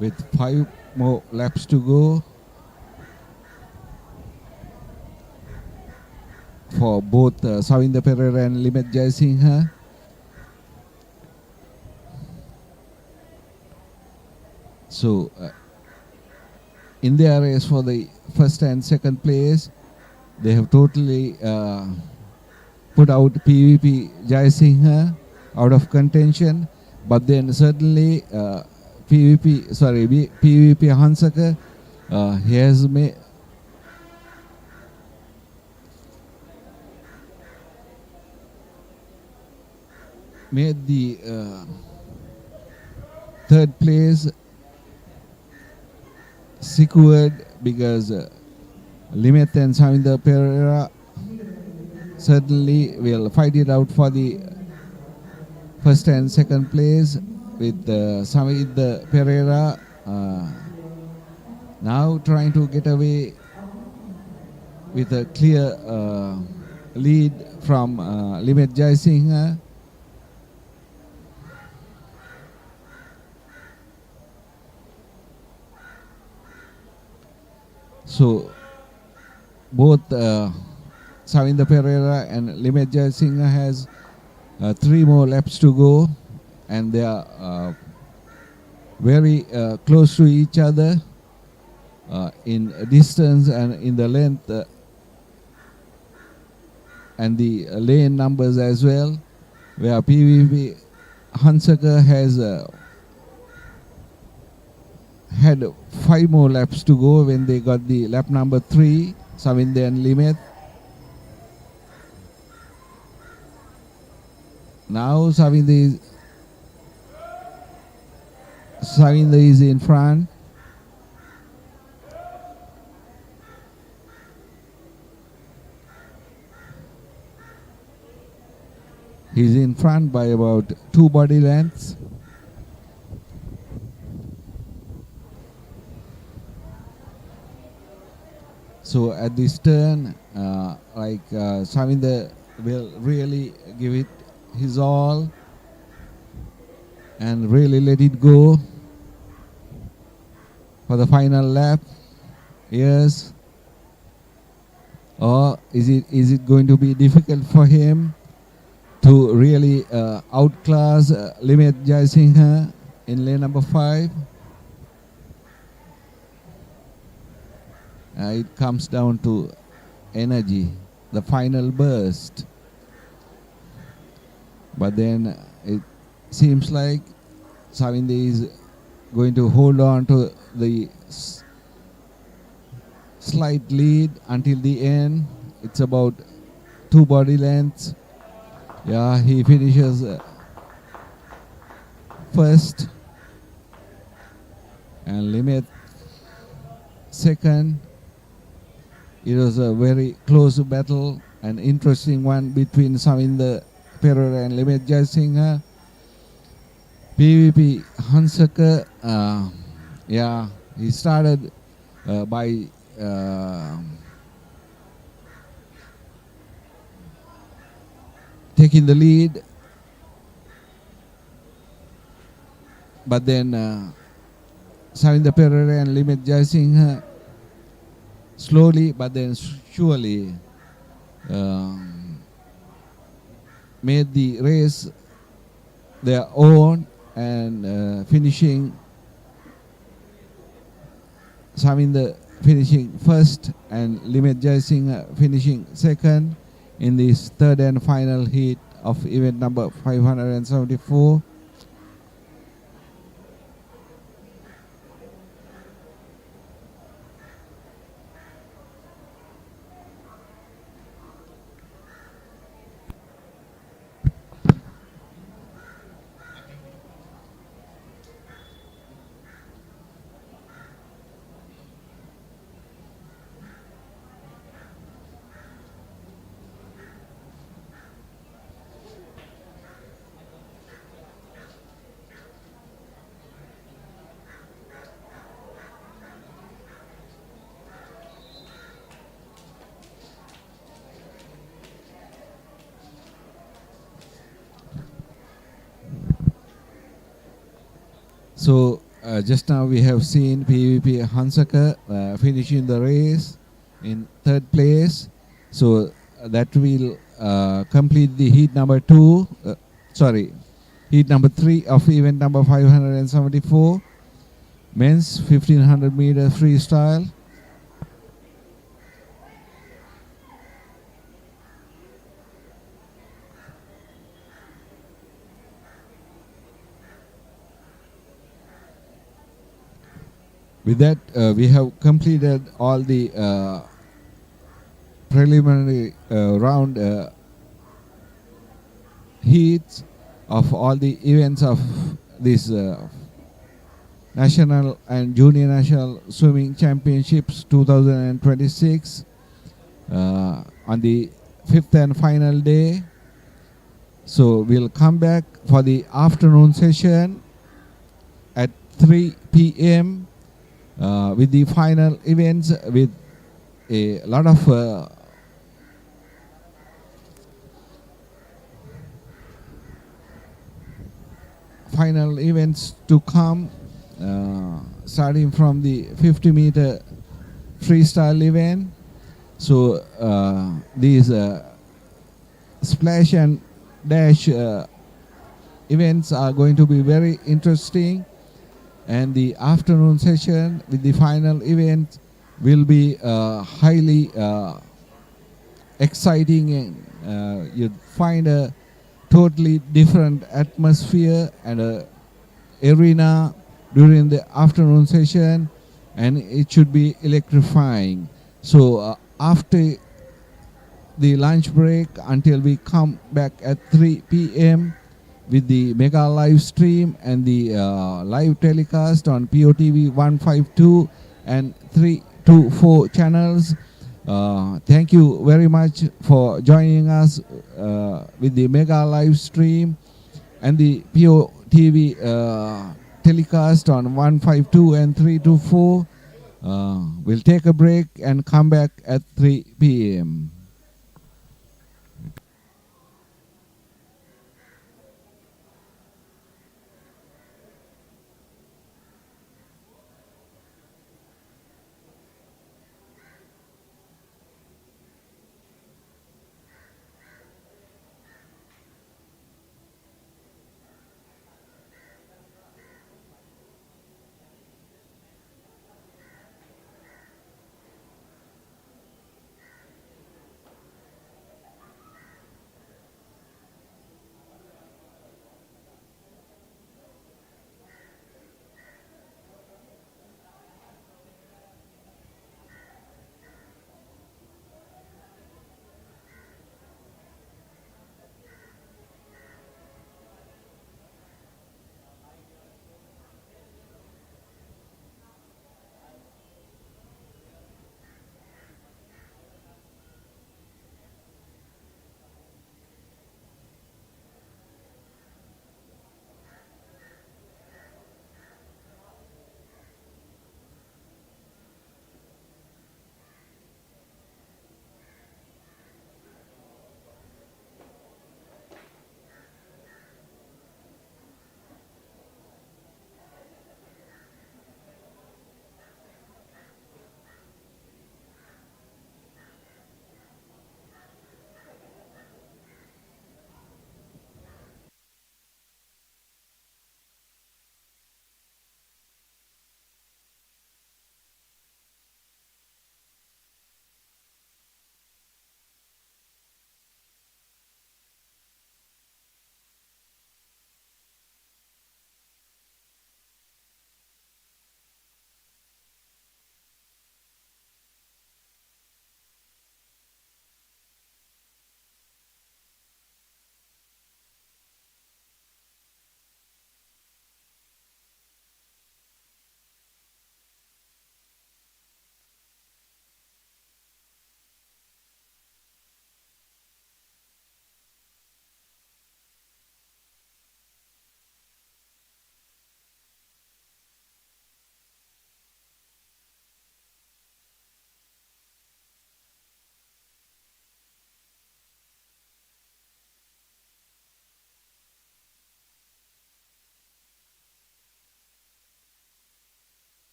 With 5 more laps to go for both Savinda Pereira and Limit Jaisingha. So in their race for the first and second place, they have totally put out PVP Jaisingha out of contention, but then certainly PVP Hansaka, he has made the third place secured because Limit and Savinda Pereira certainly will fight it out for the first and second place, with Savinda Pereira now trying to get away with a clear lead from Limit Jaisingha. So both Savinda Pereira and Limit Jaisingha has 3 more laps to go, and they are very close to each other in distance and in the length and the lane numbers as well, where PVP Hansaka has had 5 more laps to go when they got the lap number 3, Savinda and Limit. Now Savinda is in front. He's in front by about 2 body lengths. So at this turn, Savinda will really give it his all and really let it go for the final lap. Yes. Or is it going to be difficult for him to really outclass Limit Jaisingha in lane number 5? It comes down to energy, the final burst. But then it seems like Savinda is going to hold on to the slight lead until the end. It's about 2 body lengths. Yeah, he finishes first and Limit second. It was a very close battle, an interesting one between Savinda Pereira and Limit Jaisingha. PVP Hansaka, he started by taking the lead, but then Savinda Pereira and Limit Jaisingha slowly but then surely made the race their own, and finishing Saminder finishing first and Limit Jaising finishing second in this third and final heat of event number 574. So just now we have seen PVP Hansaka finishing the race in third place. So that will complete the heat number 2. Heat number 3 of event number 574. Men's 1500 meter freestyle. With that, we have completed all the preliminary round heats of all the events of this National and Junior National Swimming Championships 2026 on the 5th and final day. So we'll come back for the afternoon session at 3 p.m. With the final events with a lot of final events to come, starting from the 50-meter freestyle event. So these splash and dash events are going to be very interesting, and the afternoon session with the final event will be highly exciting, and you'd find a totally different atmosphere and a arena during the afternoon session, and it should be electrifying. So after the lunch break until we come back at 3 p.m. with the mega live stream and the live telecast on POTV 152 and 324 channels. Thank you very much for joining us with the mega live stream and the POTV telecast on 152 and 324. We'll take a break and come back at 3 p.m.